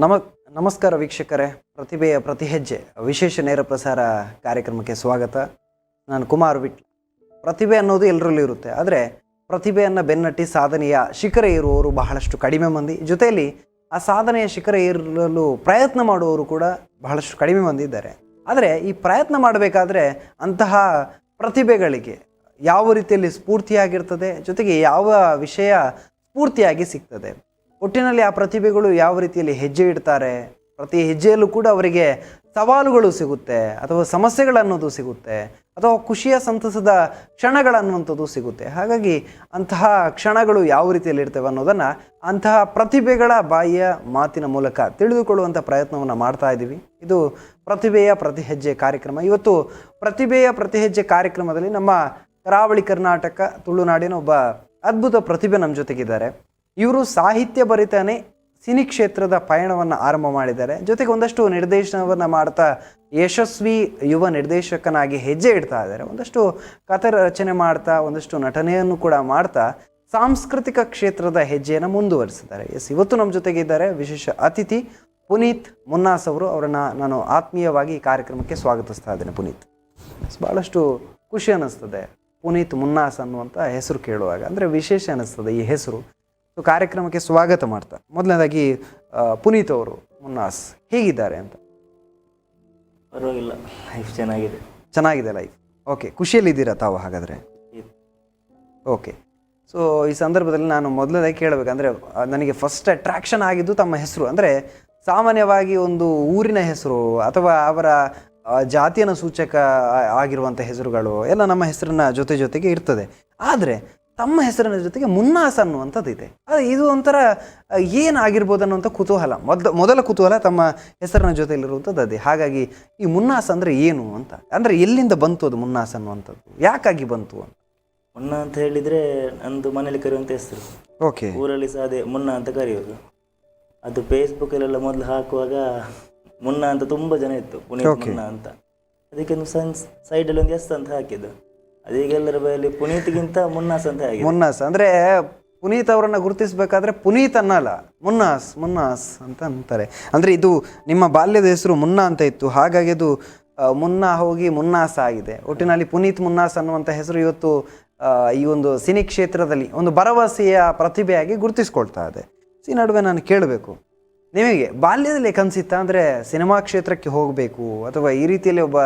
ನಮ ನಮಸ್ಕಾರ ವೀಕ್ಷಕರೇ, ಪ್ರತಿಭೆಯ ಪ್ರತಿ ಹೆಜ್ಜೆ ವಿಶೇಷ ನೇರ ಪ್ರಸಾರ ಕಾರ್ಯಕ್ರಮಕ್ಕೆ ಸ್ವಾಗತ. ನಾನು ಕುಮಾರ್ ವಿಟ್ಲ. ಪ್ರತಿಭೆ ಅನ್ನೋದು ಎಲ್ಲರಲ್ಲೂ ಇರುತ್ತೆ, ಆದರೆ ಪ್ರತಿಭೆಯನ್ನು ಬೆನ್ನಟ್ಟಿ ಸಾಧನೆಯ ಶಿಖರ ಏರುವವರು ಬಹಳಷ್ಟು ಕಡಿಮೆ ಮಂದಿ. ಜೊತೆಯಲ್ಲಿ ಆ ಸಾಧನೆಯ ಶಿಖರ ಏರಲು ಪ್ರಯತ್ನ ಮಾಡುವವರು ಕೂಡ ಬಹಳಷ್ಟು ಕಡಿಮೆ ಮಂದಿ ಇದ್ದಾರೆ. ಆದರೆ ಈ ಪ್ರಯತ್ನ ಮಾಡಬೇಕಾದ್ರೆ ಅಂತಹ ಪ್ರತಿಭೆಗಳಿಗೆ ಯಾವ ರೀತಿಯಲ್ಲಿ ಸ್ಫೂರ್ತಿಯಾಗಿರ್ತದೆ, ಜೊತೆಗೆ ಯಾವ ವಿಷಯ ಸ್ಫೂರ್ತಿಯಾಗಿ ಸಿಗ್ತದೆ, ಒಟ್ಟಿನಲ್ಲಿ ಆ ಪ್ರತಿಭೆಗಳು ಯಾವ ರೀತಿಯಲ್ಲಿ ಹೆಜ್ಜೆ ಇಡ್ತಾರೆ, ಪ್ರತಿ ಹೆಜ್ಜೆಯಲ್ಲೂ ಕೂಡ ಅವರಿಗೆ ಸವಾಲುಗಳು ಸಿಗುತ್ತೆ, ಅಥವಾ ಸಮಸ್ಯೆಗಳನ್ನೋದು ಸಿಗುತ್ತೆ, ಅಥವಾ ಖುಷಿಯ ಸಂತಸದ ಕ್ಷಣಗಳನ್ನುವಂಥದ್ದು ಸಿಗುತ್ತೆ. ಹಾಗಾಗಿ ಅಂತಹ ಕ್ಷಣಗಳು ಯಾವ ರೀತಿಯಲ್ಲಿ ಇರ್ತವೆ ಅನ್ನೋದನ್ನು ಅಂತಹ ಪ್ರತಿಭೆಗಳ ಬಾಯಿಯ ಮಾತಿನ ಮೂಲಕ ತಿಳಿದುಕೊಳ್ಳುವಂಥ ಪ್ರಯತ್ನವನ್ನು ಮಾಡ್ತಾ ಇದ್ದೀವಿ. ಇದು ಪ್ರತಿಭೆಯ ಪ್ರತಿ ಹೆಜ್ಜೆ ಕಾರ್ಯಕ್ರಮ. ಇವತ್ತು ಪ್ರತಿಭೆಯ ಪ್ರತಿ ಹೆಜ್ಜೆ ಕಾರ್ಯಕ್ರಮದಲ್ಲಿ ನಮ್ಮ ಕರಾವಳಿ ಕರ್ನಾಟಕ ತುಳುನಾಡಿನ ಒಬ್ಬ ಅದ್ಭುತ ಪ್ರತಿಭೆ ನಮ್ಮ ಜೊತೆಗಿದ್ದಾರೆ. ಇವರು ಸಾಹಿತ್ಯ ಬರಿತಾನೆ ಸಿನಿ ಕ್ಷೇತ್ರದ ಪಯಣವನ್ನು ಆರಂಭ ಮಾಡಿದ್ದಾರೆ. ಜೊತೆಗೆ ಒಂದಷ್ಟು ನಿರ್ದೇಶನವನ್ನು ಮಾಡ್ತಾ ಯಶಸ್ವಿ ಯುವ ನಿರ್ದೇಶಕನಾಗಿ ಹೆಜ್ಜೆ ಇಡ್ತಾ ಇದ್ದಾರೆ. ಒಂದಷ್ಟು ಕಥೆ ರಚನೆ ಮಾಡ್ತಾ, ಒಂದಷ್ಟು ನಟನೆಯನ್ನು ಕೂಡ ಮಾಡ್ತಾ ಸಾಂಸ್ಕೃತಿಕ ಕ್ಷೇತ್ರದ ಹೆಜ್ಜೆಯನ್ನು ಮುಂದುವರಿಸಿದ್ದಾರೆ. ಇವತ್ತು ನಮ್ಮ ಜೊತೆಗಿದ್ದಾರೆ ವಿಶೇಷ ಅತಿಥಿ ಪುನೀತ್ ಮುನ್ನಾಸ್ ಅವರು. ಅವರನ್ನು ನಾನು ಆತ್ಮೀಯವಾಗಿ ಈ ಕಾರ್ಯಕ್ರಮಕ್ಕೆ ಸ್ವಾಗತಿಸ್ತಾ ಇದ್ದೇನೆ. ಪುನೀತ್, ಭಾಳಷ್ಟು ಖುಷಿ ಅನ್ನಿಸ್ತದೆ ಪುನೀತ್ ಮುನ್ನಾಸ್ ಅನ್ನುವಂಥ ಹೆಸರು ಕೇಳುವಾಗ, ಅಂದರೆ ವಿಶೇಷ ಅನ್ನಿಸ್ತದೆ ಈ ಹೆಸರು. ಸೊ ಕಾರ್ಯಕ್ರಮಕ್ಕೆ ಸ್ವಾಗತ ಮಾಡ್ತಾ ಮೊದಲನೇದಾಗಿ ಪುನೀತ್ ಅವರು ಮುನ್ನಾಸ್ ಹೇಗಿದ್ದಾರೆ ಅಂತ. ಪರವಾಗಿಲ್ಲ, ಲೈಫ್ ಚೆನ್ನಾಗಿದೆ ಲೈಫ್. ಓಕೆ, ಖುಷಿಯಲ್ಲಿದ್ದೀರಾ ತಾವು ಹಾಗಾದರೆ? ಓಕೆ. ಸೊ ಈ ಸಂದರ್ಭದಲ್ಲಿ ನಾನು ಮೊದಲನೇದಾಗಿ ಕೇಳಬೇಕಂದ್ರೆ, ನನಗೆ ಫಸ್ಟ್ ಅಟ್ರಾಕ್ಷನ್ ಆಗಿದ್ದು ತಮ್ಮ ಹೆಸರು. ಅಂದರೆ ಸಾಮಾನ್ಯವಾಗಿ ಒಂದು ಊರಿನ ಹೆಸರು ಅಥವಾ ಅವರ ಜಾತಿಯನ್ನು ಸೂಚಕ ಆಗಿರುವಂಥ ಹೆಸರುಗಳು ಎಲ್ಲ ನಮ್ಮ ಹೆಸರನ್ನ ಜೊತೆಗೆ ಇರ್ತದೆ. ಆದರೆ ತಮ್ಮ ಹೆಸರಿನ ಜೊತೆಗೆ ಮುನ್ನಾಸ್ ಅನ್ನುವಂಥದ್ದು ಇದೆ. ಅದು ಇದು ಒಂಥರ ಏನಾಗಿರ್ಬೋದು ಅನ್ನುವಂಥ ಕುತೂಹಲ, ಮೊದಲ ಕುತೂಹಲ ತಮ್ಮ ಹೆಸರಿನ ಜೊತೆಯಲ್ಲಿರುವಂಥದ್ದು ಅದೇ. ಹಾಗಾಗಿ ಈ ಮುನ್ನಾಸ್ ಅಂದರೆ ಏನು ಅಂತ, ಅಂದರೆ ಎಲ್ಲಿಂದ ಬಂತು ಅದು ಮುನ್ನಾಸ್ ಅನ್ನುವಂಥದ್ದು, ಯಾಕಾಗಿ ಬಂತು ಅಂತ? ಮುನ್ನ ಅಂತ ಹೇಳಿದರೆ ನಂದು ಮನೇಲಿ ಕರೆಯುವಂಥ ಹೆಸರು. ಓಕೆ. ಊರಲ್ಲಿ ಸಹ ಅದೇ ಮುನ್ನ ಅಂತ ಕರೆಯೋದು. ಅದು ಫೇಸ್ಬುಕ್ಕಲ್ಲೆಲ್ಲ ಮೊದಲು ಹಾಕುವಾಗ ಮುನ್ನ ಅಂತ ತುಂಬ ಜನ ಇತ್ತು, ಪುನೀತ್ ಮುನ್ನ ಅಂತ. ಅದಕ್ಕೆ ಒಂದು ಸೈಡಲ್ಲಿ ಒಂದು ಎಸ್ ಅಂತ ಹಾಕಿದ್ದು. ಅದೀಗೆಲ್ಲರ ಬಯಲಿ ಪುನೀತ್ಗಿಂತ ಮುನ್ನಾಸ್ ಅಂತ ಆಗಿದೆ. ಮುನ್ನಾಸ್ ಅಂದರೆ ಪುನೀತ್ ಅವರನ್ನು ಗುರುತಿಸಬೇಕಾದ್ರೆ ಪುನೀತ್ ಅನ್ನಲ್ಲ, ಮುನ್ನಾಸ್ ಅಂತ ಅಂತಾರೆ. ಅಂದರೆ ಇದು ನಿಮ್ಮ ಬಾಲ್ಯದ ಹೆಸರು ಮುನ್ನ ಅಂತ ಇತ್ತು, ಹಾಗಾಗಿ ಅದು ಮುನ್ನ ಹೋಗಿ ಮುನ್ನಾಸ್ ಆಗಿದೆ. ಒಟ್ಟಿನಲ್ಲಿ ಪುನೀತ್ ಮುನ್ನಾಸ್ ಅನ್ನುವಂಥ ಹೆಸರು ಇವತ್ತು ಈ ಒಂದು ಸಿನಿ ಕ್ಷೇತ್ರದಲ್ಲಿ ಒಂದು ಭರವಸೆಯ ಪ್ರತಿಭೆಯಾಗಿ ಗುರುತಿಸ್ಕೊಳ್ತಾ ಇದೆ. ಈ ನಡುವೆ ನಾನು ಕೇಳಬೇಕು, ನಿಮಗೆ ಬಾಲ್ಯದಲ್ಲಿ ಕನಸಿತ್ತ ಅಂದರೆ ಸಿನಿಮಾ ಕ್ಷೇತ್ರಕ್ಕೆ ಹೋಗಬೇಕು, ಅಥವಾ ಈ ರೀತಿಯಲ್ಲಿ ಒಬ್ಬ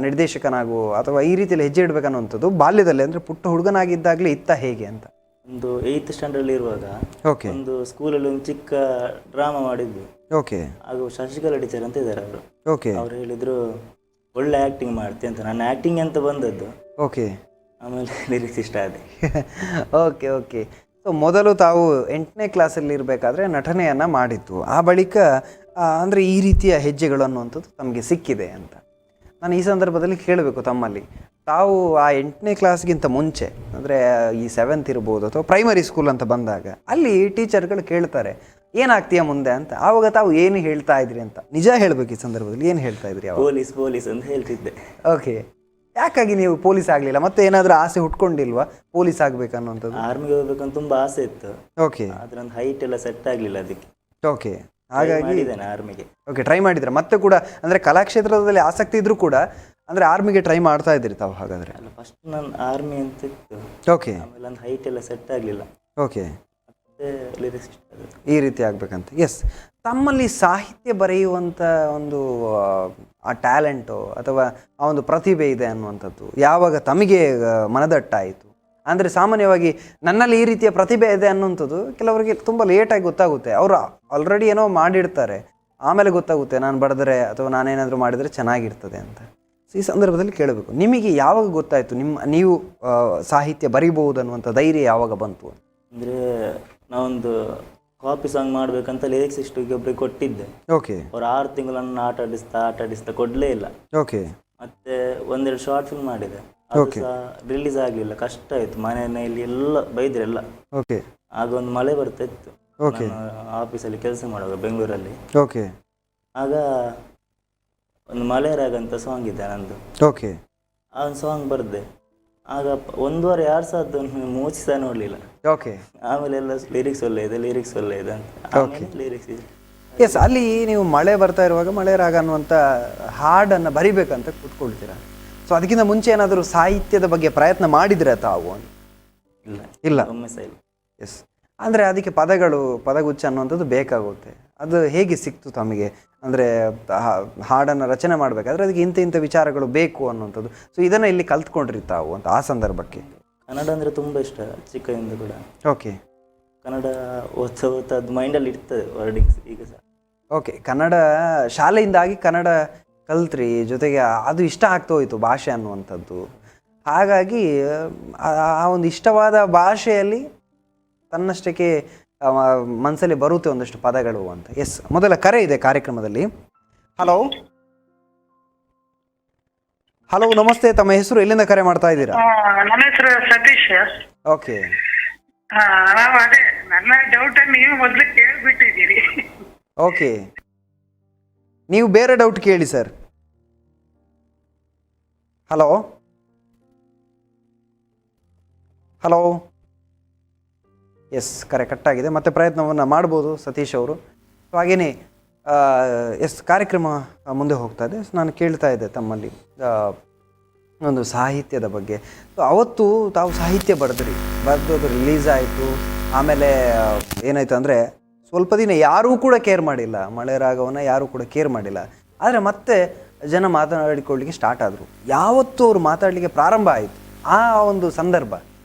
ನಿರ್ದೇಶಕನಾಗು, ಅಥವಾ ಈ ರೀತಿಯಲ್ಲಿ ಹೆಜ್ಜೆ ಇಡಬೇಕನ್ನುವಂಥದ್ದು ಬಾಲ್ಯದಲ್ಲಿ, ಅಂದರೆ ಪುಟ್ಟ ಹುಡುಗನಾಗಿದ್ದಾಗಲೇ ಇತ್ತ ಹೇಗೆ ಅಂತ? ಒಂದು 8th ಸ್ಟ್ಯಾಂಡರ್ಡ್ ಇರುವಾಗ ಓಕೆ, ಒಂದು ಸ್ಕೂಲಲ್ಲಿ ಒಂದು ಚಿಕ್ಕ ಡ್ರಾಮಾ ಮಾಡಿದ್ವಿ. ಓಕೆ. ಹಾಗೂ ಶಶಿಕಲಾ ಟೀಚರ್ ಅಂತ ಇದ್ದಾರೆ ಅವರು. ಓಕೆ. ಅವ್ರು ಹೇಳಿದ್ರು ಒಳ್ಳೆ ಆ್ಯಕ್ಟಿಂಗ್ ಮಾಡ್ತೀಯ ಅಂತ. ನಾನು ಆ್ಯಕ್ಟಿಂಗ್ ಅಂತ ಬಂದದ್ದು. ಓಕೆ. ಆಮೇಲೆ ಲಿರಿಕ್ಸ್ ಇಷ್ಟ ಆದೆ. ಓಕೆ. ಸೊ ಮೊದಲು ತಾವು 8ನೇ ಕ್ಲಾಸಲ್ಲಿ ಇರಬೇಕಾದ್ರೆ ನಟನೆಯನ್ನು ಮಾಡಿತ್ತು. ಆ ಬಳಿಕ ಅಂದರೆ ಈ ರೀತಿಯ ಹೆಜ್ಜೆಗಳು ಅನ್ನುವಂಥದ್ದು ತಮಗೆ ಸಿಕ್ಕಿದೆ ಅಂತ ನಾನು ಈ ಸಂದರ್ಭದಲ್ಲಿ ಕೇಳಬೇಕು ತಮ್ಮಲ್ಲಿ. ತಾವು ಆ 8ನೇ ಕ್ಲಾಸ್ಗಿಂತ ಮುಂಚೆ, ಅಂದರೆ ಈ 7th ಇರ್ಬೋದು ಅಥವಾ ಪ್ರೈಮರಿ ಸ್ಕೂಲ್ ಅಂತ ಬಂದಾಗ, ಅಲ್ಲಿ ಟೀಚರ್ಗಳು ಕೇಳ್ತಾರೆ ಏನಾಗ್ತೀಯಾ ಮುಂದೆ ಅಂತ. ಆವಾಗ ತಾವು ಏನು ಹೇಳ್ತಾ ಇದ್ರಿ ಅಂತ ನಿಜ ಹೇಳಬೇಕು. ಈ ಸಂದರ್ಭದಲ್ಲಿ ಏನು ಹೇಳ್ತಾ ಇದ್ರಿ? ಪೊಲೀಸ್ ಅಂತ ಹೇಳ್ತಿದ್ದೆ. ಓಕೆ. ಯಾಕಾಗಿ ನೀವು ಪೊಲೀಸ್ ಆಗಲಿಲ್ಲ? ಮತ್ತೆ ಏನಾದರೂ ಆಸೆ ಹುಟ್ಕೊಂಡಿಲ್ವಾ ಪೊಲೀಸ್ ಆಗಬೇಕನ್ನುವಂಥದ್ದು? ಆರ್ಮಿಗೆ ಹೋಗ್ಬೇಕಂತ ತುಂಬ ಆಸೆ ಇತ್ತು. ಓಕೆ. ಆದ್ರೆ ಒಂದು ಹೈಟ್ ಎಲ್ಲ ಸೆಟ್ ಆಗಲಿಲ್ಲ ಅದಕ್ಕೆ. ಓಕೆ. ಹಾಗಾಗಿ ಆರ್ಮಿಗೆ ಟ್ರೈ ಮಾಡಿದ್ರೆ ಮತ್ತೆ ಕೂಡ, ಅಂದರೆ ಕಲಾಕ್ಷೇತ್ರದಲ್ಲಿ ಆಸಕ್ತಿ ಇದ್ರೂ ಕೂಡ ಅಂದರೆ ಆರ್ಮಿಗೆ ಟ್ರೈ ಮಾಡ್ತಾ ಇದ್ರಿ ತಾವು ಹಾಗಾದರೆ? ಅಲ್ಲ, ಫಸ್ಟ್ ನಾನು ಆರ್ಮಿ ಅಂತ ಇತ್ತು. ಓಕೆ. ಆಮೇಲೆ ಒಂದು ಹೈಟ್ ಎಲ್ಲ ಸೆಟ್ ಆಗಲಿಲ್ಲ. ಓಕೆ. ಮತ್ತೆ ಲಿರಿಕ್ಸ್ ಈ ರೀತಿ ಆಗಬೇಕಂತ. ಎಸ್, ತಮ್ಮಲ್ಲಿ ಸಾಹಿತ್ಯ ಬರೆಯುವಂಥ ಒಂದು ಆ ಟ್ಯಾಲೆಂಟು ಅಥವಾ ಆ ಒಂದು ಪ್ರತಿಭೆ ಇದೆ ಅನ್ನುವಂಥದ್ದು ಯಾವಾಗ ತಮಗೆ ಮನದಟ್ಟಾಯಿತು? ಅಂದರೆ ಸಾಮಾನ್ಯವಾಗಿ ನನ್ನಲ್ಲಿ ಈ ರೀತಿಯ ಪ್ರತಿಭೆ ಇದೆ ಅನ್ನುವಂಥದ್ದು ಕೆಲವರಿಗೆ ತುಂಬ ಲೇಟಾಗಿ ಗೊತ್ತಾಗುತ್ತೆ. ಅವರು ಆಲ್ರೆಡಿ ಏನೋ ಮಾಡಿರ್ತಾರೆ, ಆಮೇಲೆ ಗೊತ್ತಾಗುತ್ತೆ ನಾನು ಬರೆದರೆ ಅಥವಾ ನಾನೇನಾದರೂ ಮಾಡಿದರೆ ಚೆನ್ನಾಗಿರ್ತದೆ ಅಂತ. ಸೊ ಈ ಸಂದರ್ಭದಲ್ಲಿ ಕೇಳಬೇಕು, ನಿಮಗೆ ಯಾವಾಗ ಗೊತ್ತಾಯಿತು ನೀವು ಸಾಹಿತ್ಯ ಬರಿಬಹುದು ಅನ್ನುವಂಥ ಧೈರ್ಯ ಯಾವಾಗ ಬಂತು? ಅಂದರೆ ನಾವೊಂದು ಕಾಪಿ ಸಾಂಗ್ ಮಾಡಬೇಕಂತ ಲಿರಿಕ್ಸ್ ಇಷ್ಟು ಒಬ್ಬರಿಗೆ ಕೊಟ್ಟಿದ್ದೆ. ಓಕೆ. ಅವ್ರು 6 ತಿಂಗಳನ್ನು ಆಟ ಆಡಿಸ್ತಾ ಕೊಡಲೇ ಇಲ್ಲ. ಓಕೆ. ಮತ್ತೆ 1-2 ಶಾರ್ಟ್ ಫಿಲ್ಮ್ ಮಾಡಿದೆ, ಅದು ಸಹ ರಿಲೀಸ್ ಆಗಲಿಲ್ಲ. ಕಷ್ಟ ಆಯಿತು, ಮನೆಯಲ್ಲಿ ಎಲ್ಲ ಬೈದ್ರೆಲ್ಲ. ಓಕೆ. ಆಗ ಒಂದು ಮಳೆ ಬರ್ತಾ ಇತ್ತು. ಆಫೀಸಲ್ಲಿ ಕೆಲಸ ಮಾಡುವಾಗ ಬೆಂಗಳೂರಲ್ಲಿ. ಓಕೆ. ಆಗ ಒಂದು ಮಳೆರಾಗ ಅಂತ ಸಾಂಗ್ ಇದೆ ನಂದು. ಓಕೆ. ಆ ಒಂದು ಸಾಂಗ್ ಬರೆದೆ. ಆಗ 1.5-2 ಸಾರ್ದು ಮೂಸಿ ಸಹ ನೋಡಲಿಲ್ಲ. ಓಕೆ. ಆಮೇಲೆ ಎಲ್ಲ ಲಿರಿಕ್ಸ್ ಒಳ್ಳೆ ಇದೆ ಅಂತ ಆಮೇಲೆ ಲಿರಿಕ್ಸ್ ಇದೆ. ಎಸ್, ಅಲ್ಲಿ ನೀವು ಮಳೆ ಬರ್ತಾ ಇರುವಾಗ ಮಳೆ ರಾಗ ಅನ್ನುವಂಥ ಹಾಡನ್ನು ಬರಿಬೇಕಂತ ಕೂತ್ಕೊಳ್ತೀರಾ. ಸೊ ಅದಕ್ಕಿಂತ ಮುಂಚೆ ಏನಾದರೂ ಸಾಹಿತ್ಯದ ಬಗ್ಗೆ ಪ್ರಯತ್ನ ಮಾಡಿದ್ರೆ ತಾವು? ಇಲ್ಲ ಇಲ್ಲ. ಒಮ್ಮೆ ಸಹ ಇಲ್ಲ. ಎಸ್, ಅಂದರೆ ಅದಕ್ಕೆ ಪದಗುಚ್ಛ ಅನ್ನುವಂಥದ್ದು ಬೇಕಾಗುತ್ತೆ. ಅದು ಹೇಗೆ ಸಿಕ್ತು ತಮಗೆ? ಅಂದರೆ ಹಾಡನ್ನು ರಚನೆ ಮಾಡಬೇಕಾದ್ರೆ ಅದಕ್ಕೆ ಇಂಥ ವಿಚಾರಗಳು ಬೇಕು ಅನ್ನುವಂಥದ್ದು. ಸೊ ಇದನ್ನು ಇಲ್ಲಿ ಕಲ್ತ್ಕೊಂಡ್ರಿ ತಾವು ಅಂತ ಆ ಸಂದರ್ಭಕ್ಕೆ? ಕನ್ನಡ ಅಂದರೆ ತುಂಬ ಇಷ್ಟ ಚಿಕ್ಕದಿಂದ ಕೂಡ. ಓಕೆ. ಕನ್ನಡ ಓದ್ತಾ ಅದು ಮೈಂಡಲ್ಲಿ ಇರ್ತದೆ ವರ್ಡಿಂಗ್ಸ್ ಈಗ ಸಹ. ಓಕೆ, ಕನ್ನಡ ಶಾಲೆಯಿಂದಾಗಿ ಕನ್ನಡ ಕಲ್ತ್ರಿ, ಜೊತೆಗೆ ಅದು ಇಷ್ಟ ಆಗ್ತಾ ಹೋಯಿತು ಭಾಷೆ ಅನ್ನುವಂಥದ್ದು. ಹಾಗಾಗಿ ಆ ಒಂದು ಇಷ್ಟವಾದ ಭಾಷೆಯಲ್ಲಿ ತನ್ನಷ್ಟಕ್ಕೆ ಮನಸ್ಸಲ್ಲಿ ಬರುತ್ತೆ ಒಂದಷ್ಟು ಪದಗಳು ಅಂತ. ಎಸ್, ಮೊದಲ ಕರೆ ಇದೆ ಕಾರ್ಯಕ್ರಮದಲ್ಲಿ. ಹಲೋ ಹಲೋ, ನಮಸ್ತೆ. ತಮ್ಮ ಹೆಸರು, ಎಲ್ಲಿಂದ ಕರೆ ಮಾಡ್ತಾ ಇದ್ದೀರಾ? ನನ್ನ ಹೆಸರು ಸತೀಶ್. ಓಕೆ. ನಾವು ಅದೇ ನನ್ನ ಡೌಟ್ ನೀವು ಮೊದಲು ಕೇಳ್ಬಿಟ್ಟಿದ್ದೀರಿ. ಓಕೆ, ನೀವು ಬೇರೆ ಡೌಟ್ ಕೇಳಿ ಸರ್. Hello hello. ಎಸ್, ಕರೆ ಕಟ್ಟಾಗಿದೆ. ಮತ್ತೆ ಪ್ರಯತ್ನವನ್ನು ಮಾಡ್ಬೋದು ಸತೀಶ್ ಅವರು. ಹಾಗೆಯೇ ಎಸ್, ಕಾರ್ಯಕ್ರಮ ಮುಂದೆ ಹೋಗ್ತಾ ಇದೆ. ನಾನು ಕೇಳ್ತಾ ಇದ್ದೆ ತಮ್ಮಲ್ಲಿ ಒಂದು ಸಾಹಿತ್ಯದ ಬಗ್ಗೆ. ಸೊ ಅವತ್ತು ತಾವು ಸಾಹಿತ್ಯ ಬರೆದು ರಿಲೀಸ್ ಆಯಿತು. ಆಮೇಲೆ ಏನಾಯಿತು ಅಂದರೆ ಸ್ವಲ್ಪ ದಿನ ಯಾರೂ ಕೂಡ ಕೇರ್ ಮಾಡಿಲ್ಲ, ಮಳೆ ರಾಗವನ್ನು ಯಾರೂ ಕೂಡ ಕೇರ್ ಮಾಡಿಲ್ಲ. ಆದರೆ ಮತ್ತೆ ಜನ ಮಾತನಾಡಿಕೊಳ್ಳಲಿಕ್ಕೆ ಸ್ಟಾರ್ಟ್ ಆದರು. ಯಾವತ್ತೂ ಅವರು ಮಾತಾಡಲಿಕ್ಕೆ ಪ್ರಾರಂಭ ಆಯಿತು, ಆ ಒಂದು ಸಂದರ್ಭ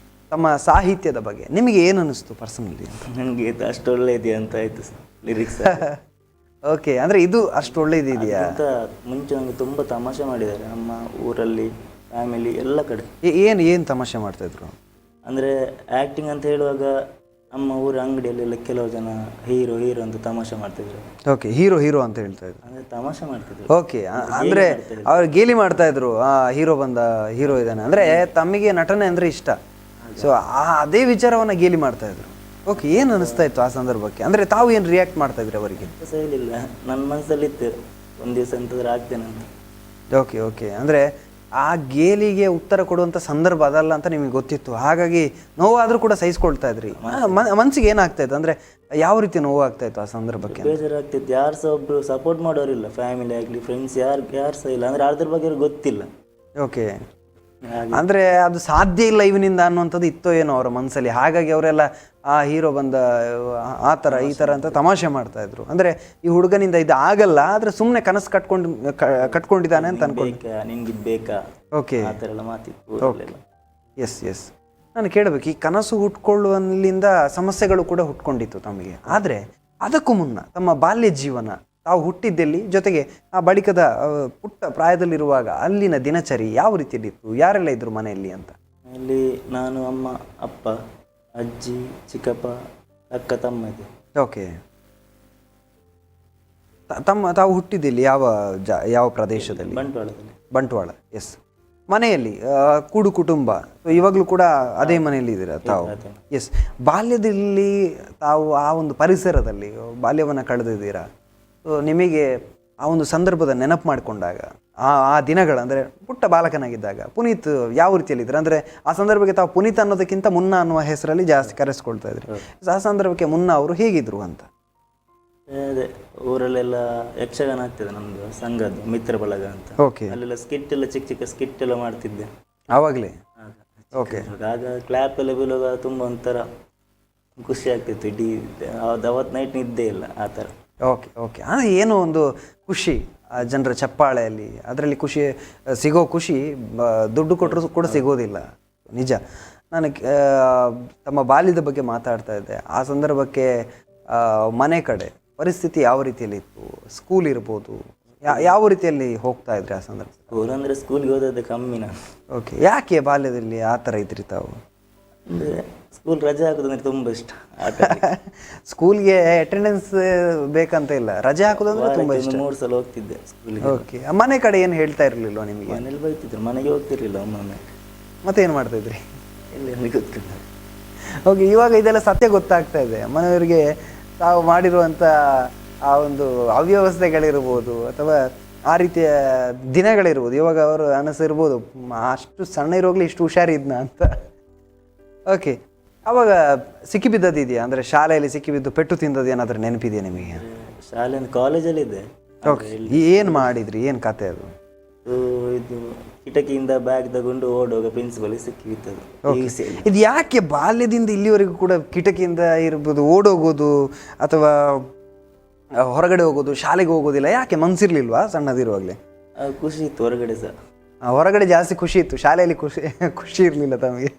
ತಮ್ಮ ಸಾಹಿತ್ಯದ ಬಗ್ಗೆ ನಿಮಗೆ ಏನು ಅನ್ನಿಸ್ತು ಪರ್ಸನಲಿ ಅಂತ? ನನಗೆ ಇದು ಅಷ್ಟು ಒಳ್ಳೆಯದಿದೆಯಾ ಅಂತ ಆಯಿತು ಲಿರಿಕ್ಸ್. ಓಕೆ, ಅಂದರೆ ಇದು ಅಷ್ಟು ಒಳ್ಳೆಯದಿದೆಯಾ ಅಂತ ಮುಂಚೆ ನನಗೆ ತುಂಬ ತಮಾಷೆ ಮಾಡಿದ್ದಾರೆ ನಮ್ಮ ಊರಲ್ಲಿ, ಫ್ಯಾಮಿಲಿ ಎಲ್ಲ ಕಡೆ. ಏನು ತಮಾಷೆ ಮಾಡ್ತಾಯಿದ್ರು ಅಂದರೆ ಆ್ಯಕ್ಟಿಂಗ್ ಅಂತ ಹೇಳುವಾಗ ನಮ್ಮ ಊರ ಅಂಗಡಿಯಲ್ಲೆಲ್ಲ ಕೆಲವು ಜನ ಹೀರೋ ಅಂತ ತಮಾಷೆ ಮಾಡ್ತಿದ್ರು. ಓಕೆ, ಹೀರೋ ಅಂತ ಹೇಳ್ತಾ ಇದ್ರು, ಅಂದರೆ ತಮಾಷೆ ಮಾಡ್ತಿದ್ರು. ಓಕೆ, ಅಂದರೆ ಅವ್ರು ಗೇಲಿ ಮಾಡ್ತಾ ಇದ್ರು, ಹೀರೋ ಇದ್ದಾನೆ ಅಂದರೆ ತಮಗೆ ನಟನೆ ಅಂದರೆ ಇಷ್ಟ. ಸೊ ಅದೇ ವಿಚಾರವನ್ನು ಗೇಲಿ ಮಾಡ್ತಾ ಇದ್ರು. ಓಕೆ, ಏನು ಅನಿಸ್ತಾ ಇತ್ತು ಆ ಸಂದರ್ಭಕ್ಕೆ? ಅಂದರೆ ತಾವು ಏನು ರಿಯಾಕ್ಟ್ ಮಾಡ್ತಾ ಇದ್ರಿ ಅವರಿಗೆ? ಹೇಳಿಲ್ಲ, ನನ್ನ ಮನಸ್ಸಲ್ಲಿತ್ತು ಒಂದು ದಿವಸ ಎಂತಾದ್ರೂ ಆಗ್ತೇನೆ ಅಂತ. ಓಕೆ, ಅಂದರೆ ಆ ಗೇಲಿಗೆ ಉತ್ತರ ಕೊಡುವಂಥ ಸಂದರ್ಭ ಅದಲ್ಲ ಅಂತ ನಿಮಗೆ ಗೊತ್ತಿತ್ತು. ಹಾಗಾಗಿ ನೋವಾದರೂ ಕೂಡ ಸಹಿಸ್ಕೊಳ್ತಾ ಇದ್ರಿ. ಮನಸ್ಸಿಗೆ ಏನಾಗ್ತಾ ಇತ್ತು, ಅಂದರೆ ಯಾವ ರೀತಿ ನೋವು ಆಗ್ತಾ ಇತ್ತು ಆ ಸಂದರ್ಭಕ್ಕೆ? ಬೇಜಾರಾಗ್ತಿತ್ತು. ಯಾರು ಸಹ ಒಬ್ರು ಸಪೋರ್ಟ್ ಮಾಡೋರಿಲ್ಲ, ಫ್ಯಾಮಿಲಿ ಆಗಲಿ ಫ್ರೆಂಡ್ಸ್ ಯಾರು ಸಹ ಇಲ್ಲ. ಅಂದರೆ ಅದ್ರ ಬಗ್ಗೆ ಗೊತ್ತಿಲ್ಲ. ಓಕೆ, ಅಂದರೆ ಅದು ಸಾಧ್ಯ ಇಲ್ಲ ಇವನಿಂದ ಅನ್ನುವಂಥದ್ದು ಇತ್ತೋ ಏನೋ ಅವರ ಮನಸ್ಸಲ್ಲಿ. ಹಾಗಾಗಿ ಅವರೆಲ್ಲ ಆ ಹೀರೋ ಆ ಥರ ಈ ಥರ ಅಂತ ತಮಾಷೆ ಮಾಡ್ತಾ ಇದ್ರು. ಅಂದರೆ ಈ ಹುಡುಗನಿಂದ ಇದು ಆಗಲ್ಲ, ಆದರೆ ಸುಮ್ಮನೆ ಕನಸು ಕಟ್ಕೊಂಡಿದ್ದಾನೆ ಅಂತ ಅನ್ಕೊಂಡು. ನಿನ್ಗೆ ಬೇಕಾ? ಓಕೆ, ಆ ಥರ ಎಲ್ಲ ಮಾತಿತ್ತು. ಎಸ್, ನಾನು ಕೇಳಬೇಕು, ಈ ಕನಸು ಹುಟ್ಕೊಳ್ಳುವಲ್ಲಿಂದ ಸಮಸ್ಯೆಗಳು ಕೂಡ ಹುಟ್ಕೊಂಡಿತ್ತು ತಮಗೆ. ಆದರೆ ಅದಕ್ಕೂ ಮುನ್ನ ತಮ್ಮ ಬಾಲ್ಯ ಜೀವನ, ತಾವು ಹುಟ್ಟಿದ್ದಲ್ಲಿ, ಜೊತೆಗೆ ಆ ಬಳಿಕದ ಪುಟ್ಟ ಪ್ರಾಯದಲ್ಲಿರುವಾಗ ಅಲ್ಲಿನ ದಿನಚರಿ ಯಾವ ರೀತಿಯಲ್ಲಿತ್ತು? ಯಾರೆಲ್ಲ ಇದ್ರು ಮನೆಯಲ್ಲಿ ಅಂತ? ಅಲ್ಲಿ ನಾನು, ಅಮ್ಮ, ಅಪ್ಪ, ಅಜ್ಜಿ, ಚಿಕ್ಕಪ್ಪ, ಅಕ್ಕ, ತಮ್ಮ ಇದೆ. ಓಕೆ, ತಾವು ಹುಟ್ಟಿದ್ದಲ್ಲಿ ಯಾವ ಪ್ರದೇಶದಲ್ಲಿ? ಬಂಟ್ವಾಳ. ಎಸ್, ಮನೆಯಲ್ಲಿ ಕೂಡು ಕುಟುಂಬ, ಇವಾಗಲೂ ಕೂಡ ಅದೇ ಮನೆಯಲ್ಲಿ ಇದ್ದೀರಾ ತಾವು? ಎಸ್, ಬಾಲ್ಯದಲ್ಲಿ ತಾವು ಆ ಒಂದು ಪರಿಸರದಲ್ಲಿ ಬಾಲ್ಯವನ್ನು ಕಳೆದಿದ್ದೀರಾ. ನಿಮಗೆ ಆ ಒಂದು ಸಂದರ್ಭದ ನೆನಪು ಮಾಡಿಕೊಂಡಾಗ ಆ ದಿನಗಳು, ಅಂದರೆ ಪುಟ್ಟ ಬಾಲಕನಾಗಿದ್ದಾಗ ಪುನೀತ್ ಯಾವ ರೀತಿಯಲ್ಲಿದ್ದರು? ಅಂದರೆ ಆ ಸಂದರ್ಭಕ್ಕೆ ತಾವು ಪುನೀತ್ ಅನ್ನೋದಕ್ಕಿಂತ ಮುನ್ನ ಅನ್ನುವ ಹೆಸರಲ್ಲಿ ಜಾಸ್ತಿ ಕರೆಸ್ಕೊಳ್ತಾ ಇದ್ರಿ. ಆ ಸಂದರ್ಭಕ್ಕೆ ಮುನ್ನ ಅವರು ಹೇಗಿದ್ರು ಅಂತ? ಅದೇ ಊರಲ್ಲೆಲ್ಲ ಯಕ್ಷಗಾನ ಆಗ್ತದೆ, ನಮ್ಮದು ಸಂಘದ್ದು ಮಿತ್ರ ಬಳಗ ಅಂತ. ಓಕೆ, ಅಲ್ಲೆಲ್ಲ ಚಿಕ್ಕ ಸ್ಕಿಟ್ ಎಲ್ಲ ಮಾಡ್ತಿದ್ದೆ ಆವಾಗಲೇ. ಓಕೆ, ಆಗ ಕ್ಲಾಪ್ ಎಲ್ಲ ಬೀಳುವಾಗ ತುಂಬ ಒಂಥರ ಖುಷಿ ಆಗ್ತಿತ್ತು. ಇಡೀ ಅವತ್ತು ನೈಟ್ ನಿದ್ದೆ ಇಲ್ಲ ಆ ಥರ. ಓಕೆ, ಅಂದರೆ ಏನೋ ಒಂದು ಖುಷಿ ಜನರ ಚಪ್ಪಾಳೆಯಲ್ಲಿ, ಅದರಲ್ಲಿ ಸಿಗೋ ಖುಷಿ ದುಡ್ಡು ಕೊಟ್ಟರು ಕೂಡ ಸಿಗೋದಿಲ್ಲ. ನಿಜ. ನಾನು ತಮ್ಮ ಬಾಲ್ಯದ ಬಗ್ಗೆ ಮಾತಾಡ್ತಾ ಇದ್ದೆ. ಆ ಸಂದರ್ಭಕ್ಕೆ ಮನೆ ಕಡೆ ಪರಿಸ್ಥಿತಿ ಯಾವ ರೀತಿಯಲ್ಲಿ ಇತ್ತು? ಸ್ಕೂಲ್ ಇರ್ಬೋದು, ಯಾವ ರೀತಿಯಲ್ಲಿ ಹೋಗ್ತಾ ಇದ್ರಿ ಆ ಸಂದರ್ಭ? ಅಂದರೆ ಸ್ಕೂಲ್ಗೆ ಹೋದದ್ದು ಕಮ್ಮಿ ನಾನು. ಓಕೆ, ಯಾಕೆ ಬಾಲ್ಯದಲ್ಲಿ ಆ ಥರ ಇದ್ರಿ ತಾವು? ಅಂದರೆ ಸ್ಕೂಲ್ ರಜೆ ಹಾಕೋದಂದ್ರೆ ತುಂಬ ಇಷ್ಟ. ಸ್ಕೂಲ್ಗೆ ಅಟೆಂಡೆನ್ಸ್ ಬೇಕಂತ ಇಲ್ಲ, ರಜೆ ಹಾಕೋದಂದ್ರೆ ತುಂಬ ಇಷ್ಟ. 3 ಸಲ ಹೋಗ್ತಿದ್ದೆ ಸ್ಕೂಲಿಗೆ. ಓಕೆ, ಮನೆ ಕಡೆ ಏನು ಹೇಳ್ತಾ ಇರಲಿಲ್ವ ನಿಮಗೆ? ಮನೇಲಿ ಬೈತಿದ್ರು, ಮನೆಗೆ ಹೋಗ್ತಿರ್ಲಿಲ್ಲ ಒಮ್ಮೊಮ್ಮೆ. ಮತ್ತೆ ಏನು ಮಾಡ್ತಾ ಇದ್ರಿ? ಎಲ್ಲಿ ಗೊತ್ತಿಲ್ಲ. ಓಕೆ, ಇವಾಗ ಇದೆಲ್ಲ ಸತ್ಯ ಗೊತ್ತಾಗ್ತಾ ಇದೆ. ಮನೆಯವರಿಗೆ ತಾವು ಮಾಡಿರುವಂಥ ಆ ಒಂದು ಅವ್ಯವಸ್ಥೆಗಳಿರ್ಬೋದು ಅಥವಾ ಆ ರೀತಿಯ ದಿನಗಳಿರ್ಬೋದು, ಇವಾಗ ಅವರು ಅನಿಸಿರ್ಬೋದು ಅಷ್ಟು ಸಣ್ಣ ಇರೋಗ್ಲಿ ಇಷ್ಟು ಹುಷಾರಿದ್ನ ಅಂತ. ಓಕೆ, ಅವಾಗ ಸಿಕ್ಕಿಬಿದ್ದದಿದೆಯಾ? ಅಂದರೆ ಶಾಲೆಯಲ್ಲಿ ಸಿಕ್ಕಿಬಿದ್ದು ಪೆಟ್ಟು ತಿಂದದ್ದು ಏನಾದರೂ ನೆನಪಿದೆಯಾ ನಿಮಗೆ? ಶಾಲೆ ಕಾಲೇಜಲ್ಲಿ ಇದೆ. ಓಕೆ, ಏನು ಮಾಡಿದ್ರಿ, ಏನು ಕತೆ ಅದು? ಇದು ಕಿಟಕಿಯಿಂದ ಬ್ಯಾಗ್ ತಗೊಂಡು ಓಡುವಾಗ ಪ್ರಿನ್ಸಿಪಲ್ ಸಿಕ್ಕಿಬಿದ್ದದು. ಇದು ಯಾಕೆ ಬಾಲ್ಯದಿಂದ ಇಲ್ಲಿವರೆಗೂ ಕೂಡ ಕಿಟಕಿಯಿಂದ ಇರ್ಬೋದು, ಓಡೋಗೋದು ಅಥವಾ ಹೊರಗಡೆ ಹೋಗೋದು, ಶಾಲೆಗೆ ಹೋಗೋದಿಲ್ಲ, ಯಾಕೆ ಮನ್ಸಿರ್ಲಿಲ್ವಾ ಸಣ್ಣದಿರುವಾಗಲೇ? ಖುಷಿ ಇತ್ತು ಹೊರಗಡೆ ಸಹ. ಹೊರಗಡೆ ಜಾಸ್ತಿ ಖುಷಿ ಇತ್ತು, ಶಾಲೆಯಲ್ಲಿ ಖುಷಿ ಇರಲಿಲ್ಲ ತಮಗೆ.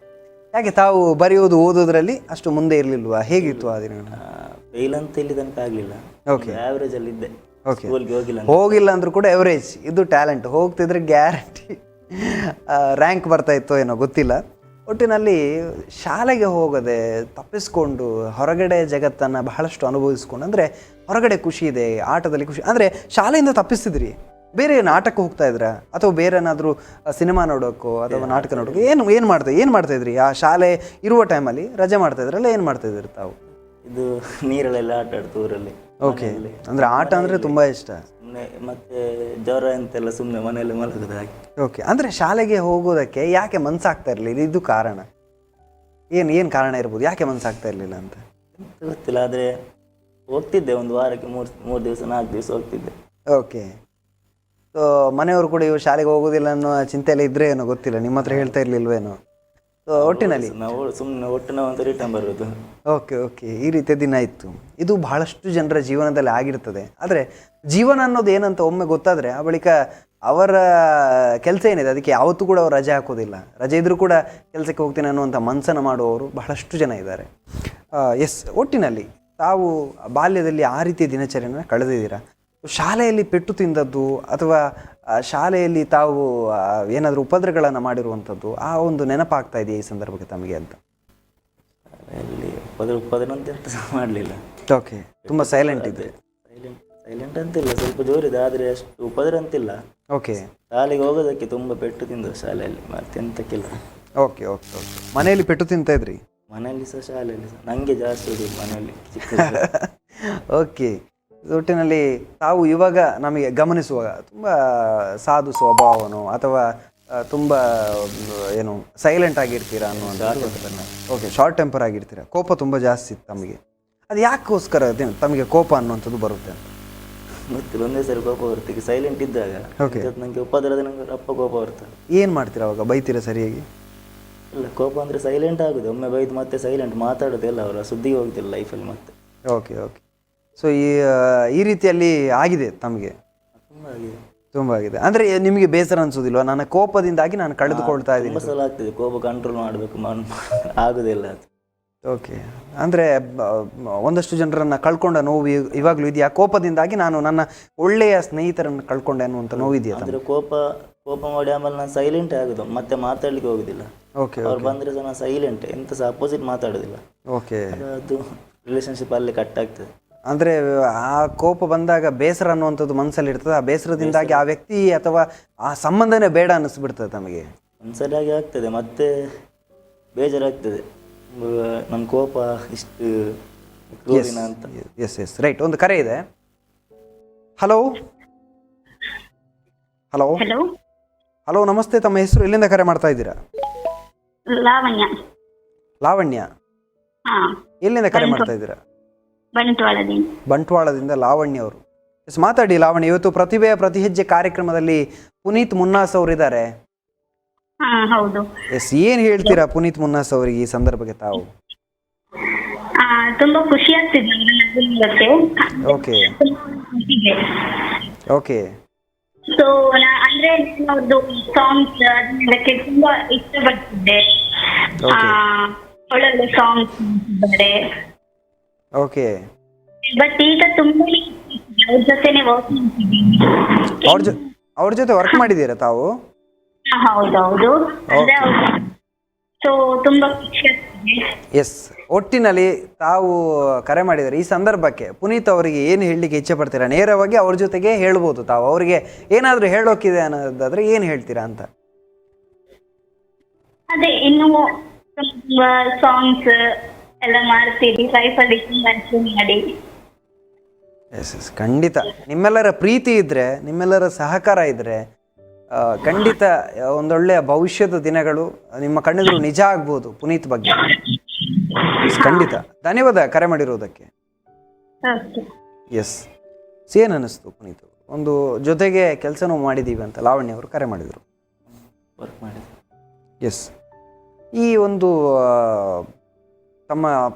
ಯಾಕೆ ತಾವು ಬರೆಯೋದು ಓದೋದ್ರಲ್ಲಿ ಅಷ್ಟು ಮುಂದೆ ಇರಲಿಲ್ವಾ? ಹೇಗಿತ್ತು ಆ ದಿನ? ಫೇಲ್ ಅಂತ ಇಲ್ಲಿ ತನಕ ಆಗಲಿಲ್ಲ. ಓಕೆ, ಆವ್ರೇಜ್ ಅಲ್ಲಿ ಇದ್ದೆ. ಓಕೆ, ಹೋಗಿಲ್ಲ ಹೋಗಿಲ್ಲ ಅಂದ್ರೂ ಕೂಡ ಎವರೇಜ್. ಇದು ಟ್ಯಾಲೆಂಟ್. ಹೋಗ್ತಿದ್ರೆ ಗ್ಯಾರಂಟಿ ರ್ಯಾಂಕ್ ಬರ್ತಾ ಇತ್ತೋ ಏನೋ ಗೊತ್ತಿಲ್ಲ. ಒಟ್ಟಿನಲ್ಲಿ ಶಾಲೆಗೆ ಹೋಗದೆ ತಪ್ಪಿಸ್ಕೊಂಡು ಹೊರಗಡೆ ಜಗತ್ತನ್ನು ಬಹಳಷ್ಟು ಅನುಭವಿಸ್ಕೊಂಡು, ಅಂದರೆ ಹೊರಗಡೆ ಖುಷಿ ಇದೆ, ಆಟದಲ್ಲಿ ಖುಷಿ, ಅಂದರೆ ಶಾಲೆಯಿಂದ ತಪ್ಪಿಸ್ತಿದ್ರಿ. ಬೇರೆ ನಾಟಕ ಹೋಗ್ತಾ ಇದ್ರಾ ಅಥವಾ ಬೇರೆ ಏನಾದರೂ ಸಿನಿಮಾ ನೋಡೋಕ್ಕೋ ಅಥವಾ ನಾಟಕ ನೋಡೋಕ್ಕೋ ಏನು ಮಾಡ್ತಾ ಇದ್ರಿ ಆ ಶಾಲೆ ಇರುವ ಟೈಮಲ್ಲಿ? ರಜೆ ಮಾಡ್ತಾ ಇದ್ರಲ್ಲ, ಏನು ಮಾಡ್ತಾ ಇದ್ರಿ ತಾವು? ಇದು ನೀರಲ್ಲೆಲ್ಲ ಆಟ ಆಡ್ತು ಊರಲ್ಲಿ. ಓಕೆ, ಅಂದರೆ ಆಟ ಅಂದರೆ ತುಂಬ ಇಷ್ಟ. ಸುಮ್ಮನೆ ಮತ್ತೆ ಜ್ವರ ಅಂತೆಲ್ಲ ಸುಮ್ಮನೆ ಮನೆಯಲ್ಲಿ ಮಲಗೋದು ಹಾಗೆ. ಓಕೆ, ಅಂದರೆ ಶಾಲೆಗೆ ಹೋಗೋದಕ್ಕೆ ಯಾಕೆ ಮನಸ್ಸಾಗ್ತಾ ಇರಲಿಲ್ಲ? ಇದು ಕಾರಣ ಏನು ಕಾರಣ ಇರ್ಬೋದು, ಯಾಕೆ ಮನಸ್ಸಾಗ್ತಾ ಇರಲಿಲ್ಲ ಅಂತ? ಗೊತ್ತಿಲ್ಲ, ಆದರೆ ಹೋಗ್ತಿದ್ದೆ. ಒಂದು ವಾರಕ್ಕೆ ಮೂರು ದಿವಸ 4 ದಿವಸ ಹೋಗ್ತಿದ್ದೆ. ಓಕೆ, ಸೊ ಮನೆಯವರು ಕೂಡ ಇವು ಶಾಲೆಗೆ ಹೋಗೋದಿಲ್ಲ ಅನ್ನೋ ಚಿಂತೆಯಲ್ಲಿ ಇದ್ರೆ ಏನೋ ಗೊತ್ತಿಲ್ಲ, ನಿಮ್ಮ ಹತ್ರ ಹೇಳ್ತಾ ಇರಲಿಲ್ವೇನೋ? ಸೊ ಒಟ್ಟಿನಲ್ಲಿ ನಾವು ಸುಮ್ಮನೆ ಒಟ್ಟು ನಾವು ಅಂತ ರಿಟರ್ನ್ ಬರೋದು. ಓಕೆ, ಈ ರೀತಿಯ ದಿನ ಇತ್ತು. ಇದು ಬಹಳಷ್ಟು ಜನರ ಜೀವನದಲ್ಲಿ ಆಗಿರ್ತದೆ. ಆದರೆ ಜೀವನ ಅನ್ನೋದು ಏನಂತ ಒಮ್ಮೆ ಗೊತ್ತಾದರೆ ಆ ಬಳಿಕ ಅವರ ಕೆಲಸ ಏನಿದೆ ಅದಕ್ಕೆ ಯಾವತ್ತೂ ಕೂಡ ಅವ್ರು ರಜೆ ಹಾಕೋದಿಲ್ಲ. ರಜೆ ಇದ್ರೂ ಕೂಡ ಕೆಲಸಕ್ಕೆ ಹೋಗ್ತೀನಿ ಅನ್ನುವಂಥ ಮನಸ್ಸನ್ನು ಮಾಡುವವರು ಬಹಳಷ್ಟು ಜನ ಇದ್ದಾರೆ. ಎಸ್, ಒಟ್ಟಿನಲ್ಲಿ ತಾವು ಬಾಲ್ಯದಲ್ಲಿ ಆ ರೀತಿಯ ದಿನಚರಿಯನ್ನು ಕಳೆದಿದ್ದೀರಾ. ಶಾಲೆಯಲ್ಲಿ ಪೆಟ್ಟು ತಿಂದದ್ದು ಅಥವಾ ಶಾಲೆಯಲ್ಲಿ ತಾವು ಏನಾದರೂ ಉಪದ್ರಗಳನ್ನು ಮಾಡಿರುವಂಥದ್ದು ಆ ಒಂದು ನೆನಪಾಗ್ತಾ ಇದೆಯಾ ಈ ಸಂದರ್ಭಕ್ಕೆ ತಮಗೆ ಅಂತ? ಅಲ್ಲಿ ಉಪದ್ರ ಅಂತ ಎಂತ ಸಹ ಮಾಡಲಿಲ್ಲ. ಓಕೆ, ತುಂಬ ಸೈಲೆಂಟ್ ಇದೆ. ಸೈಲೆಂಟ್ ಅಂತಿಲ್ಲ, ಸ್ವಲ್ಪ ಜೋರಿದೆ, ಆದರೆ ಅಷ್ಟು ಉಪದ್ರ ಅಂತಿಲ್ಲ. ಓಕೆ, ಶಾಲೆಗೆ ಹೋಗೋದಕ್ಕೆ ತುಂಬ ಪೆಟ್ಟು ತಿಂದು ಶಾಲೆಯಲ್ಲಿ, ಮತ್ತೆ ಎಂತಕ್ಕಿಲ್ಲ. ಓಕೆ, ಮನೆಯಲ್ಲಿ ಪೆಟ್ಟು ತಿಂತಾ ಇದ್ರಿ? ಮನೆಯಲ್ಲಿ ಸಹ ಶಾಲೆಯಲ್ಲಿ ಸಹ ನನಗೆ ಜಾಸ್ತಿ ಇದೆ ಮನೆಯಲ್ಲಿ. ಓಕೆ, ಒಟ್ಟಿನಲ್ಲಿ ತಾವು ಇವಾಗ ನಮಗೆ ಗಮನಿಸುವಾಗ ತುಂಬ ಸಾಧು ಸ್ವಭಾವನೋ ಅಥವಾ ತುಂಬ ಏನು ಸೈಲೆಂಟ್ ಆಗಿರ್ತೀರಾ ಅನ್ನುವಂಥ? ಓಕೆ, ಶಾರ್ಟ್ ಟೆಂಪರ್ ಆಗಿರ್ತೀರಾ, ಕೋಪ ತುಂಬ ಜಾಸ್ತಿ ಇತ್ತು ತಮಗೆ. ಅದು ಯಾಕೋಸ್ಕರ ತಮಗೆ ಕೋಪ ಅನ್ನುವಂಥದ್ದು ಬರುತ್ತೆ ಅಂತ ಗೊತ್ತಿಲ್ಲ. ಒಂದೇ ಸರಿ ಕೋಪ ಬರುತ್ತೆ ಸೈಲೆಂಟ್ ಇದ್ದಾಗ. ಓಕೆ, ನನಗೆ ಉಪದ್ರದ ನಂಗೆ ಅಪ್ಪ ಕೋಪ ಬರ್ತದೆ. ಏನು ಮಾಡ್ತೀರಾ ಅವಾಗ? ಬೈತೀರಾ ಸರಿಯಾಗಿ? ಇಲ್ಲ, ಕೋಪ ಅಂದರೆ ಸೈಲೆಂಟ್ ಆಗೋದು. ಒಮ್ಮೆ ಬೈದು ಮತ್ತೆ ಸೈಲೆಂಟ್, ಮಾತಾಡೋದೆಲ್ಲ ಅವರ ಸುದ್ದಿಗೆ ಹೋಗ್ತಿಲ್ಲ ಲೈಫಲ್ಲಿ ಮತ್ತೆ. ಓಕೆ, ಸೊ ಈ ರೀತಿಯಲ್ಲಿ ಆಗಿದೆ ತಮಗೆ? ತುಂಬ ಆಗಿದೆ. ಅಂದರೆ ನಿಮಗೆ ಬೇಸರ ಅನಿಸೋದಿಲ್ವಾ? ನನ್ನ ಕೋಪದಿಂದಾಗಿ ನಾನು ಕಳೆದುಕೊಳ್ತಾ ಇದ್ದೀನಿ? ತುಂಬ ಸಲ ಆಗ್ತದೆ, ಕೋಪ ಕಂಟ್ರೋಲ್ ಮಾಡಬೇಕು, ಆಗೋದಿಲ್ಲ ಅದು. ಓಕೆ, ಅಂದರೆ ಒಂದಷ್ಟು ಜನರನ್ನು ಕಳ್ಕೊಂಡ ನೋವು ಇವಾಗಲೂ ಇದೆಯಾ? ಕೋಪದಿಂದಾಗಿ ನಾನು ನನ್ನ ಒಳ್ಳೆಯ ಸ್ನೇಹಿತರನ್ನು ಕಳ್ಕೊಂಡೆ ಅನ್ನುವಂಥ ನೋವಿದೆಯಾ? ಅಂದರೆ ಕೋಪ ಮಾಡಿ ಆಮೇಲೆ ನಾನು ಸೈಲೆಂಟ್ ಆಗೋದು, ಮತ್ತೆ ಮಾತಾಡ್ಲಿಕ್ಕೆ ಹೋಗೋದಿಲ್ಲ. ಓಕೆ, ಅವ್ರು ಬಂದರೆ ಸಹ ನಾನು ಸೈಲೆಂಟ್, ಎಂತ ಸಹ ಅಪೋಸಿಟ್ ಮಾತಾಡೋದಿಲ್ಲ. ಓಕೆ, ಅದು ರಿಲೇಷನ್ಶಿಪ್ ಅಲ್ಲಿ ಕಟ್ ಆಗ್ತದೆ. ಅಂದರೆ ಆ ಕೋಪ ಬಂದಾಗ ಬೇಸರ ಅನ್ನುವಂಥದ್ದು ಮನಸ್ಸಲ್ಲಿ ಇರ್ತದೆ. ಆ ಬೇಸರದಿಂದಾಗಿ ಆ ವ್ಯಕ್ತಿ ಅಥವಾ ಆ ಸಂಬಂಧನೇ ಬೇಡ ಅನ್ನಿಸ್ಬಿಡ್ತದೆ ತಮಗೆ? ಒಂದ್ಸರಿಯಾಗಿ ಆಗ್ತದೆ, ಮತ್ತೆ ಬೇಜಾರಾಗ್ತದೆ, ನನ್ನ ಕೋಪ ಇಷ್ಟು ಕ್ರೂರಿನ ಅಂತ. Yes, right. ಒಂದು ಕರೆ ಇದೆ. ಹಲೋ, ನಮಸ್ತೆ. ತಮ್ಮ ಹೆಸರು? ಎಲ್ಲಿಂದ ಕರೆ ಮಾಡ್ತಾ ಇದ್ದೀರಾ? ಲಾವಣ್ಯ. ಎಲ್ಲಿಂದ ಕರೆ ಮಾಡ್ತಾ ಇದ್ದೀರಾ? ಬಂಟ್ವಾಳದಿಂದ ಲಾವಣ್ಯ ಅವರು. ಎಸ್, ಮಾತಾಡಿ ಲಾವಣ್ಯ. ಇವತ್ತು ಪ್ರತಿಭೆಯ ಪ್ರತಿ ಹೆಜ್ಜೆ ಕಾರ್ಯಕ್ರಮದಲ್ಲಿ ಪುನೀತ್ ಮುನ್ನಾಸ್ ಅವರು ಇದ್ದಾರೆ. ಹೌದು. ಎಸ್, ಏನ್ ಹೇಳ್ತೀರಾ ಪುನೀತ್ ಮುನ್ನಾಸ್ ಅವರಿಗೆ ಈ ಸಂದರ್ಭಕ್ಕೆ ತಾವು? ತುಂಬಾ ಖುಷಿ ಆಗ್ತಿದೆ. ಓಕೆ, ಸೊ ಅಂದ್ರೆ ಅವ್ರದ್ದು ಸಾಂಗ್ಸ್ ಅದಕ್ಕೆ ತುಂಬಾ ಇಷ್ಟಪಡ್ತಿದ್ದೆ. ಒಳ್ಳೊಳ್ಳೆ ಸಾಂಗ್ಸ್ ಇದ್ದಾರೆ. ಓಕೆ, ಬಟ್ ಈಗ ತುಂಬಾ ಅವ್ರ ಜೊತೆನೆ ವರ್ಕ್ ಮಾಡ್ತಿದ್ದೀನಿ. ಅವ್ರ ಜೊತೆ ವರ್ಕ್ ಮಾಡಿದ್ದೀರಾ ತಾವು? ಹೌದೌದು. ಸೊ ತುಂಬಾ ಖುಷಿ ಆಗ್ತಿದೆ. ಎಸ್, ಒಟ್ಟಿನಲ್ಲಿ ತಾವು ಕರೆ ಮಾಡಿದರೆ ಈ ಸಂದರ್ಭಕ್ಕೆ ಪುನೀತ್ ಅವರಿಗೆ ಏನು ಹೇಳಲಿಕ್ಕೆ ಇಚ್ಛೆ ಪಡ್ತೀರಾ? ನೇರವಾಗಿ ಅವ್ರ ಜೊತೆಗೆ ಹೇಳ್ಬೋದು ತಾವು. ಅವರಿಗೆ ಏನಾದರೂ ಹೇಳೋಕ್ಕಿದೆ ಅನ್ನೋದಾದ್ರೆ ಏನು ಹೇಳ್ತೀರಾ ಅಂತ? ಅದೇ ಇನ್ನು ಸಾಂಗ್ಸ್ ಎಲ್ಲ ಮಾಡ್ತೀವಿ ಲೈಫಲ್ಲಿ ಮಾಡಿ. ಎಸ್, ಖಂಡಿತ. ನಿಮ್ಮೆಲ್ಲರ ಪ್ರೀತಿ ಇದ್ದರೆ, ನಿಮ್ಮೆಲ್ಲರ ಸಹಕಾರ ಇದ್ದರೆ ಖಂಡಿತ ಒಂದೊಳ್ಳೆಯ ಭವಿಷ್ಯದ ದಿನಗಳು ನಿಮ್ಮ ಕಣ್ಣೆದುರು ನಿಜ ಆಗ್ಬೋದು ಪುನೀತ್ ಬಗ್ಗೆ. ಖಂಡಿತ. ಧನ್ಯವಾದ ಕರೆ ಮಾಡಿರುವುದಕ್ಕೆ. ಎಸ್, ಏನು ಅನ್ನಿಸ್ತು ಪುನೀತ್? ಒಂದು ಜೊತೆಗೆ ಕೆಲಸನೂ ಮಾಡಿದ್ದೀವಿ ಅಂತ ಲಾವಣ್ಯ ಅವರು ಕರೆ ಮಾಡಿದರು. ವರ್ಕ್ ಮಾಡಿದೆ. ಎಸ್, ಈ ಒಂದು ತಮ್ಮ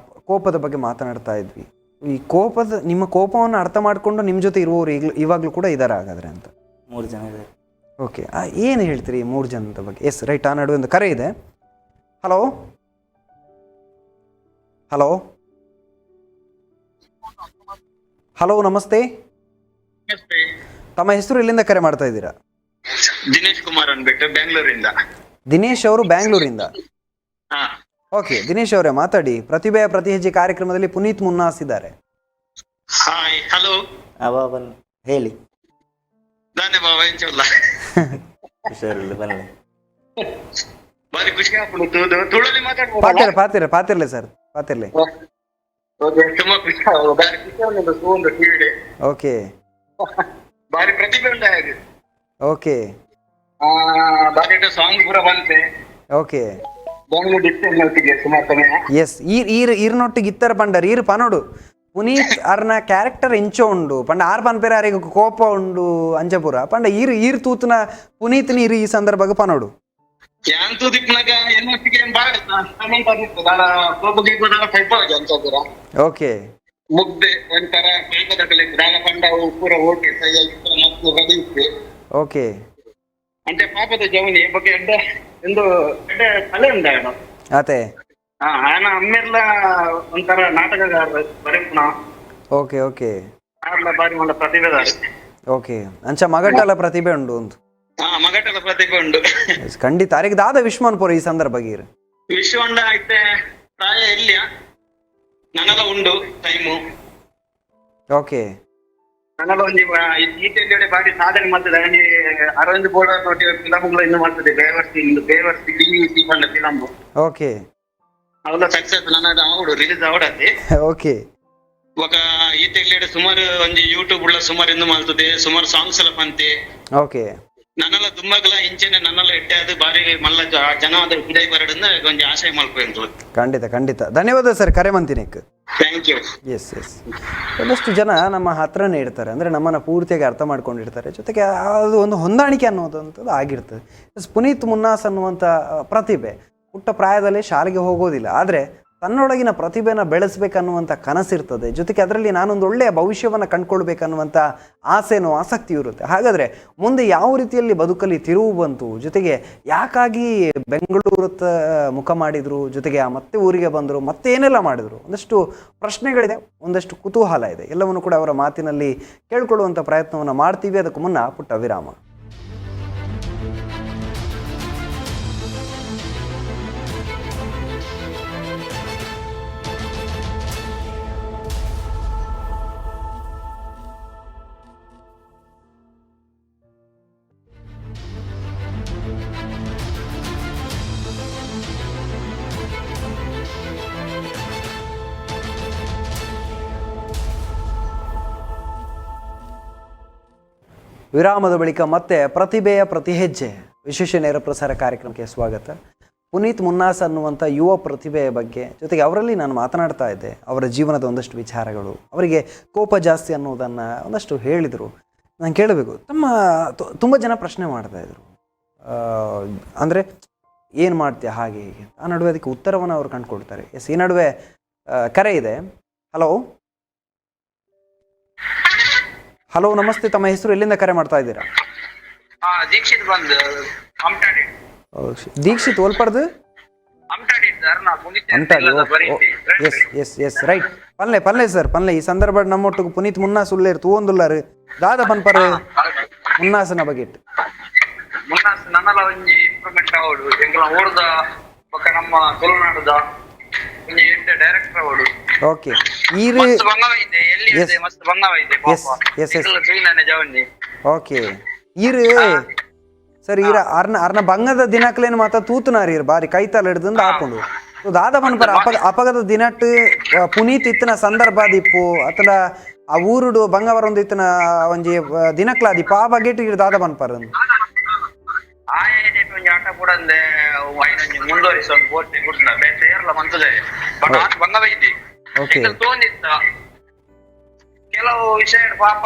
ಕೋಪದ ಬಗ್ಗೆ ಮಾತನಾಡ್ತಾ ಇದ್ವಿ. ಈ ನಿಮ್ಮ ಕೋಪವನ್ನು ಅರ್ಥ ಮಾಡಿಕೊಂಡು ನಿಮ್ಮ ಜೊತೆ ಇರುವವರು ಇವಾಗಲೂ ಕೂಡ ಇದ್ದಾರೆ ಹಾಗಾದರೆ ಅಂತ? 3 ಜನ ಇದ್ದಾರೆ. ಓಕೆ, ಏನು ಹೇಳ್ತೀರಿ 3 ಜನದ ಬಗ್ಗೆ? ಎಸ್ ರೈಟ್, ಆ ನಡುವೆ ಒಂದು ಕರೆ ಇದೆ. ಹಲೋ ಹಲೋ ಹಲೋ, ನಮಸ್ತೆ. ತಮ್ಮ ಹೆಸರು ಎಲ್ಲಿಂದ ಕರೆ ಮಾಡ್ತಾ ಇದ್ದೀರಾ? ದಿನೇಶ್ ಕುಮಾರ್ ಅಂದ್ಬಿಟ್ಟು ಬೆಂಗಳೂರಿಂದ. ದಿನೇಶ್ ಅವರು ಬ್ಯಾಂಗ್ಳೂರಿಂದ. ಓಕೆ ದಿನೇಶ್ ಅವರೇ ಮಾತಾಡಿ. ಪ್ರತಿಭೆಯ ಪ್ರತಿ ಹೆಜ್ಜೆ ಕಾರ್ಯಕ್ರಮದಲ್ಲಿ ಪುನೀತ್ ಮುನ್ನಾಸ್ ಇದ್ದಾರೆ. Hi, hello. ಅವಾವನ್ ಹೇಳಿ. ನಾನೇ ಬಾಬಾ ಎಂಚಲ್ಲ ಹುಷಾರಿಲ್ಲ ಬನ್ನಿ. ಬಾರಿ ಖುಷಿ ಆಗ್ಬಿಡ್ತು. ತುಳಲಿ ಮಾತಾಡ್ಬೋದು. ಪಾತಿರ್ಲೆ ಸರ್, ಪಾತಿರ್ಲೆ. ತುಂಬಾ ಖುಷಿ ಬಾರಿ ಖುಷಿ ಆಗ್ಬಿಟ್ಟು ಒಂದು ಟಿವಿ. ಓಕೆ, ಬಾರಿ ಪ್ರತಿಭೆ ಉಂಟಾಗಿದೆ. ಓಕೆ ಬಾರಿ ಸಾಂಗ್ ಪೂರ ಬಂತೆ. ಓಕೆ ಬೆಂಗಳೂರು ಡಿಸ್ಟ್ರಿಕ್ಟ್ ಸುಮಾರು ಸಮಯ. ಎಸ್, ಈರ್ನೊಟ್ಟಿಗೆ ಇತ್ತರ ಪಂಡರ್ ಈರು ಪನೋಡು ಪುನೀತ್ ಅರ್ನ ಕ್ಯಾರೆಕ್ಟರ್ ಎಂಚೋ ಉಂಡು ಪಂಡ ಆರ್ ಪನ್ಪೇರ ಅರಿಗೆ ಕೋಪ ಉಂಡು ಅಂಜಪುರ ಪಂಡ ಈರ್ ತೂತನ ಪುನೀತ್ ನೀರು ಈ ಸಂದರ್ಭ ಪನೋಡು ಯಾಂತು ದಿಕ್ನಾಗ ಎನ್ನೊಟ್ಟಿಗೆ ಬಾಳ ಕಮೆಂಟ್ ಆಗಿತ್ತು. ದಾಳ ಕೋಪಗೆ ಗೋದಾಳ ಕೈಪಾಗಿ ಅಂಚಪುರ. ಓಕೆ, ಮುಗ್ದೆ ಒಂಥರ ಕೈಪದಕಲೆ ದಾಳ ಪಂಡವು ಪೂರ ಓಕೆ ಸೈ ಮತ್ತು ರಡಿ ಇತ್ತು. ಓಕೆ అంటే పాపతో జవని ఒక ఎడ్డ ఎందు అంటే కళ ఉండాయన ಅತೆ ఆయన అమ్మేర్ల ಒಂಥರ ನಾಟಕಗಾರ ಬರೆಪುಣ. ಓಕೆ ಓಕೆ ಆರ್ಲ ಬಾರಿ ಮಲ್ಲ ಪ್ರತಿಭೆದಾರೆ. ಓಕೆ ಅಂಚ ಮಗಟಲ ಪ್ರತಿಭೆ ಉಂಡು ಒಂದು. ಮಗಟಲ ಪ್ರತಿಭೆ ಉಂಡು ಖಂಡಿತ. ಅರಿಗೆ ದಾದ ವಿಶ್ವನ್ ಪುರ ಈ ಸಂದರ್ಭ ಗೀರು ವಿಶ್ವಂಡ ಐತೆ ಪ್ರಾಯ ಇಲ್ಲಿಯ ನನಗ ಉಂಡು ಟೈಮು. ಓಕೆ ನನಗ ಒಂದು ಈಟೆಲ್ಲಿ ಬಾರಿ ಸಾಧನೆ ಮಾಡ್ತದೆ. ಅರವಿಂದ್ ಬೋಡ ತೋಟಿ ಫಿಲಮ್ಗಳು ಇನ್ನು ಮಾಡ್ತದೆ. ಬೇವರ್ಸಿ ಡಿವಿಸಿ ಬಂದ ಫಿಲಮ್. ಓಕೆ ಅವೆಲ್ಲ ಸಕ್ಸಸ್ ನನ್ನ ಅವಡು ರಿಲೀಸ್ ಅವಡತ್ತೆ. ಓಕೆ ఒక ఈతెళ్ళేడు సుమారు ಒಂದು ಯೂಟ್ಯೂಬ್ ಉಳ್ಳ ಸುಮಾರು ಎಂದು ಮಾಡ್ತದೆ. ಸುಮಾರು ಸಾಂಗ್ಸ್ ಎಲ್ಲ ಬಂತೆ. ಓಕೆ ನನ್ನೆಲ್ಲ ದುಮ್ಮಗಲ ಇಂಚೆನೆ ನನ್ನೆಲ್ಲ ಎಟ್ಟೆ ಅದು ಬಾರಿ ಮಲ್ಲ ಜನ ಅದ್ರ ಗಿಡೈ ಬರಡನ್ನ ಕೊಂಚ ಆಶಯ ಮಲ್ಪು. ಖಂಡಿತ ಖಂಡಿತ. ಧನ್ಯವಾದ ಸರ್ ಕರೆ ಮಂತಿನಕ್ಕೆ. Thank you. ಎಸ್ ಎಸ್, ಒಂದಷ್ಟು ಜನ ನಮ್ಮ ಹತ್ರನೇ ಇರ್ತಾರೆ, ಅಂದರೆ ನಮ್ಮನ್ನು ಪೂರ್ತಿಯಾಗಿ ಅರ್ಥ ಮಾಡ್ಕೊಂಡಿರ್ತಾರೆ. ಜೊತೆಗೆ ಅದು ಒಂದು ಹೊಂದಾಣಿಕೆ ಅನ್ನೋದಂಥದ್ದು ಆಗಿರ್ತದೆ. ಪುನೀತ್ ಮುನ್ನಾಸ್ ಅನ್ನುವಂಥ ಪ್ರತಿಭೆ ಪುಟ್ಟ ಪ್ರಾಯದಲ್ಲಿ ಶಾಲೆಗೆ ಹೋಗೋದಿಲ್ಲ, ಆದರೆ ತನ್ನೊಳಗಿನ ಪ್ರತಿಭೆನ ಬೆಳೆಸಬೇಕನ್ನುವಂಥ ಕನಸಿರ್ತದೆ. ಜೊತೆಗೆ ಅದರಲ್ಲಿ ನಾನೊಂದು ಒಳ್ಳೆಯ ಭವಿಷ್ಯವನ್ನು ಕಂಡುಕೊಳ್ಬೇಕನ್ನುವಂಥ ಆಸೆನೋ ಆಸಕ್ತಿ ಇರುತ್ತೆ. ಹಾಗಾದರೆ ಮುಂದೆ ಯಾವ ರೀತಿಯಲ್ಲಿ ಬದುಕಲ್ಲಿ ತಿರುವು ಬಂತು, ಜೊತೆಗೆ ಯಾಕಾಗಿ ಬೆಂಗಳೂರತ್ತ ಮುಖ ಮಾಡಿದರು, ಜೊತೆಗೆ ಮತ್ತೆ ಊರಿಗೆ ಬಂದರು, ಮತ್ತೇನೆಲ್ಲ ಮಾಡಿದರು, ಒಂದಷ್ಟು ಪ್ರಶ್ನೆಗಳಿದೆ, ಒಂದಷ್ಟು ಕುತೂಹಲ ಇದೆ. ಎಲ್ಲವನ್ನು ಕೂಡ ಅವರ ಮಾತಿನಲ್ಲಿ ಕೇಳ್ಕೊಳ್ಳುವಂಥ ಪ್ರಯತ್ನವನ್ನು ಮಾಡ್ತೀವಿ. ಅದಕ್ಕೂ ಮುನ್ನ ಪುಟ್ಟ ವಿರಾಮ. ವಿರಾಮದ ಬಳಿಕ ಮತ್ತೆ ಪ್ರತಿಭೆಯ ಪ್ರತಿ ಹೆಜ್ಜೆ ವಿಶೇಷ ನೇರ ಪ್ರಸಾರ ಕಾರ್ಯಕ್ರಮಕ್ಕೆ ಸ್ವಾಗತ. ಪುನೀತ್ ಮುನ್ನಾಸ್ ಅನ್ನುವಂಥ ಯುವ ಪ್ರತಿಭೆಯ ಬಗ್ಗೆ, ಜೊತೆಗೆ ಅವರಲ್ಲಿ ನಾನು ಮಾತನಾಡ್ತಾ ಇದ್ದೆ. ಅವರ ಜೀವನದ ಒಂದಷ್ಟು ವಿಚಾರಗಳು, ಅವರಿಗೆ ಕೋಪ ಜಾಸ್ತಿ ಅನ್ನೋದನ್ನು ಒಂದಷ್ಟು ಹೇಳಿದರು. ನಾನು ಕೇಳಬೇಕು, ತುಂಬ ಜನ ಪ್ರಶ್ನೆ ಮಾಡ್ತಾಯಿದ್ರು, ಅಂದರೆ ಏನು ಮಾಡ್ತೀಯ ಹಾಗೆ ಹೀಗೆ. ಆ ನಡುವೆ ಅದಕ್ಕೆ ಉತ್ತರವನ್ನು ಅವರು ಕಂಡುಕೊಡ್ತಾರೆ. ಎಸ್, ಈ ನಡುವೆ ಕರೆ ಇದೆ. ಹಲೋ ಹಲೋ, ನಮಸ್ತೆ. ತಮ್ಮ ಹೆಸರು ಎಲ್ಲಿಂದ ಕರೆ ಮಾಡ್ತಾ ಇದ್ದೀರಾ? ದೀಕ್ಷಿತ್ ಬಂದು ದೀಕ್ಷಿತ್ ಓಲ್ಪಡ್ದು ಅಂಟಾಡಿ. Yes yes yes right. ಪಲ್ಲೆ ಸರ್ ಪಲ್ಲೆ. ಈ ಸಂದರ್ಭ ನಮ್ಮೊಟ್ಟಿಗೆ ಪುನೀತ್ ಮುನ್ನಾಸ್ ಉಳ್ಳೇರು ತೂವೊಂದುಲ್ಲಾರು ದಾದ ಪನ್ಪರ್ ಮುನ್ನಾಸನ ಬಗ್ಗೆ ಮುನ್ನಾಸ್ ನನ್ನಲ ಒಂಜಿ ಇಂಪ್ರೂವ್ಮೆಂಟ್ ಆವಡು ಎಂಕಲ ಓಡ್ದ ಬೊಕ ನಮ್ಮ ತುಳುನಾಡುದ ಒಂಜಿ ಎಂಟೆ ಡೈರೆಕ್ಟರ್ ಆವಡು. ಓಕೆ ಈರು ಮಸ್ತ್ ಬಂಗವೈದೆ ಎಲ್ಲಿ ಇದೆ ಮಸ್ತ್ ಬಂಗವೈದೆ ಎಸ್ ಎಸ್ ಎಸ್ ಚೀನಾನೆ ಜವನ್ನಿ. ಓಕೆ ಈರು ಸರ್ ಈರ ಅರ್ನ ಬಂಗದ ದಿನಕ್ಲೇನು ಮಾತ ತೂತುನಾರಿ ಇರು ಬಾರಿ ಕೈತಲ್ ಹಿಡ್ದಿಂದ ಹಾಕೊಂಡು ದಾದ ಪನ್ಪರ ಅಪಗದ ದಿನಟ್ ಪುನೀತ್ ಇತ್ತಿನ ಸಂದರ್ಭ ದಿಪ್ಪು ಅಥವಾ ಆ ಊರುಡು ಬಂಗವರೊಂದು ಇತ್ತಿನ ಒಂಜಿ ದಿನಕ್ಲಾದಿಪ್ಪು ಆ ಬಗೆಟ್ ದಾದ ಪನ್ಪರ ಆಯೇನೇಟ್ ಒಂಜಿ ಆಟ ಕೂಡಂದೆ ಐನೊಂಜಿ ಮುಂದುವರಿಸ ಒಂದು ಪೋರ್ಟಿ ಗುಡ್ಲ ಬೇರೆ ಮಂತದೆ ಬಟ್ ಬಂಗವೈತಿ ಓಕೆ ತೋಂದಿತ್ತ ಕೆಲವು ವಿಷಯ ಪಾಪ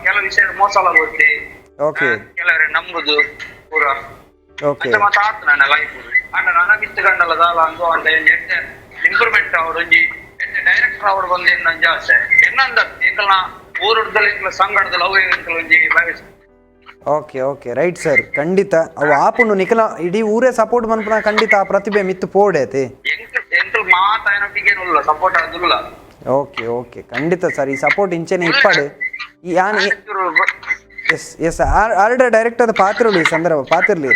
ಕೆಲವು ವಿಷಯ ಮೋಸವಾಗುತ್ತೆ. ಓಕೆ ಕೆಲವರೇ ನಂಬುದು ಪೂರ ಓಕೆ ಮತ್ತೆ ಮತ್ತೆ ಆತು ನನ್ನ ಲೈಫ್ ಅಂಡ ನನಗಿತ್ತು ಗಂಡಲ್ಲ ದಾಲ ಅಂದು ಅಂದ ಎಡ್ಡೆ ಇಂಪ್ರೂವ್ಮೆಂಟ್ ಅವರು ಒಂಜಿ ಎಡ್ಡೆ ಡೈರೆಕ್ಟರ್ ಅವರು ಬಂದು ನಂಜ ಆಸೆ ಎನ್ನಂದ ಎಂಕಲ್ನ ಊರುಡ್ದಲ್ಲಿ ಎಂಕಲ ಸಂಗಡದಲ್ಲಿ ಅವು ಎಂಕಲ್ ಒಂಜಿ ಭಾವಿಸ್. ಓಕೆ ಓಕೆ ರೈಟ್ ಸರ್, ಖಂಡಿತ ಅವು ಆಪುಂಡು ನಿಖಲ ಇಡೀ ಊರೇ ಸಪೋರ್ಟ್ ಮನ್ಪುನ ಖಂಡಿತ ಆ ಪ್ರತಿಭೆ ಮಿತ್ತು ಪೋಡೇತಿ ಎಂಕಲ್ ಮಾತಾಯನೊಟ್ಟಿಗೇನುಲ್ಲ ಸಪೋರ್ಟ್ ಆದುಲ್ಲ. ಓಕೆ ಓಕೆ ಖಂಡಿತ ಸರ್, ಈ ಸಪೋರ್ಟ್ ಇಂಚೆನೆ ಇಪ್ಪಡು ಈ ಯಾನ್ ಎಸ್ ಎಸ್ ಆರ್ಡರ್ ಡೈರೆಕ್ಟ್ ಅದು ಪಾತಿರಲಿ ಈ ಸಂದರ್ಭ ಪಾತಿರ್ಲಿ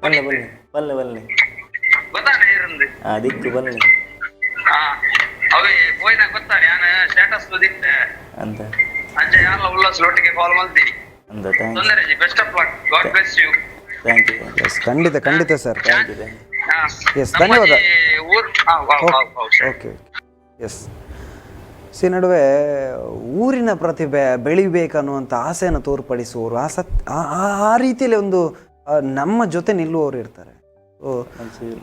ಬಲ್ಲೆ ಬಲ್ಲೆ ಬಲ್ಲೆ ಬಲ್ಲೆ ಗೊತ್ತಾನೆ ಇருந்து ದಿಕ್ಕು ಬಲ್ಲೆ ಅವೇ ಪೋಯಿನ ಗೊತ್ತಾನೆ ನಾನು ಸ್ಟೇಟಸ್ ದಿತ್ತೆ ಅಂತ ಅಂಚೆ ಯಾರಲ್ಲ ಉಲ್ಲಾಸ್ ಒಟ್ಟಿಗೆ ಕಾಲ್ ಮಾಡ್ತೀನಿ ಅಂತ. ತೊಂದರೆ ಜಿ, best of luck, God bless you. Thank you yes ಖಂಡಿತ ಖಂಡಿತ ಸರ್, ಥ್ಯಾಂಕ್ ಯು. ಎಸ್ ಧನ್ಯವಾದ. ಓಕೆ ಓಕೆ ಎಸ್ ಸಿ ನಡುವೆ ಊರಿನ ಪ್ರತಿಭೆ ಬೆಳಿಬೇಕನ್ನುವಂಥ ಆಸೆಯನ್ನು ತೋರ್ಪಡಿಸುವವರು ಆ ರೀತಿಯಲ್ಲಿ ಒಂದು ನಮ್ಮ ಜೊತೆ ನಿಲ್ಲುವವರು ಇರ್ತಾರೆ.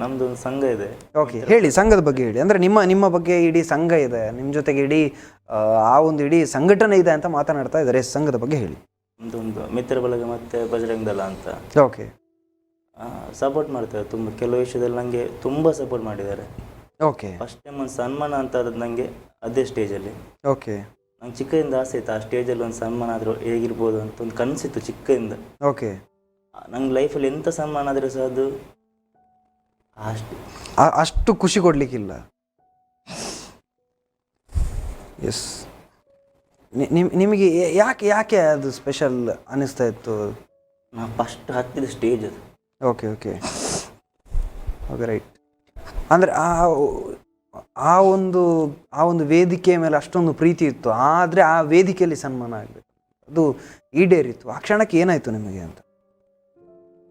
ನಮ್ದು ಒಂದು ಸಂಘ ಇದೆ. ಓಕೆ ಹೇಳಿ, ಸಂಘದ ಬಗ್ಗೆ ಹೇಳಿ. ಅಂದರೆ ನಿಮ್ಮ ಬಗ್ಗೆ ಇಡೀ ಸಂಘ ಇದೆ, ನಿಮ್ಮ ಜೊತೆಗೆ ಇಡೀ ಆ ಒಂದು ಇಡೀ ಸಂಘಟನೆ ಇದೆ ಅಂತ ಮಾತನಾಡ್ತಾ ಇದ್ದಾರೆ. ಸಂಘದ ಬಗ್ಗೆ ಹೇಳಿ. ಒಂದು ಮಿತ್ರ ಬಳಗ ಮತ್ತು ಬಜರಂಗದಳ ಅಂತ. ಓಕೆ ಸಪೋರ್ಟ್ ಮಾಡ್ತಾರೆ ತುಂಬ, ಕೆಲವು ವಿಷಯದಲ್ಲಿ ನನಗೆ ತುಂಬ ಸಪೋರ್ಟ್ ಮಾಡಿದ್ದಾರೆ. ಓಕೆ ಫಸ್ಟ್ ಟೈಮ್ ಒಂದು ಸನ್ಮಾನ ಅಂತ ಆದದ್ದು ನನಗೆ ಅದೇ ಸ್ಟೇಜಲ್ಲಿ. ಓಕೆ ನಂಗೆ ಚಿಕ್ಕದಿಂದ ಆಸೆ ಇತ್ತು ಆ ಸ್ಟೇಜಲ್ಲಿ ಒಂದು ಸನ್ಮಾನ ಆದರೂ ಹೇಗಿರ್ಬೋದು ಅಂತ ಒಂದು ಕನಸಿತ್ತು ಚಿಕ್ಕದಿಂದ. ಓಕೆ ನಂಗೆ ಲೈಫಲ್ಲಿ ಎಂಥ ಸನ್ಮಾನ ಆದರೆ ಸಹ ಅದು ಅಷ್ಟು ಖುಷಿ ಕೊಡ್ಲಿಕ್ಕಿಲ್ಲ. ಎಸ್ ನಿಮಗೆ ಯಾಕೆ ಅದು ಸ್ಪೆಷಲ್ ಅನ್ನಿಸ್ತಾ ಇತ್ತು? ನಾನು ಫಸ್ಟ್ ಹತ್ತಿದ ಸ್ಟೇಜ್ ಅದು. Okay okay okay right. ಅಂದರೆ ಆ ಒಂದು ವೇದಿಕೆಯ ಮೇಲೆ ಅಷ್ಟೊಂದು ಪ್ರೀತಿ ಇತ್ತು, ಆದರೆ ಆ ವೇದಿಕೆಯಲ್ಲಿ ಸನ್ಮಾನ ಆಗಬೇಕು, ಅದು ಈಡೇರಿತ್ತು. ಆ ಕ್ಷಣಕ್ಕೆ ಏನಾಯಿತು ನಿಮಗೆ ಅಂತ?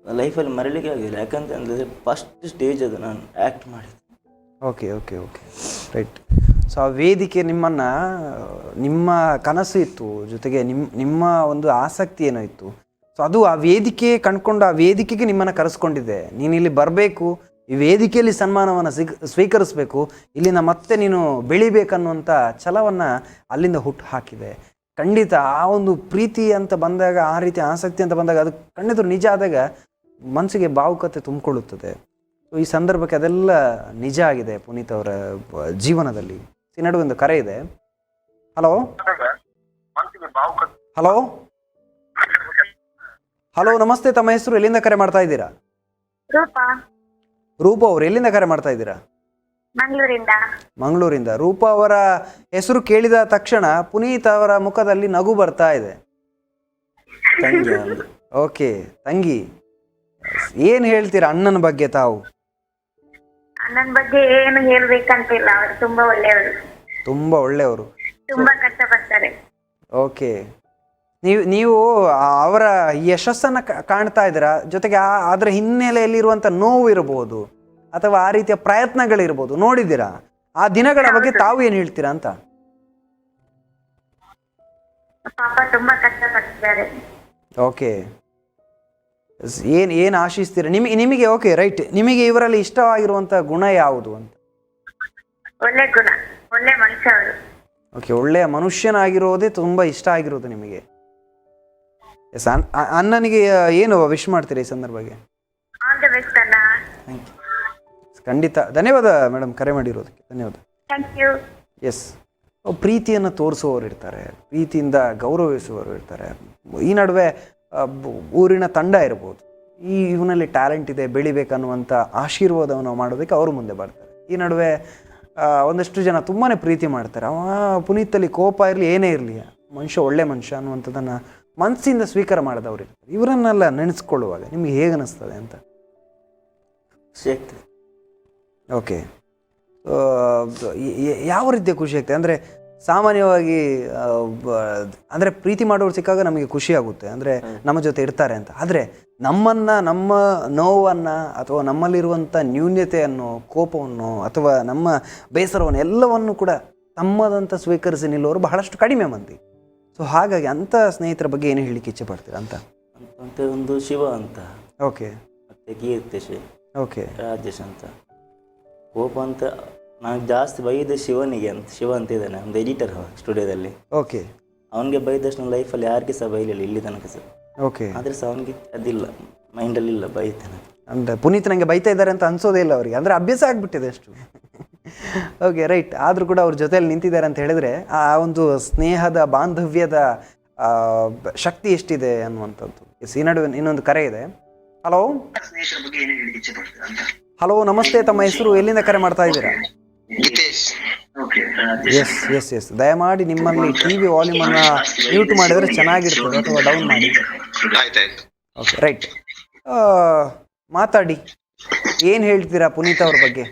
ಲೈಫಲ್ಲಿ ಮರಳಿಗೆ ಆಗಿಲ್ಲ, ಯಾಕಂತಂದರೆ ಫಸ್ಟ್ ಸ್ಟೇಜ್ ಅದು ನಾನು ಆ್ಯಕ್ಟ್ ಮಾಡಿದ್ದು. Okay okay okay right. So ಆ ವೇದಿಕೆ ನಿಮ್ಮ ಕನಸು ಇತ್ತು, ಜೊತೆಗೆ ನಿಮ್ಮ ಒಂದು ಆಸಕ್ತಿ ಏನೋ ಇತ್ತು. ಸೊ ಅದು ಆ ವೇದಿಕೆ ಕಂಡುಕೊಂಡು ಆ ವೇದಿಕೆಗೆ ನಿಮ್ಮನ್ನು ಕರೆಸ್ಕೊಂಡಿದ್ದೆ. ನೀನು ಇಲ್ಲಿ ಬರಬೇಕು, ಈ ವೇದಿಕೆಯಲ್ಲಿ ಸನ್ಮಾನವನ್ನು ಸ್ವೀಕರಿಸಬೇಕು, ಇಲ್ಲಿಂದ ಮತ್ತೆ ನೀನು ಬೆಳಿಬೇಕನ್ನುವಂಥ ಛಲವನ್ನು ಅಲ್ಲಿಂದ ಹುಟ್ಟು ಹಾಕಿದೆ. ಖಂಡಿತ ಆ ಒಂದು ಪ್ರೀತಿ ಅಂತ ಬಂದಾಗ, ಆ ರೀತಿ ಆಸಕ್ತಿ ಅಂತ ಬಂದಾಗ, ಅದು ಖಂಡಿತ ನಿಜ ಆದಾಗ ಮನಸ್ಸಿಗೆ ಭಾವುಕತೆ ತುಂಬಿಕೊಳ್ಳುತ್ತದೆ. ಸೊ ಈ ಸಂದರ್ಭಕ್ಕೆ ಅದೆಲ್ಲ ನಿಜ ಆಗಿದೆ ಪುನೀತ್ ಅವರ ಜೀವನದಲ್ಲಿ. ಈ ನಡುವೆ ಒಂದು ಕರೆ ಇದೆ. ಹಲೋ ಹಲೋ ಹಲೋ ನಮಸ್ತೆ, ತಮ್ಮ ಹೆಸರು? ಎಲ್ಲಿಂದ ಕರೆ ಮಾಡ್ತಾ ಇದ್ದೀರಾ? ರೂಪಾ ಅವರು ಎಲ್ಲಿಂದ ಕರೆ ಮಾಡ್ತಾ ಇದ್ದೀರಾ? ಮಂಗಳೂರಿಂದ. ರೂಪಾ ಅವರ ಹೆಸರು ಕೇಳಿದ ತಕ್ಷಣ ಪುನೀತ್ ಅವರ ಮುಖದಲ್ಲಿ ನಗು ಬರ್ತಾ ಇದೆ. ಓಕೆ ತಂಗಿ, ಏನ್ ಹೇಳ್ತೀರಾ ಅಣ್ಣನ ಬಗ್ಗೆ ತಾವು? ಅಣ್ಣನ ಬಗ್ಗೆ ಏನು ಹೇಳ್ಬೇಕಂತಿಲ್ಲ, ಅವರು ತುಂಬಾ ಒಳ್ಳೆಯವರು. ತುಂಬಾ ಒಳ್ಳೆಯವರು, ತುಂಬಾ ಕಷ್ಟಪಡ್ತಾರೆ. ಓಕೆ, ನೀವು ಅವರ ಯಶಸ್ಸನ್ನು ಕಾಣ್ತಾ ಇದ್ದೀರಾ, ಜೊತೆಗೆ ಅದರ ಹಿನ್ನೆಲೆಯಲ್ಲಿರುವಂಥ ನೋವು ಇರಬಹುದು ಅಥವಾ ಆ ರೀತಿಯ ಪ್ರಯತ್ನಗಳಿರ್ಬೋದು, ನೋಡಿದ್ದೀರಾ? ಆ ದಿನಗಳ ಬಗ್ಗೆ ತಾವು ಏನು ಹೇಳ್ತೀರಾ ಅಂತ? ಪಾಪ ತುಂಬಾ ಕಷ್ಟಪಡ್ತಿದ್ದಾರೆ. ಓಕೆ, ಏನು ಆಶಿಸ್ತೀರಾ ನಿಮಗೆ? ಓಕೆ ರೈಟ್, ನಿಮಗೆ ಇವರಲ್ಲಿ ಇಷ್ಟವಾಗಿರುವಂಥ ಗುಣ ಯಾವುದು ಅಂತ? ಒಳ್ಳೆ ಗುಣ, ಒಳ್ಳೆ ಮನುಷ್ಯ ಅವರು. ಓಕೆ, ಒಳ್ಳೆಯ ಮನುಷ್ಯನಾಗಿರೋದೇ ತುಂಬ ಇಷ್ಟ ಆಗಿರೋದು ನಿಮಗೆ. ಎಸ್, ಅಣ್ಣನಿಗೆ ಏನು ವಿಶ್ ಮಾಡ್ತೀರಾ ಈ ಸಂದರ್ಭಕ್ಕೆ? ಆಲ್ ದಿ ಬೆಸ್ಟ್ ಅಣ್ಣ. ಖಂಡಿತ. ಧನ್ಯವಾದ ಮೇಡಮ್, ಕರೆ ಮಾಡಿರೋದಕ್ಕೆ ಧನ್ಯವಾದ. Thank you. ಎಸ್, ಪ್ರೀತಿಯನ್ನು ತೋರಿಸುವವರು ಇರ್ತಾರೆ, ಪ್ರೀತಿಯಿಂದ ಗೌರವಿಸುವವರು ಇರ್ತಾರೆ. ಈ ನಡುವೆ ಊರಿನ ತಂಡ ಇರ್ಬೋದು, ಇವನಲ್ಲಿ ಟ್ಯಾಲೆಂಟ್ ಇದೆ, ಬೆಳಿಬೇಕನ್ನುವಂಥ ಆಶೀರ್ವಾದವನ್ನು ಮಾಡೋದಕ್ಕೆ ಅವರು ಮುಂದೆ ಬರ್ತಾರೆ. ಈ ನಡುವೆ ಒಂದಷ್ಟು ಜನ ತುಂಬಾ ಪ್ರೀತಿ ಮಾಡ್ತಾರೆ. ಪುನೀತಲ್ಲಿ ಕೋಪ ಇರಲಿ, ಏನೇ ಇರಲಿ, ಮನುಷ್ಯ ಒಳ್ಳೆ ಮನುಷ್ಯ ಅನ್ನುವಂಥದ್ದನ್ನು ಮನಸ್ಸಿಂದ ಸ್ವೀಕಾರ ಮಾಡಿದವರು ಇರ್ತಾರೆ. ಇವರನ್ನೆಲ್ಲ ನೆನೆಸ್ಕೊಳ್ಳುವಾಗ ನಿಮಗೆ ಹೇಗೆ ಅನ್ನಿಸ್ತದೆ ಅಂತ? ಓಕೆ, ಯಾವ ರೀತಿಯ ಖುಷಿ ಆಗ್ತದೆ ಅಂದರೆ ಸಾಮಾನ್ಯವಾಗಿ ಅಂದರೆ ಪ್ರೀತಿ ಮಾಡೋರು ಸಿಕ್ಕಾಗ ನಮಗೆ ಖುಷಿ ಆಗುತ್ತೆ, ಅಂದರೆ ನಮ್ಮ ಜೊತೆ ಇರ್ತಾರೆ ಅಂತ. ಆದರೆ ನಮ್ಮ ನೋವನ್ನು ಅಥವಾ ನಮ್ಮಲ್ಲಿರುವಂಥ ನ್ಯೂನ್ಯತೆಯನ್ನು, ಕೋಪವನ್ನು ಅಥವಾ ನಮ್ಮ ಬೇಸರವನ್ನು ಎಲ್ಲವನ್ನು ಕೂಡ ತಮ್ಮದಂತ ಸ್ವೀಕರಿಸಿ ನಿಲ್ಲೋರು ಬಹಳಷ್ಟು ಕಡಿಮೆ ಮಂದಿ. ಸೊ ಹಾಗಾಗಿ ಅಂಥ ಸ್ನೇಹಿತರ ಬಗ್ಗೆ ಏನು ಹೇಳಲಿಕ್ಕೆ ಇಚ್ಛೆ ಪಡ್ತೀರಾ ಅಂತ? ಒಂದು ಶಿವ ಅಂತ, ಓಕೆ, ಮತ್ತು ಕೀರ್ತೇಶ್, ಓಕೆ, ರಾಜೇಶ್ ಅಂತ. ಕೋಪ ಅಂತ ನಾನು ಜಾಸ್ತಿ ಬೈದೆ ಶಿವನಿಗೆ ಅಂತ. ಶಿವ ಅಂತ ಇದ್ದಾನೆ, ಒಂದು ಎಡಿಟರ್ ಸ್ಟುಡಿಯೋದಲ್ಲಿ. ಓಕೆ ಅವನಿಗೆ ಬೈದಷ್ಟು ಲೈಫಲ್ಲಿ ಯಾರಿಗೆ ಸಹ ಬೈಲಿಲ್ಲ ಇಲ್ಲಿ ತನಕ ಸಹ. ಓಕೆ. ಆದರೆ ಸಹ ಅವನಿಗೆ ಅದಿಲ್ಲ, ಮೈಂಡಲ್ಲಿ ಇಲ್ಲ ಬೈತಾನೆ. ಅಂದರೆ ಪುನೀತ್ ನನಗೆ ಬೈತಾ ಇದ್ದಾರೆ ಅಂತ ಅನ್ಸೋದೇ ಇಲ್ಲ ಅವರಿಗೆ, ಅಂದರೆ ಅಭ್ಯಾಸ ಆಗಿಬಿಟ್ಟಿದೆ ಅಷ್ಟು. Okay right. ಆದರೂ ಕೂಡ ಅವ್ರ ಜೊತೆಯಲ್ಲಿ ನಿಂತಿದ್ದಾರೆ ಅಂತ ಹೇಳಿದ್ರೆ ಆ ಒಂದು ಸ್ನೇಹದ ಬಾಂಧವ್ಯದ ಶಕ್ತಿ ಎಷ್ಟಿದೆ ಅನ್ನುವಂಥದ್ದು. ಈ ನಡುವೆ ಇನ್ನೊಂದು ಕರೆ ಇದೆ. ಹಲೋ ಹಲೋ, ನಮಸ್ತೆ. ತಮ್ಮ ಹೆಸರು, ಎಲ್ಲಿಂದ ಕರೆ ಮಾಡ್ತಾ ಇದ್ದೀರಾ? Yes yes yes. ದಯಮಾಡಿ ನಿಮ್ಮಲ್ಲಿ ಟಿವಿ ವಾಲ್ಯೂಮ್ ಅನ್ನ ಮ್ಯೂಟ್ ಮಾಡಿದ್ರೆ ಚೆನ್ನಾಗಿರ್ತದೆ, ಅಥವಾ ಡೌನ್ ಮಾಡಿ. Okay right. ಮಾತಾಡಿ, ಏನು ಹೇಳ್ತೀರಾ ಪುನೀತ್ ಅವ್ರ ಬಗ್ಗೆ?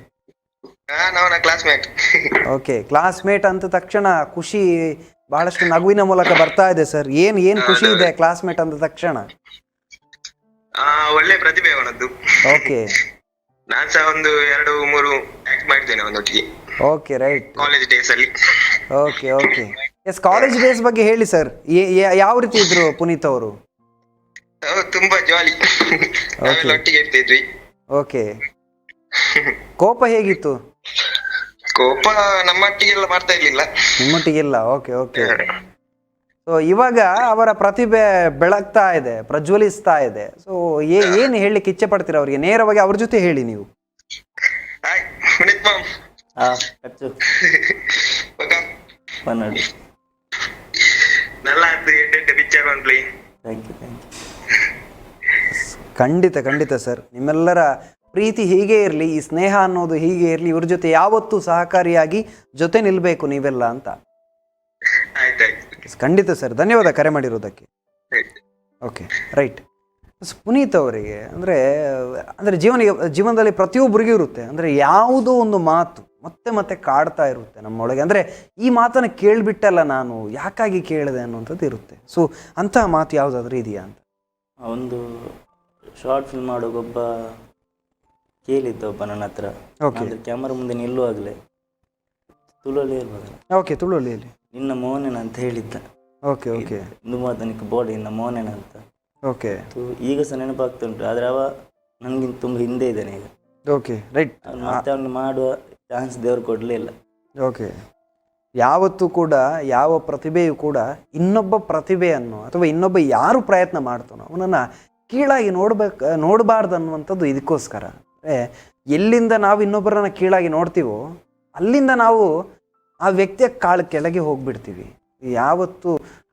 ಓಕೆ, ಕ್ಲಾಸ್ಮೇಟ್ ಅಂತ ತಕ್ಷಣ ಖುಷಿ ಬಹಳಷ್ಟು ನಗುವಿನ ಮೂಲಕ ಬರ್ತಾ ಇದೆ ಸರ್. ಏನ್ ಖುಷಿ ಇದೆ ಕ್ಲಾಸ್ಮೇಟ್ ಅಂತ ತಕ್ಷಣ? ಒಳ್ಳೆ ಪ್ರತಿಭೆ ಅವನದ್ದು. ಓಕೆ. ನಾನ್ ಸಹ ಒಂದು 2-3 ಆಕ್ಟ್ ಮಾಡಿದ್ದೇನೆ ಅವನೊಟ್ಟಿಗೆ. Okay right. ಕಾಲೇಜ್ ಡೇಸ್ ಅಲ್ಲಿ. Okay okay. Yes, college days ಬಗ್ಗೆ ಹೇಳಿ ಸರ್. ಯಾವ ರೀತಿ ಇದ್ರು ಪುನೀತ್ ಅವರು? ತುಂಬಾ ಜಾಲಿ, ನಾವೆಲ್ಲ ಒಟ್ಟಿಗೆ ಇರ್ತಿದ್ವಿ. ಓಕೆ. ಕೋಪ ಹೇಗಿತ್ತು? ಕೋಪ ನಮ್ಮೊಟ್ಟಿಗೆಲ್ಲ ಮಾಡ್ತಾ ಇರ್ಲಿಲ್ಲ. ನಿಮ್ಮೊಟ್ಟಿಗೆಲ್ಲ? Okay okay. ಸೊ ಇವಾಗ ಅವರ ಪ್ರತಿಭೆ ಬೆಳಗ್ತಾ ಇದೆ, ಪ್ರಜ್ವಲಿಸ್ತಾ ಇದೆ. ಸೊ ಏನು ಹೇಳಲಿಕ್ಕೆ ಇಚ್ಛೆ ಪಡ್ತೀರಾ ಅವರಿಗೆ? ನೇರವಾಗಿ ಅವ್ರ ಜೊತೆ ಹೇಳಿ ನೀವು. ಖಂಡಿತ ಖಂಡಿತ ಸರ್. ನಿಮ್ಮೆಲ್ಲರ ಪ್ರೀತಿ ಹೀಗೆ ಇರಲಿ, ಈ ಸ್ನೇಹ ಅನ್ನೋದು ಹೀಗೆ ಇರಲಿ, ಇವ್ರ ಜೊತೆ ಯಾವತ್ತೂ ಸಹಕಾರಿಯಾಗಿ ಜೊತೆ ನಿಲ್ಬೇಕು ನೀವೆಲ್ಲ ಅಂತ. ಖಂಡಿತ ಸರ್, ಧನ್ಯವಾದ ಕರೆ ಮಾಡಿರೋದಕ್ಕೆ. Okay right. ಪುನೀತ್ ಅವರಿಗೆ ಅಂದರೆ ಜೀವನದಲ್ಲಿ ಪ್ರತಿಯೊಬ್ಬರಿಗೂ ಇರುತ್ತೆ, ಅಂದರೆ ಯಾವುದೋ ಒಂದು ಮಾತು ಮತ್ತೆ ಮತ್ತೆ ಕಾಡ್ತಾ ಇರುತ್ತೆ ನಮ್ಮೊಳಗೆ. ಅಂದರೆ ಈ ಮಾತನ್ನು ಕೇಳಿಬಿಟ್ಟಲ್ಲ ನಾನು, ಯಾಕಾಗಿ ಕೇಳಿದೆ ಅನ್ನುವಂಥದ್ದು ಇರುತ್ತೆ. ಸೊ ಅಂತಹ ಮಾತು ಯಾವುದಾದ್ರೂ ಇದೆಯಾ ಅಂತ? ಒಂದು ಶಾರ್ಟ್ ಫಿಲ್ಮ್ ಮಾಡೋಗೊಬ್ಬ ಕೇಳಿದ್ದೊಬ್ಬ ನನ್ನ ಹತ್ರ. ಕ್ಯಾಮರಾ ಮುಂದೆ ನಿಲ್ಲುವಾಗಲೇ ತುಳುವಲ್ಲಿ ಹೇಳ್ಬೋದಲ್ಲ? ಓಕೆ, ತುಳುವಲ್ಲಿಯಲ್ಲಿ ನಿನ್ನ ಮೋನೇನ ಅಂತ ಹೇಳಿದ್ದ. Okay okay. ಇಂದು ಮಾತನಿಗೆ ಬೋರ್ಡ್ ನಿನ್ನ ಮೋನೇನ ಅಂತ. ಓಕೆ. ಈಗ ಸಹ ನೆನಪಾಗ್ತುಂಟು, ಆದರೆ ಅವ ನನಗಿಂತ ತುಂಬ ಹಿಂದೆ ಇದ್ದಾನೆ ಈಗ. Okay right. ಮತ್ತೆ ಅವನಿಗೆ ಮಾಡುವ ಚಾನ್ಸ್ ದೇವರು ಕೊಡಲೇ ಇಲ್ಲ. ಓಕೆ. ಯಾವತ್ತೂ ಕೂಡ ಯಾವ ಪ್ರತಿಭೆಯೂ ಕೂಡ ಇನ್ನೊಬ್ಬ ಪ್ರತಿಭೆಯನ್ನು ಅಥವಾ ಇನ್ನೊಬ್ಬ ಯಾರು ಪ್ರಯತ್ನ ಮಾಡ್ತಾನೋ ಅವನನ್ನು ಕೀಳಾಗಿ ನೋಡಬಾರ್ದು ಅನ್ನುವಂಥದ್ದು ಇದಕ್ಕೋಸ್ಕರ. ಎಲ್ಲಿಂದ ನಾವು ಇನ್ನೊಬ್ಬರನ್ನ ಕೀಳಾಗಿ ನೋಡ್ತೀವೋ ಅಲ್ಲಿಂದ ನಾವು ಆ ವ್ಯಕ್ತಿಯ ಕೆಳಗೆ ಹೋಗ್ಬಿಡ್ತೀವಿ ಯಾವತ್ತು.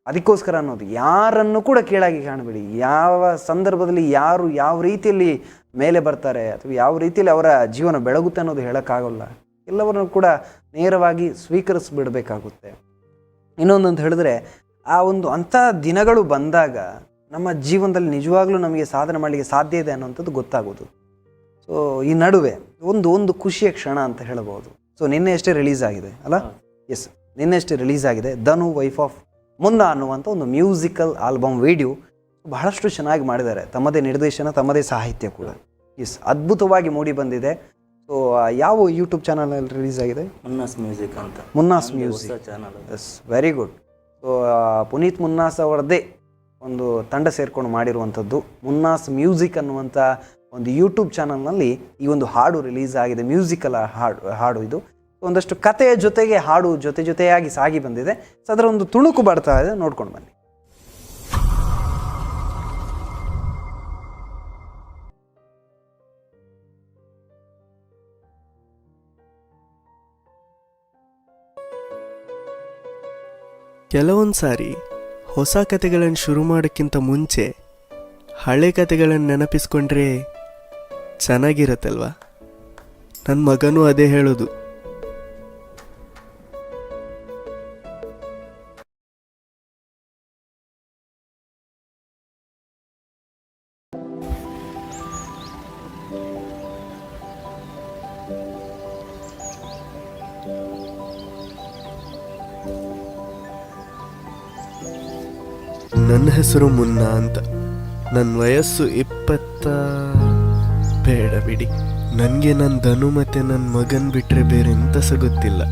ಅದಕ್ಕೋಸ್ಕರ ಅನ್ನೋದು, ಯಾರನ್ನು ಕೂಡ ಕೀಳಾಗಿ ಕಾಣಬೇಡಿ. ಯಾವ ಸಂದರ್ಭದಲ್ಲಿ ಯಾರು ಯಾವ ರೀತಿಯಲ್ಲಿ ಮೇಲೆ ಬರ್ತಾರೆ ಅಥವಾ ಯಾವ ರೀತಿಯಲ್ಲಿ ಅವರ ಜೀವನ ಬೆಳಗುತ್ತೆ ಅನ್ನೋದು ಹೇಳೋಕ್ಕಾಗಲ್ಲ. ಎಲ್ಲವನ್ನೂ ಕೂಡ ನೇರವಾಗಿ ಸ್ವೀಕರಿಸ್ಬಿಡಬೇಕಾಗುತ್ತೆ. ಇನ್ನೊಂದು ಅಂತ ಹೇಳಿದ್ರೆ, ಆ ಒಂದು ಅಂಥ ದಿನಗಳು ಬಂದಾಗ ನಮ್ಮ ಜೀವನದಲ್ಲಿ ನಿಜವಾಗ್ಲೂ ನಮಗೆ ಸಾಧನೆ ಮಾಡಲಿಕ್ಕೆ ಸಾಧ್ಯ ಇದೆ ಅನ್ನೋಂಥದ್ದು ಗೊತ್ತಾಗೋದು. ಸೊ ಈ ನಡುವೆ ಒಂದು ಖುಷಿಯ ಕ್ಷಣ ಅಂತ ಹೇಳ್ಬೋದು. ಸೊ ನಿನ್ನೆ ಅಷ್ಟೇ ರಿಲೀಸ್ ಆಗಿದೆ ಅಲ್ಲ? ಎಸ್, ನಿನ್ನೆ ಅಷ್ಟೇ ರಿಲೀಸ್ ಆಗಿದೆ ಧನು ವೈಫ್ ಆಫ್ ಮುನ್ನಾ ಅನ್ನುವಂಥ ಒಂದು ಮ್ಯೂಸಿಕಲ್ ಆಲ್ಬಮ್ ವಿಡಿಯೋ. ಬಹಳಷ್ಟು ಚೆನ್ನಾಗಿ ಮಾಡಿದ್ದಾರೆ, ತಮ್ಮದೇ ನಿರ್ದೇಶನ, ತಮ್ಮದೇ ಸಾಹಿತ್ಯ ಕೂಡ. ಎಸ್, ಅದ್ಭುತವಾಗಿ ಮೂಡಿ ಬಂದಿದೆ. ಸೊ ಯಾವ ಯೂಟ್ಯೂಬ್ ಚಾನಲ್ನಲ್ಲಿ ರಿಲೀಸ್ ಆಗಿದೆ? ಮುನ್ನಾಸ್ ಮ್ಯೂಸಿಕ್ ಅಂತ. Munnas music channel. Yes, very good. So Puneeth Munnas ಅವರದ್ದೇ ಒಂದು ತಂಡ ಸೇರ್ಕೊಂಡು ಮಾಡಿರುವಂಥದ್ದು ಮುನ್ನಾಸ್ ಮ್ಯೂಸಿಕ್ ಅನ್ನುವಂಥ ಒಂದು ಯೂಟ್ಯೂಬ್ ಚಾನಲ್ನಲ್ಲಿ ಈ ಒಂದು ಹಾಡು ರಿಲೀಸ್ ಆಗಿದೆ. ಮ್ಯೂಸಿಕಲ್ ಹಾಡು ಇದು. ಒಂದಷ್ಟು ಕಥೆಯ ಜೊತೆಗೆ ಹಾಡು ಜೊತೆಯಾಗಿ ಸಾಗಿ ಬಂದಿದೆ. ಸೊ ಅದರ ಒಂದು ತುಣುಕು ಬರ್ತಾ ಇದೆ, ನೋಡ್ಕೊಂಡು ಬನ್ನಿ. ಕೆಲವೊಂದು ಸಾರಿ ಹೊಸ ಕತೆಗಳನ್ನು ಶುರು ಮಾಡೋಕ್ಕಿಂತ ಮುಂಚೆ ಹಳೆ ಕತೆಗಳನ್ನು ನೆನಪಿಸ್ಕೊಂಡ್ರೆ ಚೆನ್ನಾಗಿರತ್ತಲ್ವ? ನನ್ನ ಮಗನೂ ಅದೇ ಹೇಳೋದು. ನನ್ನ ಹೆಸರು ಮುನ್ನಾ ಅಂತ. ನನ್ನ ವಯಸ್ಸು 20 ಬೇಡ ಬಿಡಿ. ನನಗೆ ನನ್ನ ಧನು ಮತ್ತು ನನ್ನ ಮಗನ್ ಬಿಟ್ಟರೆ ಬೇರೆ ಎಂತ ಸಹ ಗೊತ್ತಿಲ್ಲ.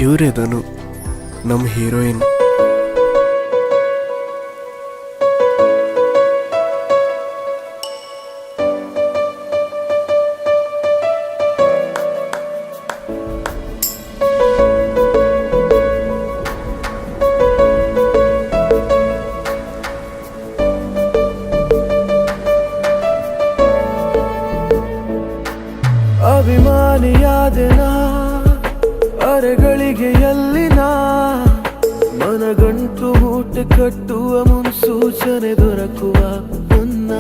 ಇವರೇ ಧನು, ನಮ್ಮ ಹೀರೋಯಿನ್. ಅಭಿಮಾನಿಯಾದೆನಾ ಅರೆಗಳಿಗೆ ಎಲ್ಲಿನ ಮನಗಂಟು ಮೂಟೆ ಕಟ್ಟುವ ಮುನ್ಸೂಚನೆ ದೊರಕುವ ಮುನ್ನ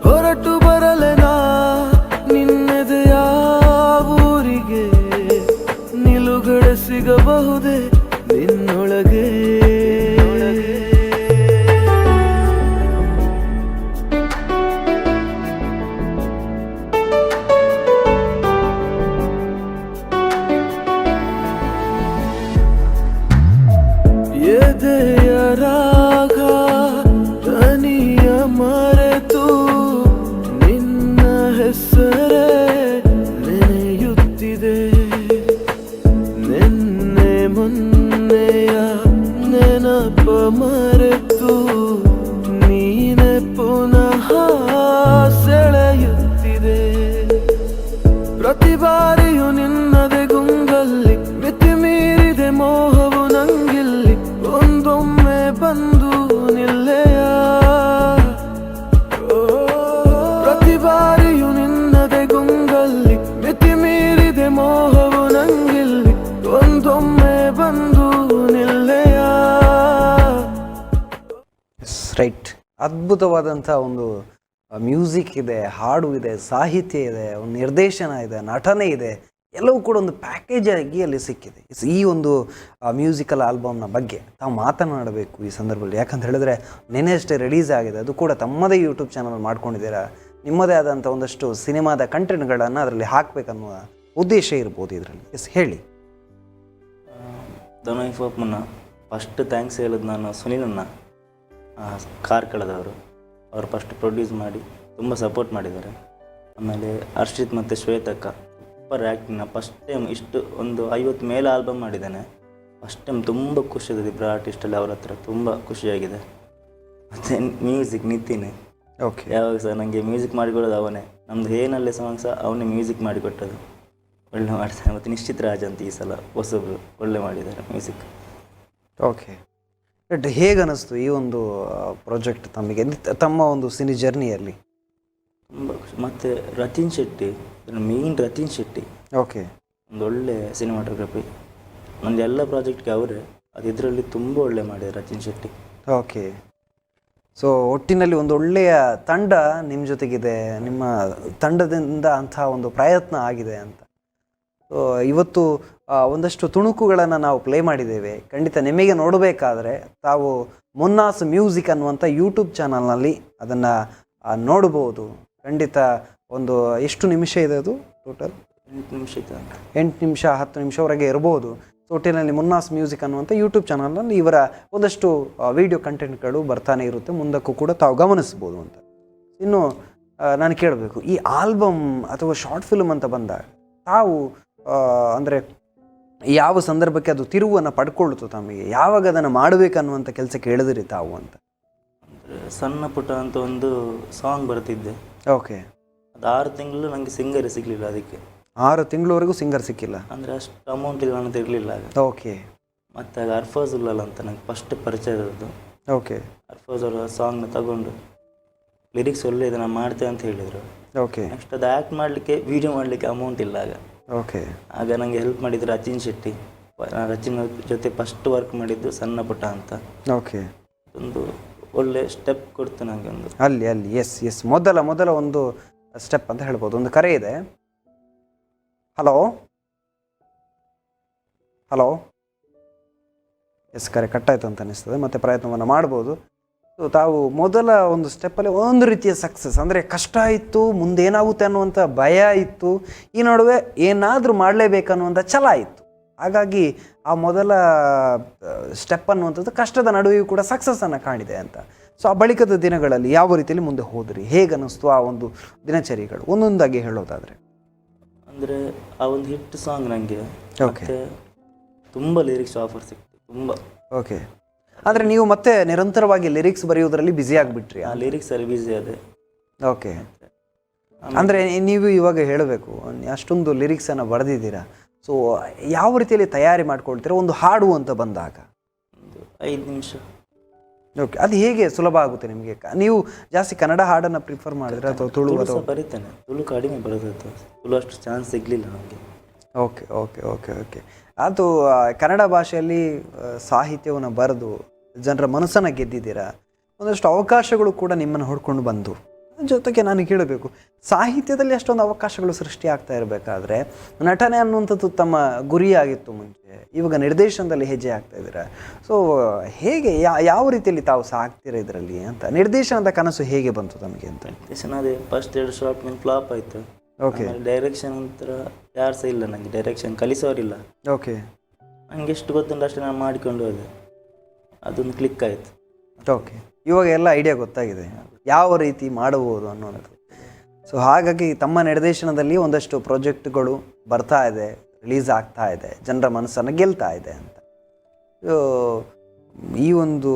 ಹೊರಟು ಬರಲೆನಾ ನಿನ್ನೆದೆಯ ಊರಿಗೆ ನಿಲುಗಡೆ ಸಿಗಬಹುದೇ ನಿನ್ನೊಳಗೆ. ಎದೆಯ ರಾಗ ದನಿಯ ಮರೆತು ನಿನ್ನ ಹೆಸರೇ ನೆನೆಯುತ್ತಿದೆ. ನಿನ್ನೆ ಮೊನ್ನೆಯ ನೆನಪ ಮರೆತು ನೀನೆ ಪುನಃ ಸೆಳೆಯುತ್ತಿದೆ. ಪ್ರತಿ ಬಾರಿಯೂ ನಿನ್ನದೆ ಗುಂಗಲ್ಲಿ ಮಿತಿ ಮೀರಿದೆ ಮೋಹವು ನಂಗಿಲ್ಲಿ. ಒಂದೊಮ್ಮೆ ಬಂದು ನಿಲ್ಲೆಯ ಪ್ರತಿ ಬಾರಿಯೂ ನಿನ್ನದೆ ಗುಂಗಲ್ಲಿ ಮಿತಿ ಮೀರಿದೆ ಮೋಹವು ನಂಗಿಲ್ಲಿ. ಒಂದೊಮ್ಮೆ ಬಂದು ನಿಲ್ಲೆಯ. ರೈಟ್, ಅದ್ಭುತವಾದಂಥ ಒಂದು ಮ್ಯೂಸಿಕ್ ಇದೆ, ಹಾಡು ಇದೆ, ಸಾಹಿತ್ಯ ಇದೆ, ಒಂದು ನಿರ್ದೇಶನ ಇದೆ, ನಟನೆ ಇದೆ, ಎಲ್ಲವೂ ಕೂಡ ಒಂದು ಪ್ಯಾಕೇಜ್ ಆಗಿ ಅಲ್ಲಿ ಸಿಕ್ಕಿದೆ. ಈ ಒಂದು ಮ್ಯೂಸಿಕಲ್ ಆಲ್ಬಮ್ನ ಬಗ್ಗೆ ತಾವು ಮಾತನಾಡಬೇಕು ಈ ಸಂದರ್ಭದಲ್ಲಿ. ಯಾಕಂತ ಹೇಳಿದ್ರೆ ನೆನ್ನೆ ಅಷ್ಟೇ ರಿಲೀಸ್ ಆಗಿದೆ, ಅದು ಕೂಡ ತಮ್ಮದೇ ಯೂಟ್ಯೂಬ್ ಚಾನಲ್ ಮಾಡ್ಕೊಂಡಿದ್ದೀರಾ. ನಿಮ್ಮದೇ ಆದಂಥ ಒಂದಷ್ಟು ಸಿನಿಮಾದ ಕಂಟೆಂಟ್ಗಳನ್ನು ಅದರಲ್ಲಿ ಹಾಕಬೇಕನ್ನುವ ಉದ್ದೇಶ ಇರ್ಬೋದು ಇದರಲ್ಲಿ. ಎಸ್, ಹೇಳಿ. ಧನು ಮುನ್ನ ಫಸ್ಟ್ ಥ್ಯಾಂಕ್ಸ್ ಹೇಳೋದು ನಾನು ಸುನಿಲನ್ನ, ಕಾರ್ಕಳದವರು. ಅವರು ಫಸ್ಟ್ ಪ್ರೊಡ್ಯೂಸ್ ಮಾಡಿ ತುಂಬ ಸಪೋರ್ಟ್ ಮಾಡಿದ್ದಾರೆ. ಆಮೇಲೆ ಹರ್ಷಿತ್ ಮತ್ತು ಶ್ವೇತಕ್ಕ ಸೂಪರ್ ಆ್ಯಕ್ಟಿಂಗ್. ನಾನು ಫಸ್ಟ್ ಟೈಮ್ ಇಷ್ಟು ಒಂದು 50 ಮೇಲೆ ಆಲ್ಬಮ್ ಮಾಡಿದ್ದೇನೆ. ಫಸ್ಟ್ ಟೈಮ್ ತುಂಬ ಖುಷಿಯಾಗಿದೆ. ಇಬ್ಬರು ಆರ್ಟಿಸ್ಟಲ್ಲಿ ಅವ್ರ ಹತ್ರ ತುಂಬ ಖುಷಿಯಾಗಿದೆ. ಮತ್ತು ಮ್ಯೂಸಿಕ್ ನಿತಿನ್, ಓಕೆ, ಯಾವಾಗ ಸಹ ನನಗೆ ಮ್ಯೂಸಿಕ್ ಮಾಡಿಕೊಡೋದು ಅವನೇ. ನಮ್ಮದು ಏನಲ್ಲೇ ಸಾಂಗ್ ಸಹ ಅವನೇ ಮ್ಯೂಸಿಕ್ ಮಾಡಿಕೊಟ್ಟದು. ಒಳ್ಳೆ ಮಾಡ್ತಾರೆ. ಮತ್ತು ನಿಶ್ಚಿತ್ ರಾಜ್ ಅಂತ ಈ ಸಲ ಹೊಸಬ್ರು ಒಳ್ಳೆ ಮಾಡಿದ್ದಾರೆ ಮ್ಯೂಸಿಕ್. ಓಕೆ. ಬಟ್ ಹೇಗೆ ಅನ್ನಿಸ್ತು ಈ ಒಂದು ಪ್ರಾಜೆಕ್ಟ್ ತಮಗೆ, ತಮ್ಮ ಒಂದು ಸಿನಿ ಜರ್ನಿಯಲ್ಲಿ? ತುಂಬ ಖುಷಿ. ಮತ್ತು ರತಿನ್ ಶೆಟ್ಟಿ, ಮೇನ್ ರತಿನ್ ಶೆಟ್ಟಿ, ಓಕೆ, ಒಂದು ಒಳ್ಳೆ ಸಿನಿಮಾಟೋಗ್ರಫಿ. ನಂದು ಎಲ್ಲ ಪ್ರಾಜೆಕ್ಟ್ಗೆ ಅವರೇ, ಅದು ಇದರಲ್ಲಿ ತುಂಬ ಒಳ್ಳೆ ಮಾಡಿದ್ದಾರೆ ರತಿನ್ ಶೆಟ್ಟಿ. ಓಕೆ. ಸೊ ಒಟ್ಟಿನಲ್ಲಿ ಒಂದು ಒಳ್ಳೆಯ ತಂಡ ನಿಮ್ಮ ಜೊತೆಗಿದೆ, ನಿಮ್ಮ ತಂಡದಿಂದ ಅಂಥ ಒಂದು ಪ್ರಯತ್ನ ಆಗಿದೆ ಅಂತ. ಸೊ ಇವತ್ತು ಒಂದಷ್ಟು ತುಣುಕುಗಳನ್ನು ನಾವು ಪ್ಲೇ ಮಾಡಿದ್ದೇವೆ. ಖಂಡಿತ ನಿಮಗೆ ನೋಡಬೇಕಾದ್ರೆ ತಾವು ಮುನ್ನಾಸ್ ಮ್ಯೂಸಿಕ್ ಅನ್ನುವಂಥ ಯೂಟ್ಯೂಬ್ ಚಾನಲ್ನಲ್ಲಿ ಅದನ್ನು ನೋಡ್ಬೋದು. ಖಂಡಿತ ಒಂದು ಎಷ್ಟು ನಿಮಿಷ ಇದೆ ಅದು ಟೋಟಲ್? 8 ನಿಮಿಷ ಇತ್ತು. 8 ನಿಮಿಷ 10 ನಿಮಿಷವರೆಗೆ ಇರ್ಬೋದು. ಸೊ ಒಟ್ಟಿನಲ್ಲಿ ಮುನ್ನಾಸ್ ಮ್ಯೂಸಿಕ್ ಅನ್ನುವಂಥ ಯೂಟ್ಯೂಬ್ ಚಾನಲ್ನಲ್ಲಿ ಇವರ ಒಂದಷ್ಟು ವಿಡಿಯೋ ಕಂಟೆಂಟ್ಗಳು ಬರ್ತಾನೆ ಇರುತ್ತೆ, ಮುಂದಕ್ಕೂ ಕೂಡ ತಾವು ಗಮನಿಸ್ಬೋದು ಅಂತ. ಇನ್ನು ನಾನು ಕೇಳಬೇಕು, ಈ ಆಲ್ಬಮ್ ಅಥವಾ ಶಾರ್ಟ್ ಫಿಲ್ಮ್ ಅಂತ ಬಂದಾಗ ತಾವು ಅಂದರೆ ಯಾವ ಸಂದರ್ಭಕ್ಕೆ ಅದು ತಿರುವನ್ನು ಪಡ್ಕೊಳ್ತು ತಮಗೆ, ಯಾವಾಗ ಅದನ್ನು ಮಾಡಬೇಕನ್ನುವಂಥ ಕೆಲಸಕ್ಕೆ ಹೇಳಿದ್ರಿ ತಾವು ಅಂತ? ಅಂದರೆ ಸಣ್ಣ ಪುಟ್ಟ ಅಂತ ಒಂದು ಸಾಂಗ್ ಬರ್ತಿದ್ದೆ. ಓಕೆ. ಅದು 6 ತಿಂಗಳು ನನಗೆ ಸಿಂಗರೇ ಸಿಗಲಿಲ್ಲ. ಅದಕ್ಕೆ 6 ತಿಂಗಳವರೆಗೂ ಸಿಂಗರ್ ಸಿಕ್ಕಿಲ್ಲ? ಅಂದರೆ ಅಷ್ಟು ಅಮೌಂಟ್ ಇಲ್ಲ ಅಂತ ಇರಲಿಲ್ಲ ಆಗ. ಓಕೆ. ಮತ್ತು ಆಗ ಅರ್ಫಾಜುಲ್ಲಲ್ ಅಂತ ನನಗೆ ಫಸ್ಟ್ ಪರಿಚಯ ಇರೋದು. ಓಕೆ. ಅರ್ಫಾಜ್ ಅವರ ಸಾಂಗ್ನ ತಗೊಂಡು ಲಿರಿಕ್ಸ್ ಒಳ್ಳೆ ಇದೆ, ನಾನು ಮಾಡ್ತೇವೆ ಅಂತ ಹೇಳಿದರು. ಓಕೆ. ನೆಕ್ಸ್ಟ್ ಅದು ಆ್ಯಕ್ಟ್ ಮಾಡಲಿಕ್ಕೆ, ವೀಡಿಯೋ ಮಾಡಲಿಕ್ಕೆ ಅಮೌಂಟ್ ಇಲ್ಲ ಆಗ. ಓಕೆ. ಆಗ ನನಗೆ ಹೆಲ್ಪ್ ಮಾಡಿದ್ರು ರಚಿನ್ ಶೆಟ್ಟಿ. ನಾನು ರಚಿನ್ ಜೊತೆ ಫಸ್ಟ್ ವರ್ಕ್ ಮಾಡಿದ್ದು ಸಣ್ಣ ಪುಟ್ಟ ಅಂತ. ಓಕೆ. ಒಂದು ಒಳ್ಳೆ ಸ್ಟೆಪ್ ಕೊಡ್ತು ನನಗೆ ಒಂದು ಅಲ್ಲಿ ಎಸ್ ಮೊದಲ ಒಂದು ಸ್ಟೆಪ್ ಅಂತ ಹೇಳ್ಬೋದು. ಒಂದು ಕರೆ ಇದೆ. ಹಲೋ, ಎಸ್, ಕರೆ ಕಟ್ಟಾಯಿತು ಅಂತ ಅನಿಸ್ತದೆ. ಮತ್ತೆ ಪ್ರಯತ್ನವನ್ನು ಮಾಡ್ಬೋದು. ಸೊ ತಾವು ಮೊದಲ ಒಂದು ಸ್ಟೆಪ್ಪಲ್ಲಿ ಒಂದು ರೀತಿಯ ಸಕ್ಸಸ್, ಅಂದರೆ ಕಷ್ಟ ಇತ್ತು, ಮುಂದೇನಾಗುತ್ತೆ ಅನ್ನುವಂಥ ಭಯ ಇತ್ತು, ಈ ನಡುವೆ ಏನಾದರೂ ಮಾಡಲೇಬೇಕನ್ನುವಂಥ ಛಲ ಇತ್ತು. ಹಾಗಾಗಿ ಆ ಮೊದಲ ಸ್ಟೆಪ್ ಅನ್ನುವಂಥದ್ದು ಕಷ್ಟದ ನಡುವೆಯೂ ಕೂಡ ಸಕ್ಸಸ್ಸನ್ನು ಕಾಣಿದೆ ಅಂತ. ಸೊ ಆ ಬಳಿಕದ ದಿನಗಳಲ್ಲಿ ಯಾವ ರೀತಿಯಲ್ಲಿ ಮುಂದೆ ಹೋದ್ರಿ, ಹೇಗೆ ಅನ್ನಿಸ್ತು ಆ ಒಂದು ದಿನಚರಿಗಳು ಒಂದೊಂದಾಗಿ ಹೇಳೋದಾದರೆ? ಅಂದರೆ ಆ ಒಂದು ಹಿಟ್ ಸಾಂಗ್ ನನಗೆ, ಮತ್ತು ತುಂಬ ಲಿರಿಕ್ಸ್ ಆಫರ್ ಸಿಕ್ತು ತುಂಬ. ಓಕೆ, ಅಂದರೆ ನೀವು ಮತ್ತೆ ನಿರಂತರವಾಗಿ ಲಿರಿಕ್ಸ್ ಬರೆಯೋದ್ರಲ್ಲಿ ಬ್ಯುಸಿ ಆಗಿಬಿಟ್ರಿ? ಆ ಲಿರಿಕ್ಸಲ್ಲಿ ಬ್ಯುಸಿ ಅದೇ. ಓಕೆ, ಅಂದರೆ ನೀವು ಇವಾಗ ಹೇಳಬೇಕು, ಅಷ್ಟೊಂದು ಲಿರಿಕ್ಸನ್ನು ಬರೆದಿದ್ದೀರಾ. ಸೊ ಯಾವ ರೀತಿಯಲ್ಲಿ ತಯಾರಿ ಮಾಡ್ಕೊಳ್ತೀರಾ ಒಂದು ಹಾಡು ಅಂತ ಬಂದಾಗ? ಒಂದು 5 ನಿಮಿಷ. ಓಕೆ, ಅದು ಹೇಗೆ ಸುಲಭ ಆಗುತ್ತೆ ನಿಮಗೆ? ನೀವು ಜಾಸ್ತಿ ಕನ್ನಡ ಹಾಡನ್ನು ಪ್ರಿಫರ್ ಮಾಡಿದ್ರೆ ಅಥವಾ ತುಳು? ತುಳು ಸಹ ಬರೀತೇನೆ, ತುಳು ಕಡಿಮೆ ಬರೋದು, ತುಳು ಅಷ್ಟು ಚಾನ್ಸ್ ಸಿಗಲಿಲ್ಲ ನಮಗೆ. ಓಕೆ ಓಕೆ ಓಕೆ ಓಕೆ ಅದು ಕನ್ನಡ ಭಾಷೆಯಲ್ಲಿ ಸಾಹಿತ್ಯವನ್ನು ಬರೆದು ಜನರ ಮನಸ್ಸನ್ನು ಗೆದ್ದಿದ್ದೀರಾ. ಒಂದಷ್ಟು ಅವಕಾಶಗಳು ಕೂಡ ನಿಮ್ಮನ್ನು ಹುಡ್ಕೊಂಡು ಬಂದು, ಜೊತೆಗೆ ನಾನು ಕೇಳಬೇಕು, ಸಾಹಿತ್ಯದಲ್ಲಿ ಅಷ್ಟೊಂದು ಅವಕಾಶಗಳು ಸೃಷ್ಟಿ ಆಗ್ತಾ ಇರಬೇಕಾದ್ರೆ ನಟನೆ ಅನ್ನುವಂಥದ್ದು ತಮ್ಮ ಗುರಿಯಾಗಿತ್ತು ಮುಂಚೆ, ಇವಾಗ ನಿರ್ದೇಶನದಲ್ಲಿ ಹೆಜ್ಜೆ ಆಗ್ತಾ ಇದ್ದೀರಾ. ಸೊ ಹೇಗೆ ಯಾವ ರೀತಿಯಲ್ಲಿ ತಾವು ಸಾಕ್ತೀರಾ ಇದರಲ್ಲಿ ಅಂತ? ನಿರ್ದೇಶನದ ಕನಸು ಹೇಗೆ ಬಂತು ತಮಗೆ ಅಂತ? ನಿರ್ದೇಶನ ಅದೇ ಫಸ್ಟ್ 2 ಶಾರ್ಟ್ ಮೀನ್ ಫ್ಲಾಪ್ ಆಯಿತು. ಓಕೆ, ಡೈರೆಕ್ಷನ್ ಒಂಥರ ಯಾರು ಸಹ ಇಲ್ಲ ನನಗೆ, ಡೈರೆಕ್ಷನ್ ಕಲಿಸೋರಿಲ್ಲ. ಓಕೆ, ನನಗೆ ಎಷ್ಟು ಗೊತ್ತುಂಟು ಅಷ್ಟೇ ನಾನು ಮಾಡಿಕೊಂಡು ಹೋದೆ, ಅದೊಂದು ಕ್ಲಿಕ್ ಆಯಿತು. ಓಕೆ, ಇವಾಗ ಎಲ್ಲ ಐಡಿಯಾ ಗೊತ್ತಾಗಿದೆ ಯಾವ ರೀತಿ ಮಾಡಬಹುದು ಅನ್ನೋದು. ಸೊ ಹಾಗಾಗಿ ತಮ್ಮ ನಿರ್ದೇಶನದಲ್ಲಿ ಒಂದಷ್ಟು ಪ್ರಾಜೆಕ್ಟ್ಗಳು ಬರ್ತಾ ಇದೆ, ರಿಲೀಸ್ ಆಗ್ತಾ ಇದೆ, ಜನರ ಮನಸ್ಸನ್ನು ಗೆಲ್ತಾ ಇದೆ ಅಂತ. ಈ ಒಂದು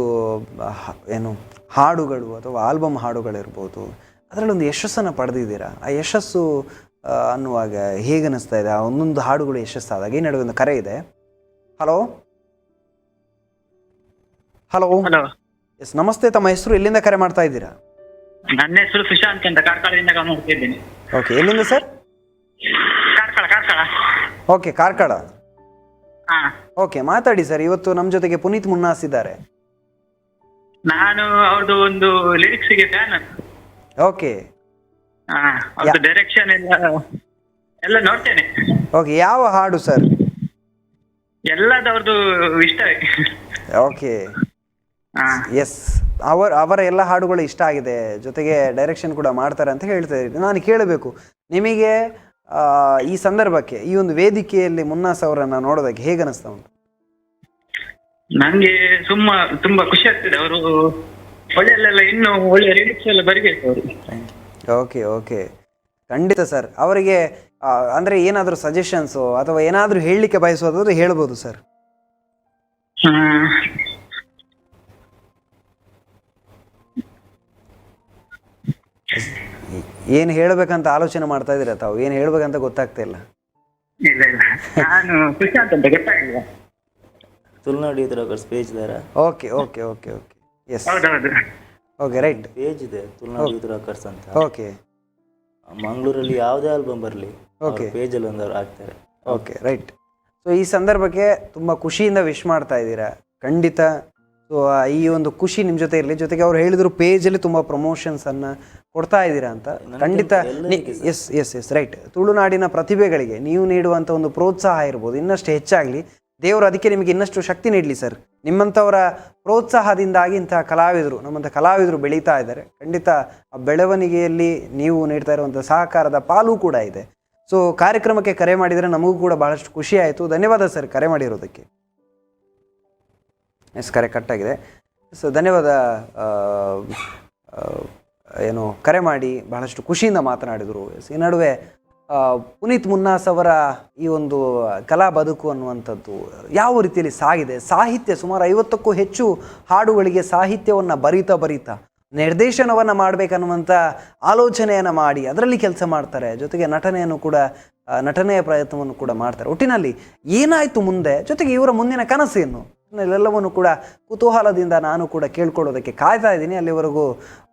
ಏನು ಹಾಡುಗಳು ಅಥವಾ ಆಲ್ಬಮ್ ಹಾಡುಗಳಿರ್ಬೋದು, ಅದರಲ್ಲೊಂದು ಯಶಸ್ಸನ್ನು ಪಡೆದಿದ್ದೀರಾ. ಆ ಯಶಸ್ಸು ಅನ್ನುವಾಗ ಹೇಗೆ ಅನ್ನಿಸ್ತಾ ಇದೆ? ಆ ಒಂದೊಂದು ಹಾಡುಗಳು ಯಶಸ್ಸಾದಾಗ ಈ ನಡುವೆ ಒಂದು ಕರೆ ಇದೆ. ಹಲೋ ಹಲೋ ಹಲೋ, ಎಸ್ ನಮಸ್ತೆ, ತಮ್ಮ ಹೆಸರು, ಎಲ್ಲಿಂದ ಕರೆ ಮಾಡ್ತಾ ಇದ್ದೀರಾ? ನನ್ನ ಹೆಸರು ಸುಶಾಂತ್ ಅಂತ, ಕಾರ್ಕಳದಿಂದ ನೋಡ್ತಾ ಇದ್ದೀನಿ. ಓಕೆ, ಎಲ್ಲಿಂದ ಸರ್? ಕಾರ್ಕಳ. ಓಕೆ, ಕಾರ್ಕಳ. ಹಾ, ಓಕೆ, ಮಾತಾಡಿ ಸರ್. ಇವತ್ತು ನಮ್ಮ ಜೊತೆಗೆ ಪುನೀತ್ ಮುನ್ನಾಸ್ ಇದ್ದಾರೆ. ನಾನು ಅವ್ರದ್ದು ಒಂದು ಲಿರಿಕ್ಸ್ಗೆ ಫ್ಯಾನ್. ಓಕೆ, ಅವ್ರದ್ದು ಡೈರೆಕ್ಷನ್ ಎಲ್ಲ ನೋಡ್ತೇನೆ. ಓಕೆ, ಯಾವ ಹಾಡು ಸರ್? ಎಲ್ಲದವ್ರದ್ದು ಇಷ್ಟವೇ. ಓಕೆ, ಎಸ್, ಅವರ ಎಲ್ಲ ಹಾಡುಗಳು ಇಷ್ಟ ಆಗಿದೆ, ಜೊತೆಗೆ ಡೈರೆಕ್ಷನ್ ಕೂಡ ಮಾಡ್ತಾರೆ ಅಂತ ಹೇಳ್ತಾ ಇದ್ದೀನಿ. ನಾನು ಕೇಳಬೇಕು, ನಿಮಗೆ ಈ ಸಂದರ್ಭಕ್ಕೆ ಈ ಒಂದು ವೇದಿಕೆಯಲ್ಲಿ ಮುನ್ನಾಸ್ ಅವರನ್ನು ನೋಡೋದಕ್ಕೆ ಹೇಗೆ ಅನಿಸ್ತಾ ಉಂಟು? ನಂಗೆ ತುಂಬಾ ಖುಷಿ ಆಗ್ತದೆ. ಅವರು ಒಳ್ಳೆಯಲ್ಲೆಲ್ಲ ಇನ್ನೂ ಒಳ್ಳೆ ಲಿರಿಕ್ಸ್ ಎಲ್ಲ ಬರಿಬೇಕು ಅವರು. ಓಕೆ ಓಕೆ, ಖಂಡಿತ ಸರ್. ಅವರಿಗೆ ಅಂದರೆ ಏನಾದರೂ ಸಜೆಷನ್ಸು ಅಥವಾ ಏನಾದರೂ ಹೇಳಲಿಕ್ಕೆ ಬಯಸೋದಾದ್ರೆ ಹೇಳ್ಬೋದು ಸರ್. ಏನು ಹೇಳಬೇಕಂತ ಆಲೋಚನೆ ಮಾಡ್ತಾ ಇದ್ದೀರಾ ತಾವು? ಏನು ಹೇಳಬೇಕಂತ ಗೊತ್ತಾಗ್ತಾ ಇಲ್ಲ. ಇಲ್ಲ ನಾನು ಸುಶಾಂತ್ ಅಂತ, ಗೊತ್ತಾಗಿಲ್ಲ. ತುಳುನಾಡು ಯೂತ್ ಪೇಜ್ ಇದಾರೆ. Okay okay okay okay, yes, ಹೌದೌದು. ಓಕೆ, ರೈಟ್, ಪೇಜ್ ಇದೆ ತುಳುನಾಡು ಯೂತ್ ರಾಕರ್ಸ್ ಅಂತ. ಓಕೆ, ಮಂಗಳೂರಲ್ಲಿ ಯಾವುದೇ ಆಲ್ಬಮ್ ಬರಲಿ ಓಕೆ, ಪೇಜಲ್ಲಿ ಒಂದು ಹಾಕ್ತಾರೆ. Okay, right. ಸೊ ಈ ಸಂದರ್ಭಕ್ಕೆ ತುಂಬ ಖುಷಿಯಿಂದ ವಿಶ್ ಮಾಡ್ತಾ ಇದ್ದೀರಾ, ಖಂಡಿತ. ಸೊ ಈ ಒಂದು ಖುಷಿ ನಿಮ್ಮ ಜೊತೆ ಇರಲಿ. ಜೊತೆಗೆ ಅವ್ರು ಹೇಳಿದ್ರು ಪೇಜಲ್ಲಿ ತುಂಬ ಪ್ರಮೋಷನ್ಸನ್ನು ಕೊಡ್ತಾ ಇದ್ದೀರಾ ಅಂತ. ಖಂಡಿತ, ಎಸ್ ಎಸ್ ಎಸ್, ರೈಟ್. ತುಳುನಾಡಿನ ಪ್ರತಿಭೆಗಳಿಗೆ ನೀವು ನೀಡುವಂಥ ಒಂದು ಪ್ರೋತ್ಸಾಹ ಇರ್ಬೋದು, ಇನ್ನಷ್ಟು ಹೆಚ್ಚಾಗಲಿ. ದೇವರು ಅದಕ್ಕೆ ನಿಮಗೆ ಇನ್ನಷ್ಟು ಶಕ್ತಿ ನೀಡಲಿ ಸರ್. ನಿಮ್ಮಂಥವರ ಪ್ರೋತ್ಸಾಹದಿಂದಾಗಿ ಇಂತಹ ಕಲಾವಿದರು, ನಮ್ಮಂಥ ಕಲಾವಿದರು ಬೆಳೀತಾ ಇದ್ದಾರೆ. ಖಂಡಿತ ಆ ಬೆಳವಣಿಗೆಯಲ್ಲಿ ನೀವು ನೀಡ್ತಾ ಇರುವಂಥ ಸಹಕಾರದ ಪಾಲು ಕೂಡ ಇದೆ. ಸೊ ಕಾರ್ಯಕ್ರಮಕ್ಕೆ ಕರೆ ಮಾಡಿದರೆ ನಮಗೂ ಕೂಡ ಭಾಳಷ್ಟು ಖುಷಿ ಆಯಿತು. ಧನ್ಯವಾದ ಸರ್ ಕರೆ ಮಾಡಿರೋದಕ್ಕೆ. ಎಸ್, ಕರೆ ಕಟ್ಟಾಗಿದೆ. ಸೊ ಧನ್ಯವಾದ. ಏನು ಕರೆ ಮಾಡಿ ಬಹಳಷ್ಟು ಖುಷಿಯಿಂದ ಮಾತನಾಡಿದರು. ಈ ನಡುವೆ ಪುನೀತ್ ಮುನ್ನಾಸ್ ಅವರ ಈ ಒಂದು ಕಲಾ ಬದುಕು ಅನ್ನುವಂಥದ್ದು ಯಾವ ರೀತಿಯಲ್ಲಿ ಸಾಗಿದೆ? ಸಾಹಿತ್ಯ ಸುಮಾರು 50ಕ್ಕೂ ಹೆಚ್ಚು ಹಾಡುಗಳಿಗೆ ಸಾಹಿತ್ಯವನ್ನು ಬರೀತಾ ನಿರ್ದೇಶನವನ್ನು ಮಾಡಬೇಕನ್ನುವಂಥ ಆಲೋಚನೆಯನ್ನು ಮಾಡಿ ಅದರಲ್ಲಿ ಕೆಲಸ ಮಾಡ್ತಾರೆ. ಜೊತೆಗೆ ನಟನೆಯ ಪ್ರಯತ್ನವನ್ನು ಕೂಡ ಮಾಡ್ತಾರೆ. ಒಟ್ಟಿನಲ್ಲಿ ಏನಾಯಿತು ಮುಂದೆ, ಜೊತೆಗೆ ಇವರ ಮುಂದಿನ ಕನಸೇನು, ಎಲ್ಲವನ್ನು ಕೂಡ ಕುತೂಹಲದಿಂದ ನಾನು ಕೂಡ ಕೇಳ್ಕೊಳ್ಳೋದಕ್ಕೆ ಕಾಯ್ತಾ ಇದ್ದೀನಿ. ಅಲ್ಲಿವರೆಗೂ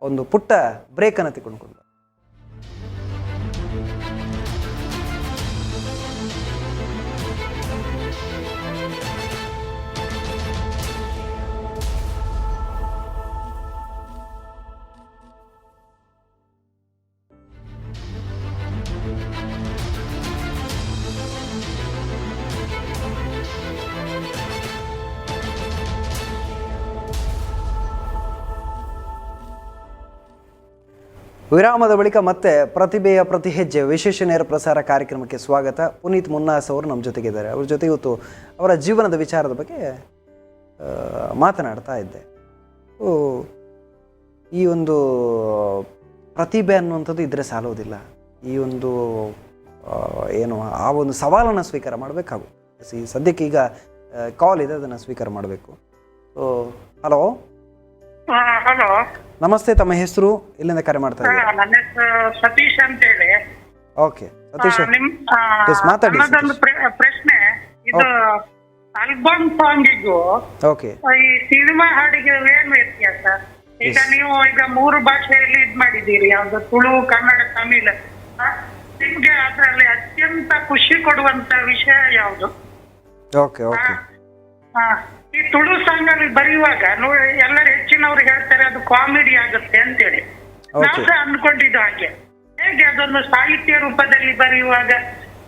ಒಂದು ಪುಟ್ಟ ಬ್ರೇಕನ್ನು ತಗೊಂಡು ವಿರಾಮದ ಬಳಿಕ ಮತ್ತೆ ಪ್ರತಿಭೆಯ ಪ್ರತಿ ಹೆಜ್ಜೆ ವಿಶೇಷ ನೇರ ಪ್ರಸಾರ ಕಾರ್ಯಕ್ರಮಕ್ಕೆ ಸ್ವಾಗತ. ಪುನೀತ್ ಮುನ್ನಾಸ್ ಅವರು ನಮ್ಮ ಜೊತೆಗಿದ್ದಾರೆ. ಅವ್ರ ಜೊತೆ ಇವತ್ತು ಅವರ ಜೀವನದ ವಿಚಾರದ ಬಗ್ಗೆ ಮಾತನಾಡ್ತಾ ಇದ್ದೆ. ಈ ಒಂದು ಪ್ರತಿಭೆ ಅನ್ನುವಂಥದ್ದು ಇದ್ದರೆ ಸಾಲೋದಿಲ್ಲ. ಈ ಒಂದು ಏನು ಆ ಒಂದು ಸವಾಲನ್ನು ಸ್ವೀಕಾರ ಮಾಡಬೇಕಾಗುತ್ತೆ. ಸದ್ಯಕ್ಕೆ ಈಗ ಕಾಲ್ ಇದೆ, ಅದನ್ನು ಸ್ವೀಕಾರ ಮಾಡಬೇಕು. ಸೊ ಹಲೋ ಹಲೋ, ನಮಸ್ತೆ, ತಮ್ಮ ಹೆಸರು, ಎಲ್ಲಿಂದ ಕರೆ ಮಾಡ್ತಾ ಇದ್ದೀರಾ? ನನ್ನ ಹೆಸರು ಸತೀಶ್ ಅಂತ ಹೇಳಿ. ಓಕೆ ಸತೀಶ್, ನಿಮ್ Yes, ಮಾತಾಡಿ ನನ್ನದೊಂದು ಪ್ರಶ್ನೆ. ಇದು ಆಲ್ಬಮ್ ಸಾಂಗಿಗೂ ಓಕೆ ಈ ಸಿನಿಮಾ ಹಾಡಿಗೆ ಏನ್ ವ್ಯತ್ಯಾಸ? ಈಗ ನೀವು ಈಗ 3 ಭಾಷೆಯಲ್ಲಿ ಇದ್ ಮಾಡಿದ್ದೀರಿ, ಯಾವ್ದು ತುಳು, ಕನ್ನಡ, ತಮಿಳ್. ನಿಮ್ಗೆ ಅದ್ರಲ್ಲಿ ಅತ್ಯಂತ ಖುಷಿ ಕೊಡುವಂತ ವಿಷಯ ಯಾವುದು? ಓಕೆ ಓಕೆ ಈ ತುಳು ಸಾಂಗ್ ಅಲ್ಲಿ ಬರೆಯುವಾಗ ಎಲ್ಲರೂ ಹೆಚ್ಚಿನವ್ರು ಹೇಳ್ತಾರೆ ಅದು ಕಾಮಿಡಿ ಆಗುತ್ತೆ ಅಂತೇಳಿ. ನಾವು ಸಹ ಅನ್ಕೊಂಡಿದ್ದು ಹಾಗೆ. ಹೇಗೆ ಅದೊಂದು ಸಾಹಿತ್ಯ ರೂಪದಲ್ಲಿ ಬರೆಯುವಾಗ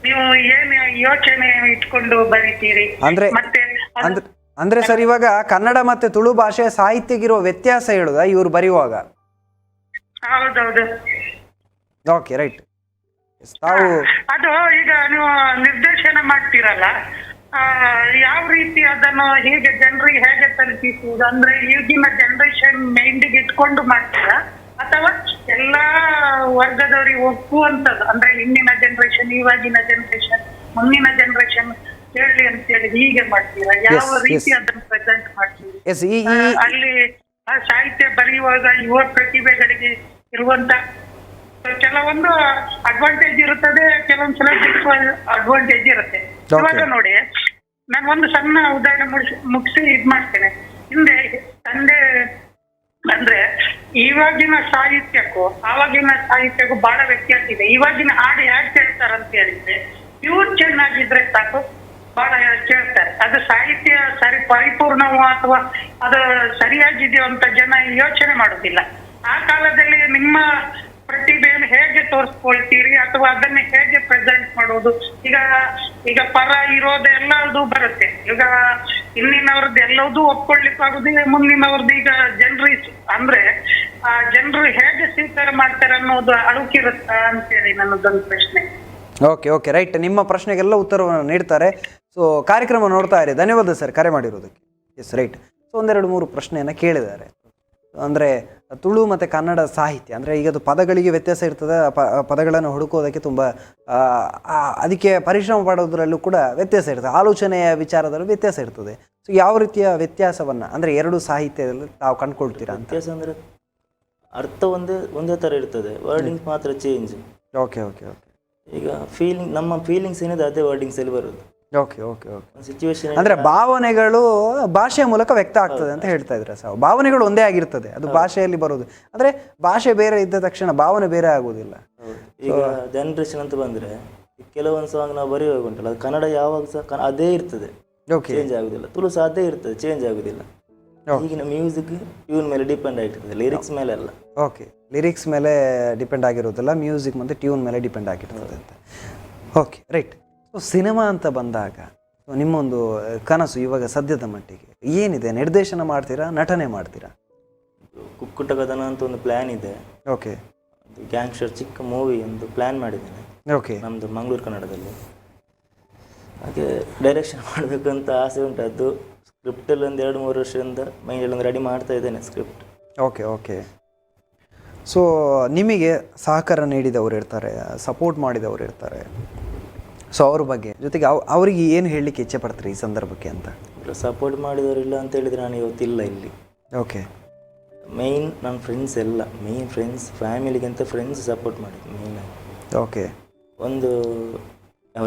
ನೀವು ಏನ್ ಯೋಚನೆ ಇಟ್ಕೊಂಡು ಬರೀತೀರಿ? ಅಂದ್ರೆ ಮತ್ತೆ ಅಂದ್ರೆ ಸರ್, ಇವಾಗ ಕನ್ನಡ ಮತ್ತೆ ತುಳು ಭಾಷೆ ಸಾಹಿತ್ಯಕ್ಕಿರೋ ವ್ಯತ್ಯಾಸ ಹೇಳುದಾ ಇವ್ರು ಬರೆಯುವಾಗ? ಹೌದೌದು. Okay right. ತಾವು ಅದು ಈಗ ನೀವು ನಿರ್ದೇಶನ ಮಾಡ್ತೀರಲ್ಲ, ಯಾವ ರೀತಿ ಅದನ್ನು ಹೇಗೆ ಜನರಿಗೆ ಹೇಗೆ ತಲುಪಿಸುವುದು? ಅಂದ್ರೆ ಈಗಿನ ಜನರೇಷನ್ ಮೈಂಡಿಗೆ ಇಟ್ಕೊಂಡು ಮಾಡ್ತೀರಾ ಅಥವಾ ಎಲ್ಲಾ ವರ್ಗದವರಿಗೆ ಒಪ್ಪುವಂಥದ್ದು? ಅಂದ್ರೆ ಹಿಂದಿನ ಜನರೇಷನ್, ಇವಾಗಿನ ಜನರೇಷನ್, ಮುಂದಿನ ಜನರೇಷನ್ ಹೇಳಿ ಅಂತೇಳಿ ಹೀಗೆ ಮಾಡ್ತೀರಾ? ಯಾವ ರೀತಿ ಅದನ್ನು ಪ್ರೆಸೆಂಟ್ ಮಾಡ್ತೀರಿ? ಅಲ್ಲಿ ಸಾಹಿತ್ಯ ಬರೆಯುವಾಗ ಯುವ ಪ್ರತಿಭೆಗಳಿಗೆ ಇರುವಂತ ಕೆಲವೊಂದು ಅಡ್ವಾಂಟೇಜ್ ಇರುತ್ತದೆ, ಕೆಲವೊಂದ್ಸಲ ಅಡ್ವಾಂಟೇಜ್ ಇರುತ್ತೆ. ಇವಾಗ ನೋಡಿ, ನಾನು ಒಂದು ಸಣ್ಣ ಉದಾಹರಣೆ ಮುಗಿಸಿ ಇದ್ ಮಾಡ್ತೇನೆ. ಹಿಂದೆ ತಂದೆ ಅಂದ್ರೆ ಇವಾಗಿನ ಸಾಹಿತ್ಯಕ್ಕೂ ಆವಾಗಿನ ಸಾಹಿತ್ಯಕ್ಕೂ ಬಹಳ ವ್ಯತ್ಯಾಸ ಇದೆ. ಇವಾಗಿನ ಹಾಡು ಯಾಕೆ ಕೇಳ್ತಾರಂತ ಹೇಳಿದ್ರೆ, ಟ್ಯೂನ್ ಚೆನ್ನಾಗಿದ್ರೆ ಸಾಕು, ಬಹಳ ಕೇಳ್ತಾರೆ. ಅದು ಸಾಹಿತ್ಯ ಸರಿ ಪರಿಪೂರ್ಣವೋ ಅಥವಾ ಅದು ಸರಿಯಾಗಿದೆಯೋ ಅಂತ ಜನ ಯೋಚನೆ ಮಾಡೋದಿಲ್ಲ. ಆ ಕಾಲದಲ್ಲಿ ನಿಮ್ಮ ಪ್ರತಿಭೆಯನ್ನು ಹೇಗೆ ತೋರಿಸ್ಕೊಳ್ತೀರಿ ಅಥವಾ ಅದನ್ನ ಹೇಗೆ ಪ್ರೆಸೆಂಟ್ ಮಾಡೋದು? ಈಗ ಪರ ಇರೋದು ಎಲ್ಲದು ಬರುತ್ತೆ. ಈಗ ಹಿಂದಿನವ್ರದ್ದು ಎಲ್ಲದೂ ಒಪ್ಕೊಳ್ಲಿಕ್ಕೆ ಆಗುದಿಲ್ಲ, ಮುಂದಿನವ್ರದ್ದು ಈಗ ಅಂದ್ರೆ ಜನರು ಹೇಗೆ ಸ್ವೀಕಾರ ಮಾಡ್ತಾರೆ ಅನ್ನೋದು ಅಳುಕಿರುತ್ತ ಅಂತೇಳಿ ನನ್ನದೊಂದು ಪ್ರಶ್ನೆ. Okay okay right. ನಿಮ್ಮ ಪ್ರಶ್ನೆಗೆಲ್ಲ ಉತ್ತರವನ್ನು ನೀಡ್ತಾರೆ. ಸೊ ಕಾರ್ಯಕ್ರಮ ನೋಡ್ತಾ ಇರಿ. ಧನ್ಯವಾದ ಸರ್ ಕರೆ ಮಾಡಿರೋದಕ್ಕೆ. S right. ಸೊ 1-2-3 ಪ್ರಶ್ನೆಯನ್ನು ಕೇಳಿದ್ದಾರೆ. ಅಂದರೆ ತುಳು ಮತ್ತು ಕನ್ನಡ ಸಾಹಿತ್ಯ ಅಂದರೆ ಈಗ ಅದು ಪದಗಳಿಗೆ ವ್ಯತ್ಯಾಸ ಇರ್ತದೆ. ಪದಗಳನ್ನು ಹುಡುಕೋದಕ್ಕೆ ತುಂಬ ಅದಕ್ಕೆ ಪರಿಶ್ರಮ ಪಡೋದ್ರಲ್ಲೂ ಕೂಡ ವ್ಯತ್ಯಾಸ ಇರ್ತದೆ. ಆಲೋಚನೆಯ ವಿಚಾರದಲ್ಲೂ ವ್ಯತ್ಯಾಸ ಇರ್ತದೆ. ಸೊ ಯಾವ ರೀತಿಯ ವ್ಯತ್ಯಾಸವನ್ನು ಅಂದರೆ ಎರಡು ಸಾಹಿತ್ಯದಲ್ಲಿ ತಾವು ಕಂಡುಕೊಳ್ತೀರಾ ಅಂತ? ವ್ಯತ್ಯಾಸ ಅಂದರೆ ಅರ್ಥ ಒಂದೇ ಥರ ಇರ್ತದೆ, ವರ್ಡಿಂಗ್ಸ್ ಮಾತ್ರ ಚೇಂಜ್. Okay okay okay. ಈಗ ನಮ್ಮ ಫೀಲಿಂಗ್ಸ್ ಏನಿದೆ ಅದೇ ವರ್ಡಿಂಗ್ಸಲ್ಲಿ ಬರೋದು. Okay okay okay. ಸಿಚುವೇಶನ್ ಅಂದರೆ ಭಾವನೆಗಳು ಭಾಷೆಯ ಮೂಲಕ ವ್ಯಕ್ತ ಆಗ್ತದೆ ಅಂತ ಹೇಳ್ತಾ ಇದ್ರೆ ಸರ್. ಭಾವನೆಗಳು ಒಂದೇ ಆಗಿರ್ತದೆ, ಅದು ಭಾಷೆಯಲ್ಲಿ ಬರೋದು. ಅಂದರೆ ಭಾಷೆ ಬೇರೆ ಇದ್ದ ತಕ್ಷಣ ಭಾವನೆ ಬೇರೆ ಆಗೋದಿಲ್ಲ. ಈಗ ಜನರೇಷನ್ ಅಂತ ಬಂದರೆ ಕೆಲವೊಂದು ಸಾಂಗ್ ನಾವು ಬರೆಯುವಾಗ ಉಂಟಲ್ಲ, ಅದು ಕನ್ನಡ ಯಾವಾಗ ಸಹ ಅದೇ ಇರ್ತದೆ, ಚೇಂಜ್ ಆಗುದಿಲ್ಲ. ತುಳು ಸಹ ಅದೇ ಇರ್ತದೆ, ಚೇಂಜ್ ಆಗುದಿಲ್ಲ. ಈಗಿನ ಮ್ಯೂಸಿಕ್ ಟ್ಯೂನ್ ಮೇಲೆ ಡಿಪೆಂಡ್ ಆಗಿರ್ತದೆ, ಲಿರಿಕ್ಸ್ ಮೇಲೆ ಅಲ್ಲ. ಓಕೆ, ಲಿರಿಕ್ಸ್ ಮೇಲೆ ಡಿಪೆಂಡ್ ಆಗಿರೋದಿಲ್ಲ, ಮ್ಯೂಸಿಕ್ ಮತ್ತು ಟ್ಯೂನ್ ಮೇಲೆ ಡಿಪೆಂಡ್ ಆಗಿರ್ತದೆ ಅಂತ. Okay right. ಸೊ ಸಿನಿಮಾ ಅಂತ ಬಂದಾಗ ನಿಮ್ಮೊಂದು ಕನಸು ಇವಾಗ ಸದ್ಯದ ಮಟ್ಟಿಗೆ ಏನಿದೆ? ನಿರ್ದೇಶನ ಮಾಡ್ತೀರಾ, ನಟನೆ ಮಾಡ್ತೀರಾ? ಕುಕ್ಕುಟ ಕದನ ಅಂತ ಒಂದು ಪ್ಲ್ಯಾನ್ ಇದೆ. ಓಕೆ. ಗ್ಯಾಂಗ್ಸ್ಟರ್ ಚಿಕ್ಕ ಮೂವಿ ಒಂದು ಪ್ಲ್ಯಾನ್ ಮಾಡಿದ್ದೇನೆ. ಓಕೆ. ನಮ್ಮದು ಮಂಗಳೂರು ಕನ್ನಡದಲ್ಲಿ. ಹಾಗೆ ಡೈರೆಕ್ಷನ್ ಮಾಡಬೇಕು ಅಂತ ಆಸೆ ಉಂಟು. ಅದು ಸ್ಕ್ರಿಪ್ಟಲ್ಲಿ ಒಂದು 2-3 ವರ್ಷದಿಂದ ಮೈಂಡಲ್ಲಿ ರೆಡಿ ಮಾಡ್ತಾ ಇದ್ದೇನೆ ಸ್ಕ್ರಿಪ್ಟ್. Okay okay. ಸೊ ನಿಮಗೆ ಸಹಕಾರ ನೀಡಿದವರು ಇರ್ತಾರೆ, ಸಪೋರ್ಟ್ ಮಾಡಿದವರು ಇರ್ತಾರೆ. ಸೊ ಅವ್ರ ಬಗ್ಗೆ ಜೊತೆಗೆ ಅವರಿಗೆ ಏನು ಹೇಳಲಿಕ್ಕೆ ಇಚ್ಛೆ ಪಡ್ತೀರಿ ಈ ಸಂದರ್ಭಕ್ಕೆ ಅಂತ? ಸಪೋರ್ಟ್ ಮಾಡಿದವರಿಲ್ಲ ಅಂತ ಹೇಳಿದರೆ ನಾನು ಇವತ್ತಿಲ್ಲ ಇಲ್ಲಿ. ಓಕೆ. ಮೇಯ್ನ್ ನನ್ನ ಫ್ರೆಂಡ್ಸ್ ಎಲ್ಲ, ಮೇಯ್ನ್ ಫ್ರೆಂಡ್ಸ್, ಫ್ಯಾಮಿಲಿಗಿಂತ ಫ್ರೆಂಡ್ಸ್ ಸಪೋರ್ಟ್ ಮಾಡಿದ್ರು ಮೇಯ್ನ್. ಓಕೆ. ಒಂದು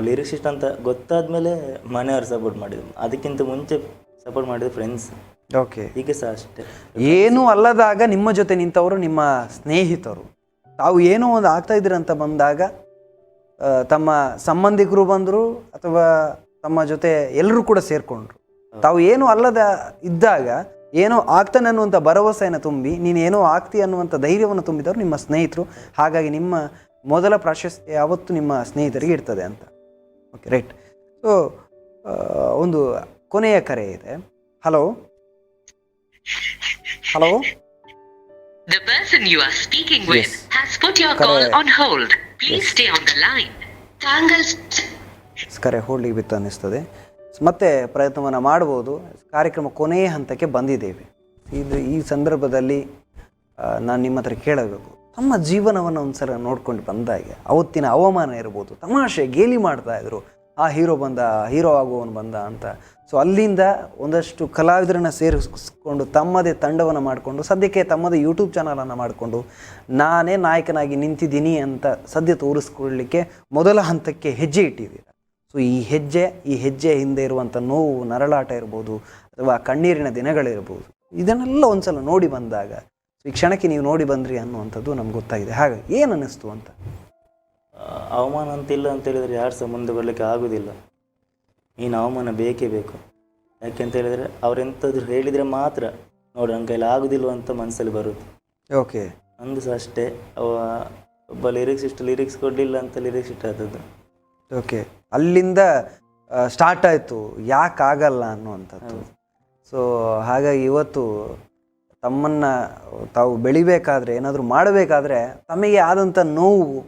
ಲಿರಿಕ್ಸಿಸ್ಟ್ ಅಂತ ಗೊತ್ತಾದ ಮೇಲೆ ಮನೆಯವರು ಸಪೋರ್ಟ್ ಮಾಡಿದ್ರು, ಅದಕ್ಕಿಂತ ಮುಂಚೆ ಸಪೋರ್ಟ್ ಮಾಡಿದ್ರು ಫ್ರೆಂಡ್ಸ್. ಓಕೆ. ಹೀಗೆ ಸಹ ಅಷ್ಟೇ. ಏನೂ ಅಲ್ಲದಾಗ ನಿಮ್ಮ ಜೊತೆ ನಿಂತವರು ನಿಮ್ಮ ಸ್ನೇಹಿತರು. ತಾವು ಏನೋ ಒಂದು ಆಗ್ತಾ ಇದ್ದೀರಂತ ಬಂದಾಗ ತಮ್ಮ ಸಂಬಂಧಿಕರು ಬಂದರು ಅಥವಾ ತಮ್ಮ ಜೊತೆ ಎಲ್ಲರೂ ಕೂಡ ಸೇರಿಕೊಂಡ್ರು. ತಾವು ಏನೂ ಅಲ್ಲದ ಇದ್ದಾಗ ಏನೋ ಆಗ್ತಾನೆ ಅನ್ನುವಂಥ ಭರವಸೆಯನ್ನು ತುಂಬಿ ನೀನು ಏನೋ ಆಗ್ತಿ ಅನ್ನುವಂಥ ಧೈರ್ಯವನ್ನು ತುಂಬಿದವರು ನಿಮ್ಮ ಸ್ನೇಹಿತರು. ಹಾಗಾಗಿ ನಿಮ್ಮ ಮೊದಲ ಪ್ರಾಶಸ್ತ್ಯ ಯಾವತ್ತೂ ನಿಮ್ಮ ಸ್ನೇಹಿತರಿಗೆ ಇರ್ತದೆ ಅಂತ. Okay right. ಸೊ ಒಂದು ಕೊನೆಯ ಕರೆ ಇದೆ. Hello hello. The person you are speaking with has put your call on hold. Please stay on the line. ಕರೆ ಹೋಲ್ಡಿಗೆ ಬಿತ್ತು ಅನ್ನಿಸ್ತದೆ. ಮತ್ತೆ ಪ್ರಯತ್ನವನ್ನು ಮಾಡ್ಬೋದು. ಕಾರ್ಯಕ್ರಮ ಕೊನೆಯ ಹಂತಕ್ಕೆ ಬಂದಿದ್ದೇವೆ. ಈ ಸಂದರ್ಭದಲ್ಲಿ ನಾನು ನಿಮ್ಮ ಹತ್ರ ಕೇಳಬೇಕು, ತಮ್ಮ ಜೀವನವನ್ನು ಒಂದ್ಸಲ ನೋಡ್ಕೊಂಡು ಬಂದಾಗೆ ಅವತ್ತಿನ ಅವಮಾನ ಇರ್ಬೋದು, ತಮಾಷೆ ಗೇಲಿ ಮಾಡ್ತಾಯಿದ್ರು, ಹೀರೋ ಆಗುವವನು ಬಂದ ಅಂತ. ಸೊ ಅಲ್ಲಿಂದ ಒಂದಷ್ಟು ಕಲಾವಿದರನ್ನು ಸೇರಿಸ್ಕೊಂಡು ತಮ್ಮದೇ ತಂಡವನ್ನು ಮಾಡಿಕೊಂಡು ಸದ್ಯಕ್ಕೆ ತಮ್ಮದೇ ಯೂಟ್ಯೂಬ್ ಚಾನಲನ್ನು ಮಾಡಿಕೊಂಡು ನಾನೇ ನಾಯಕನಾಗಿ ನಿಂತಿದ್ದೀನಿ ಅಂತ ಸದ್ಯ ತೋರಿಸ್ಕೊಳ್ಳಿಕ್ಕೆ ಮೊದಲ ಹಂತಕ್ಕೆ ಹೆಜ್ಜೆ ಇಟ್ಟಿದ್ದೀರ. ಸೊ ಈ ಹೆಜ್ಜೆ ಹಿಂದೆ ಇರುವಂಥ ನೋವು, ನರಳಾಟ ಇರ್ಬೋದು ಅಥವಾ ಕಣ್ಣೀರಿನ ದಿನಗಳಿರ್ಬೋದು, ಇದನ್ನೆಲ್ಲ ಒಂದ್ಸಲ ನೋಡಿ ಬಂದಾಗ ಈ ಕ್ಷಣಕ್ಕೆ ನೀವು ನೋಡಿ ಬಂದ್ರಿ ಅನ್ನುವಂಥದ್ದು ನಮ್ಗೆ ಗೊತ್ತಾಗಿದೆ. ಹಾಗಾಗಿ ಏನು ಅನ್ನಿಸ್ತು ಅಂತ? ಅವಮಾನ ಅಂತಿಲ್ಲ ಅಂತ ಹೇಳಿದರೆ ಯಾರು ಸಹ ಮುಂದೆ ಬರಲಿಕ್ಕೆ ಆಗೋದಿಲ್ಲ. ನೀನು ಅವಮಾನ ಬೇಕೇ ಬೇಕು. ಯಾಕೆಂತ ಹೇಳಿದರೆ ಅವರೆಂಥದ್ದು ಹೇಳಿದರೆ ಮಾತ್ರ ನೋಡಿ ನನ್ನ ಕೈಲಿ ಆಗೋದಿಲ್ವ ಅಂತ ಮನಸ್ಸಲ್ಲಿ ಬರುತ್ತೆ. ಓಕೆ, ನಂದು ಸಹ ಅಷ್ಟೇ. ಒಬ್ಬ ಲಿರಿಕ್ಸ್ ಕೊಡಲಿಲ್ಲ ಅಂತ ಲಿರಿಕ್ಸ್ ಇಷ್ಟ ಆದದ್ದು. ಓಕೆ, ಅಲ್ಲಿಂದ ಸ್ಟಾರ್ಟ್ ಆಯಿತು ಯಾಕಾಗಲ್ಲ ಅನ್ನುವಂಥದ್ದು. ಸೊ ಹಾಗಾಗಿ ಇವತ್ತು ತಮ್ಮನ್ನು ತಾವು ಬೆಳಿಬೇಕಾದ್ರೆ, ಏನಾದರೂ ಮಾಡಬೇಕಾದ್ರೆ ತಮಗೆ ಆದಂಥ ನೋವು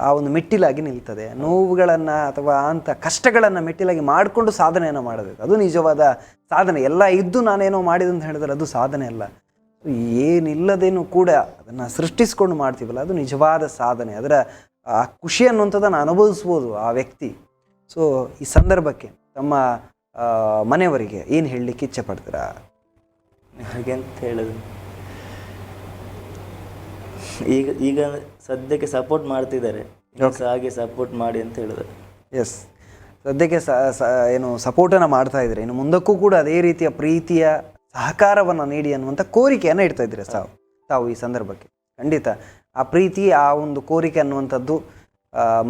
ಆ ಒಂದು ಮೆಟ್ಟಿಲಾಗಿ ನಿಲ್ತದೆ. ನೋವುಗಳನ್ನು ಅಥವಾ ಅಂಥ ಕಷ್ಟಗಳನ್ನು ಮೆಟ್ಟಿಲಾಗಿ ಮಾಡಿಕೊಂಡು ಸಾಧನೆಯನ್ನು ಮಾಡಬೇಕು. ಅದು ನಿಜವಾದ ಸಾಧನೆ. ಎಲ್ಲ ಇದ್ದು ನಾನೇನೋ ಮಾಡಿದೆ ಅಂತ ಹೇಳಿದ್ರೆ ಅದು ಸಾಧನೆ ಅಲ್ಲ. ಏನಿಲ್ಲದೇನೂ ಕೂಡ ಅದನ್ನು ಸೃಷ್ಟಿಸ್ಕೊಂಡು ಮಾಡ್ತೀವಲ್ಲ, ಅದು ನಿಜವಾದ ಸಾಧನೆ. ಅದರ ಆ ಖುಷಿ ಅನ್ನುವಂಥದ್ದನ್ನು ಅನುಭವಿಸ್ಬೋದು ಆ ವ್ಯಕ್ತಿ. ಸೊ ಈ ಸಂದರ್ಭಕ್ಕೆ ತಮ್ಮ ಮನೆಯವರಿಗೆ ಏನು ಹೇಳಲಿಕ್ಕೆ ಇಚ್ಛೆ ಪಡ್ತೀರಾ? ಹಾಗೆ ಅಂತ ಹೇಳೋದು, ಈಗ ಸದ್ಯಕ್ಕೆ ಸಪೋರ್ಟ್ ಮಾಡ್ತಿದ್ದಾರೆ, ಹಾಗೆ ಸಪೋರ್ಟ್ ಮಾಡಿ ಅಂತ ಹೇಳಿದ್ರು. ಎಸ್, ಸದ್ಯಕ್ಕೆ ಏನು ಸಪೋರ್ಟನ್ನು ಮಾಡ್ತಾ ಇದ್ದಾರೆ. ಇನ್ನು ಮುಂದಕ್ಕೂ ಕೂಡ ಅದೇ ರೀತಿಯ ಪ್ರೀತಿಯ ಸಹಕಾರವನ್ನು ನೀಡಿ ಅನ್ನುವಂಥ ಕೋರಿಕೆಯನ್ನು ಇಡ್ತಾ ಇದ್ದೀರಿ ತಾವು ಈ ಸಂದರ್ಭಕ್ಕೆ. ಖಂಡಿತ ಆ ಪ್ರೀತಿ, ಆ ಒಂದು ಕೋರಿಕೆ ಅನ್ನುವಂಥದ್ದು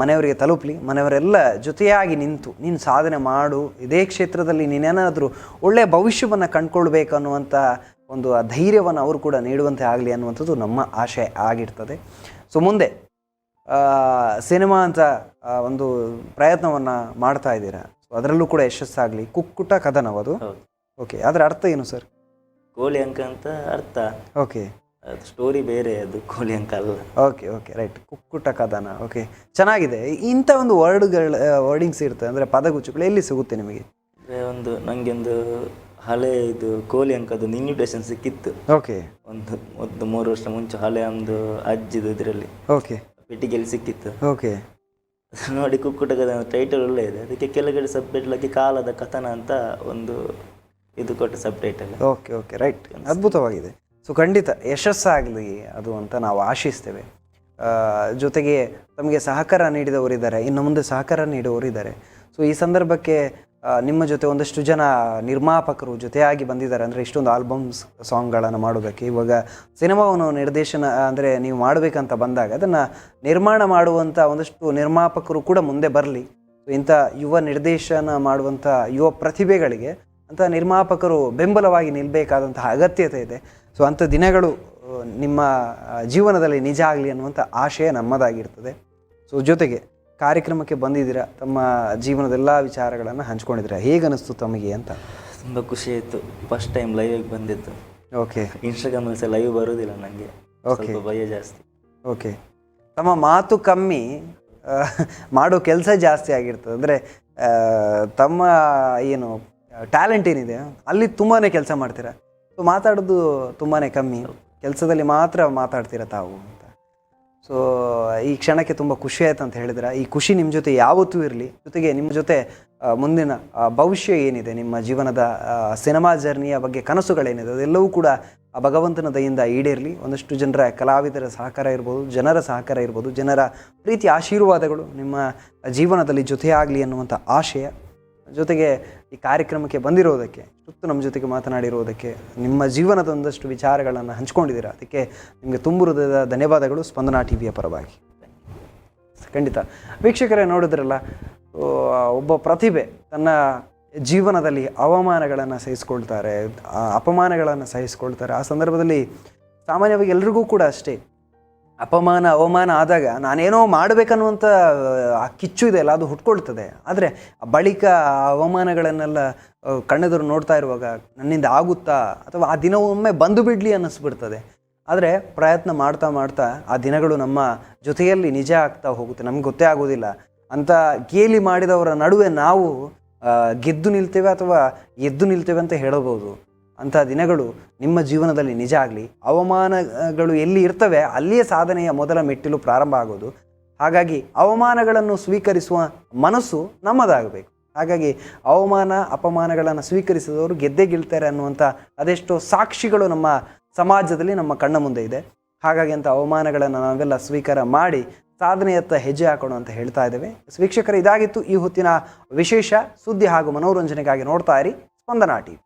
ಮನೆಯವರಿಗೆ ತಲುಪಲಿ. ಮನೆಯವರೆಲ್ಲ ಜೊತೆಯಾಗಿ ನಿಂತು ನೀನು ಸಾಧನೆ ಮಾಡು, ಇದೇ ಕ್ಷೇತ್ರದಲ್ಲಿ ನೀನೇನಾದರೂ ಒಳ್ಳೆಯ ಭವಿಷ್ಯವನ್ನು ಕಂಡುಕೊಳ್ಬೇಕು ಅನ್ನುವಂಥ ಒಂದು ಆ ಧೈರ್ಯವನ್ನು ಅವರು ಕೂಡ ನೀಡುವಂತೆ ಆಗಲಿ ಅನ್ನುವಂಥದ್ದು ನಮ್ಮ ಆಶೆ ಆಗಿರ್ತದೆ. ಸೊ ಮುಂದೆ ಸಿನಿಮಾ ಅಂತ ಒಂದು ಪ್ರಯತ್ನವನ್ನು ಮಾಡ್ತಾ ಇದ್ದೀರಾ. ಸೊ ಅದರಲ್ಲೂ ಕೂಡ ಯಶಸ್ಸಾಗಲಿ. ಕುಕ್ಕುಟ ಕದನವದು. ಓಕೆ, ಅದರ ಅರ್ಥ ಏನು ಸರ್? ಕೋಳಿ ಅಂಕ ಅಂತ ಅರ್ಥ. ಓಕೆ, ಸ್ಟೋರಿ ಬೇರೆ, ಅದು ಕೋಳಿ ಅಂಕ ಅಲ್ಲ. ಓಕೆ ರೈಟ್, ಕುಕ್ಕುಟ ಕದನ. ಓಕೆ, ಚೆನ್ನಾಗಿದೆ. ಇಂಥ ಒಂದು ವರ್ಡಿಂಗ್ಸ್ ಇರ್ತದೆ, ಅಂದರೆ ಪದಗುಚ್ಚುಗಳು ಎಲ್ಲಿ ಸಿಗುತ್ತೆ ನಿಮಗೆ? ನನಗೆ ಒಂದು ಹಳೆ ಇದು ಕೋಳಿ ಅಂಕದ್ದು ಇನ್ವಿಟೇಷನ್ ಸಿಕ್ಕಿತ್ತು. ಓಕೆ, ಒಂದು 3 ವರ್ಷ ಮುಂಚೆ ಹಳೆ ಒಂದು ಅಜ್ಜಿದು ಇದರಲ್ಲಿ ಓಕೆ ಪೆಟ್ಟಿಗೆಯಲ್ಲಿ ಸಿಕ್ಕಿತ್ತು. ಓಕೆ, ನೋಡಿ ಕುಕ್ಕುಟ ಕದನ ಟೈಟಲ್ ಒಳ್ಳೆ ಇದೆ. ಅದಕ್ಕೆ ಕೆಳಗಡೆ ಸಬ್ ಟೈಟಲ್ ಆಗಿ ಕಾಲದ ಕಥನ ಅಂತ ಒಂದು ಇದು ಕೊಟ್ಟ ಸಬ್ ಟೈಟಲ್. ಓಕೆ ರೈಟ್, ಅದ್ಭುತವಾಗಿದೆ. ಸೊ ಖಂಡಿತ ಯಶಸ್ಸಾಗಲಿ ಅದು ಅಂತ ನಾವು ಆಶಿಸ್ತೇವೆ. ಜೊತೆಗೆ ತಮಗೆ ಸಹಕಾರ ನೀಡಿದವರಿದ್ದಾರೆ, ಇನ್ನು ಮುಂದೆ ಸಹಕಾರ ನೀಡುವವರಿದ್ದಾರೆ. ಸೊ ಈ ಸಂದರ್ಭಕ್ಕೆ ನಿಮ್ಮ ಜೊತೆ ಒಂದಷ್ಟು ಜನ ನಿರ್ಮಾಪಕರು ಜೊತೆಯಾಗಿ ಬಂದಿದ್ದಾರೆ. ಅಂದರೆ ಇಷ್ಟೊಂದು ಆಲ್ಬಮ್ಸ್ ಸಾಂಗ್ಗಳನ್ನು ಮಾಡೋದಕ್ಕೆ ಇವಾಗ ಸಿನಿಮಾವನ್ನು ನಿರ್ದೇಶನ ಅಂದರೆ ನೀವು ಮಾಡಬೇಕಂತ ಬಂದಾಗ ಅದನ್ನು ನಿರ್ಮಾಣ ಮಾಡುವಂಥ ಒಂದಷ್ಟು ನಿರ್ಮಾಪಕರು ಕೂಡ ಮುಂದೆ ಬರಲಿ. ಇಂಥ ಯುವ ನಿರ್ದೇಶನ ಮಾಡುವಂಥ ಯುವ ಪ್ರತಿಭೆಗಳಿಗೆ ಅಂಥ ನಿರ್ಮಾಪಕರು ಬೆಂಬಲವಾಗಿ ನಿಲ್ಲಬೇಕಾದಂತಹ ಅಗತ್ಯತೆ ಇದೆ. ಸೊ ಅಂಥ ದಿನಗಳು ನಿಮ್ಮ ಜೀವನದಲ್ಲಿ ನಿಜ ಆಗಲಿ ಅನ್ನುವಂಥ ಆಶಯ ನಮ್ಮದಾಗಿರ್ತದೆ. ಸೊ ಜೊತೆಗೆ ಕಾರ್ಯಕ್ರಮಕ್ಕೆ ಬಂದಿದ್ದೀರಾ, ತಮ್ಮ ಜೀವನದ ಎಲ್ಲ ವಿಚಾರಗಳನ್ನು ಹಂಚ್ಕೊಂಡಿದ್ದೀರಾ. ಹೇಗನ್ನಿಸ್ತು ತಮಗೆ ಅಂತ? ತುಂಬ ಖುಷಿ ಆಯಿತು. ಫಸ್ಟ್ ಟೈಮ್ ಲೈವಿಗೆ ಬಂದಿದ್ದು. ಓಕೆ, ಇನ್ಸ್ಟಾಗ್ರಾಮಲ್ಲಿ ಸಹ ಲೈವ್ ಬರೋದಿಲ್ಲ ನನಗೆ, ಸ್ವಲ್ಪ ಭಯ ಜಾಸ್ತಿ. ಓಕೆ, ತಮ್ಮ ಮಾತು ಕಮ್ಮಿ, ಮಾಡೋ ಕೆಲಸ ಜಾಸ್ತಿ ಆಗಿರ್ತದೆ. ಅಂದರೆ ತಮ್ಮ ಏನು ಟ್ಯಾಲೆಂಟ್ ಏನಿದೆ ಅಲ್ಲಿ ತುಂಬಾ ಕೆಲಸ ಮಾಡ್ತೀರಾ. ಸೊ ಮಾತಾಡೋದು ತುಂಬಾ ಕಮ್ಮಿ, ಕೆಲಸದಲ್ಲಿ ಮಾತ್ರ ಮಾತಾಡ್ತೀರಾ ತಾವು ಅಂತ. ಸೊ ಈ ಕ್ಷಣಕ್ಕೆ ತುಂಬ ಖುಷಿ ಆಯ್ತು ಅಂತ ಹೇಳಿದ್ರೆ, ಈ ಖುಷಿ ನಿಮ್ಮ ಜೊತೆ ಯಾವತ್ತೂ ಇರಲಿ. ಜೊತೆಗೆ ನಿಮ್ಮ ಜೊತೆ ಮುಂದಿನ ಭವಿಷ್ಯ ಏನಿದೆ, ನಿಮ್ಮ ಜೀವನದ ಸಿನಿಮಾ ಜರ್ನಿಯ ಬಗ್ಗೆ ಕನಸುಗಳೇನಿದೆ ಅದೆಲ್ಲವೂ ಕೂಡ ಆ ಭಗವಂತನ ದಯಿಂದ ಈಡೇರಲಿ. ಒಂದಷ್ಟು ಜನರ ಕಲಾವಿದರ ಸಹಕಾರ ಇರ್ಬೋದು, ಜನರ ಸಹಕಾರ ಇರ್ಬೋದು, ಜನರ ಪ್ರೀತಿ ಆಶೀರ್ವಾದಗಳು ನಿಮ್ಮ ಜೀವನದಲ್ಲಿ ಜೊತೆಯಾಗಲಿ ಅನ್ನುವಂಥ ಆಶಯ. ಜೊತೆಗೆ ಈ ಕಾರ್ಯಕ್ರಮಕ್ಕೆ ಬಂದಿರೋದಕ್ಕೆ, ಸುತ್ತು ನಮ್ಮ ಜೊತೆಗೆ ಮಾತನಾಡಿರೋದಕ್ಕೆ, ನಿಮ್ಮ ಜೀವನದ ಒಂದಷ್ಟು ವಿಚಾರಗಳನ್ನು ಹಂಚ್ಕೊಂಡಿದ್ದೀರಾ, ಅದಕ್ಕೆ ನಿಮಗೆ ತುಂಬ ಹೃದಯದ ಧನ್ಯವಾದಗಳು ಸ್ಪಂದನಾ ಟಿವಿಯ ಪರವಾಗಿ. ಖಂಡಿತ ವೀಕ್ಷಕರೇ, ನೋಡಿದ್ರಲ್ಲ, ಒಬ್ಬ ಪ್ರತಿಭೆ ತನ್ನ ಜೀವನದಲ್ಲಿ ಅವಮಾನಗಳನ್ನು ಸಹಿಸ್ಕೊಳ್ತಾರೆ, ಅಪಮಾನಗಳನ್ನು ಸಹಿಸ್ಕೊಳ್ತಾರೆ. ಆ ಸಂದರ್ಭದಲ್ಲಿ ಸಾಮಾನ್ಯವಾಗಿ ಎಲ್ರಿಗೂ ಕೂಡ ಅಷ್ಟೇ, ಅವಮಾನ ಆದಾಗ ನಾನೇನೋ ಮಾಡಬೇಕನ್ನುವಂಥ ಆ ಕಿಚ್ಚು ಇದೆ ಅಲ್ಲ, ಅದು ಹುಟ್ಕೊಳ್ತದೆ. ಆದರೆ ಬಳಿಕ ಅವಮಾನಗಳನ್ನೆಲ್ಲ ಕಣ್ಣೆದುರು ನೋಡ್ತಾ ಇರುವಾಗ ನನ್ನಿಂದ ಆಗುತ್ತಾ ಅಥವಾ ಆ ದಿನ ಒಮ್ಮೆ ಬಂದು ಬಿಡಲಿ ಅನ್ನಿಸ್ಬಿಡ್ತದೆ. ಆದರೆ ಪ್ರಯತ್ನ ಮಾಡ್ತಾ ಮಾಡ್ತಾ ಆ ದಿನಗಳು ನಮ್ಮ ಜೊತೆಯಲ್ಲಿ ನಿಜ ಆಗ್ತಾ ಹೋಗುತ್ತೆ, ನಮ್ಗೆ ಗೊತ್ತೇ ಆಗೋದಿಲ್ಲ. ಅಂತ ಗೇಲಿ ಮಾಡಿದವರ ನಡುವೆ ನಾವು ಗೆದ್ದು ನಿಲ್ತೇವೆ ಅಥವಾ ಎದ್ದು ನಿಲ್ತೇವೆ ಅಂತ ಹೇಳಬಹುದು. ಅಂಥ ದಿನಗಳು ನಿಮ್ಮ ಜೀವನದಲ್ಲಿ ನಿಜ ಆಗಲಿ. ಅವಮಾನಗಳು ಎಲ್ಲಿ ಇರ್ತವೆ ಅಲ್ಲಿಯೇ ಸಾಧನೆಯ ಮೊದಲ ಮೆಟ್ಟಿಲು ಪ್ರಾರಂಭ ಆಗೋದು. ಹಾಗಾಗಿ ಅವಮಾನಗಳನ್ನು ಸ್ವೀಕರಿಸುವ ಮನಸ್ಸು ನಮ್ಮದಾಗಬೇಕು. ಹಾಗಾಗಿ ಅವಮಾನ ಅಪಮಾನಗಳನ್ನು ಸ್ವೀಕರಿಸಿದವರು ಗೆದ್ದೇ ಗೆಲ್ತಾರೆ ಅನ್ನುವಂಥ ಅದೆಷ್ಟೋ ಸಾಕ್ಷಿಗಳು ನಮ್ಮ ಸಮಾಜದಲ್ಲಿ ನಮ್ಮ ಕಣ್ಣ ಮುಂದೆ ಇದೆ. ಹಾಗಾಗಿ ಅಂಥ ಅವಮಾನಗಳನ್ನು ನಾವೆಲ್ಲ ಸ್ವೀಕಾರ ಮಾಡಿ ಸಾಧನೆಯತ್ತ ಹೆಜ್ಜೆ ಹಾಕೋಣ ಅಂತ ಹೇಳ್ತಾ ಇದ್ದೇವೆ. ವೀಕ್ಷಕರು, ಇದಾಗಿತ್ತು ಈ ಹೊತ್ತಿನ ವಿಶೇಷ ಸುದ್ದಿ ಹಾಗೂ ಮನೋರಂಜನೆಗಾಗಿ ನೋಡ್ತಾ ಇರಿ ಸ್ಪಂದನ ಟಿವಿ.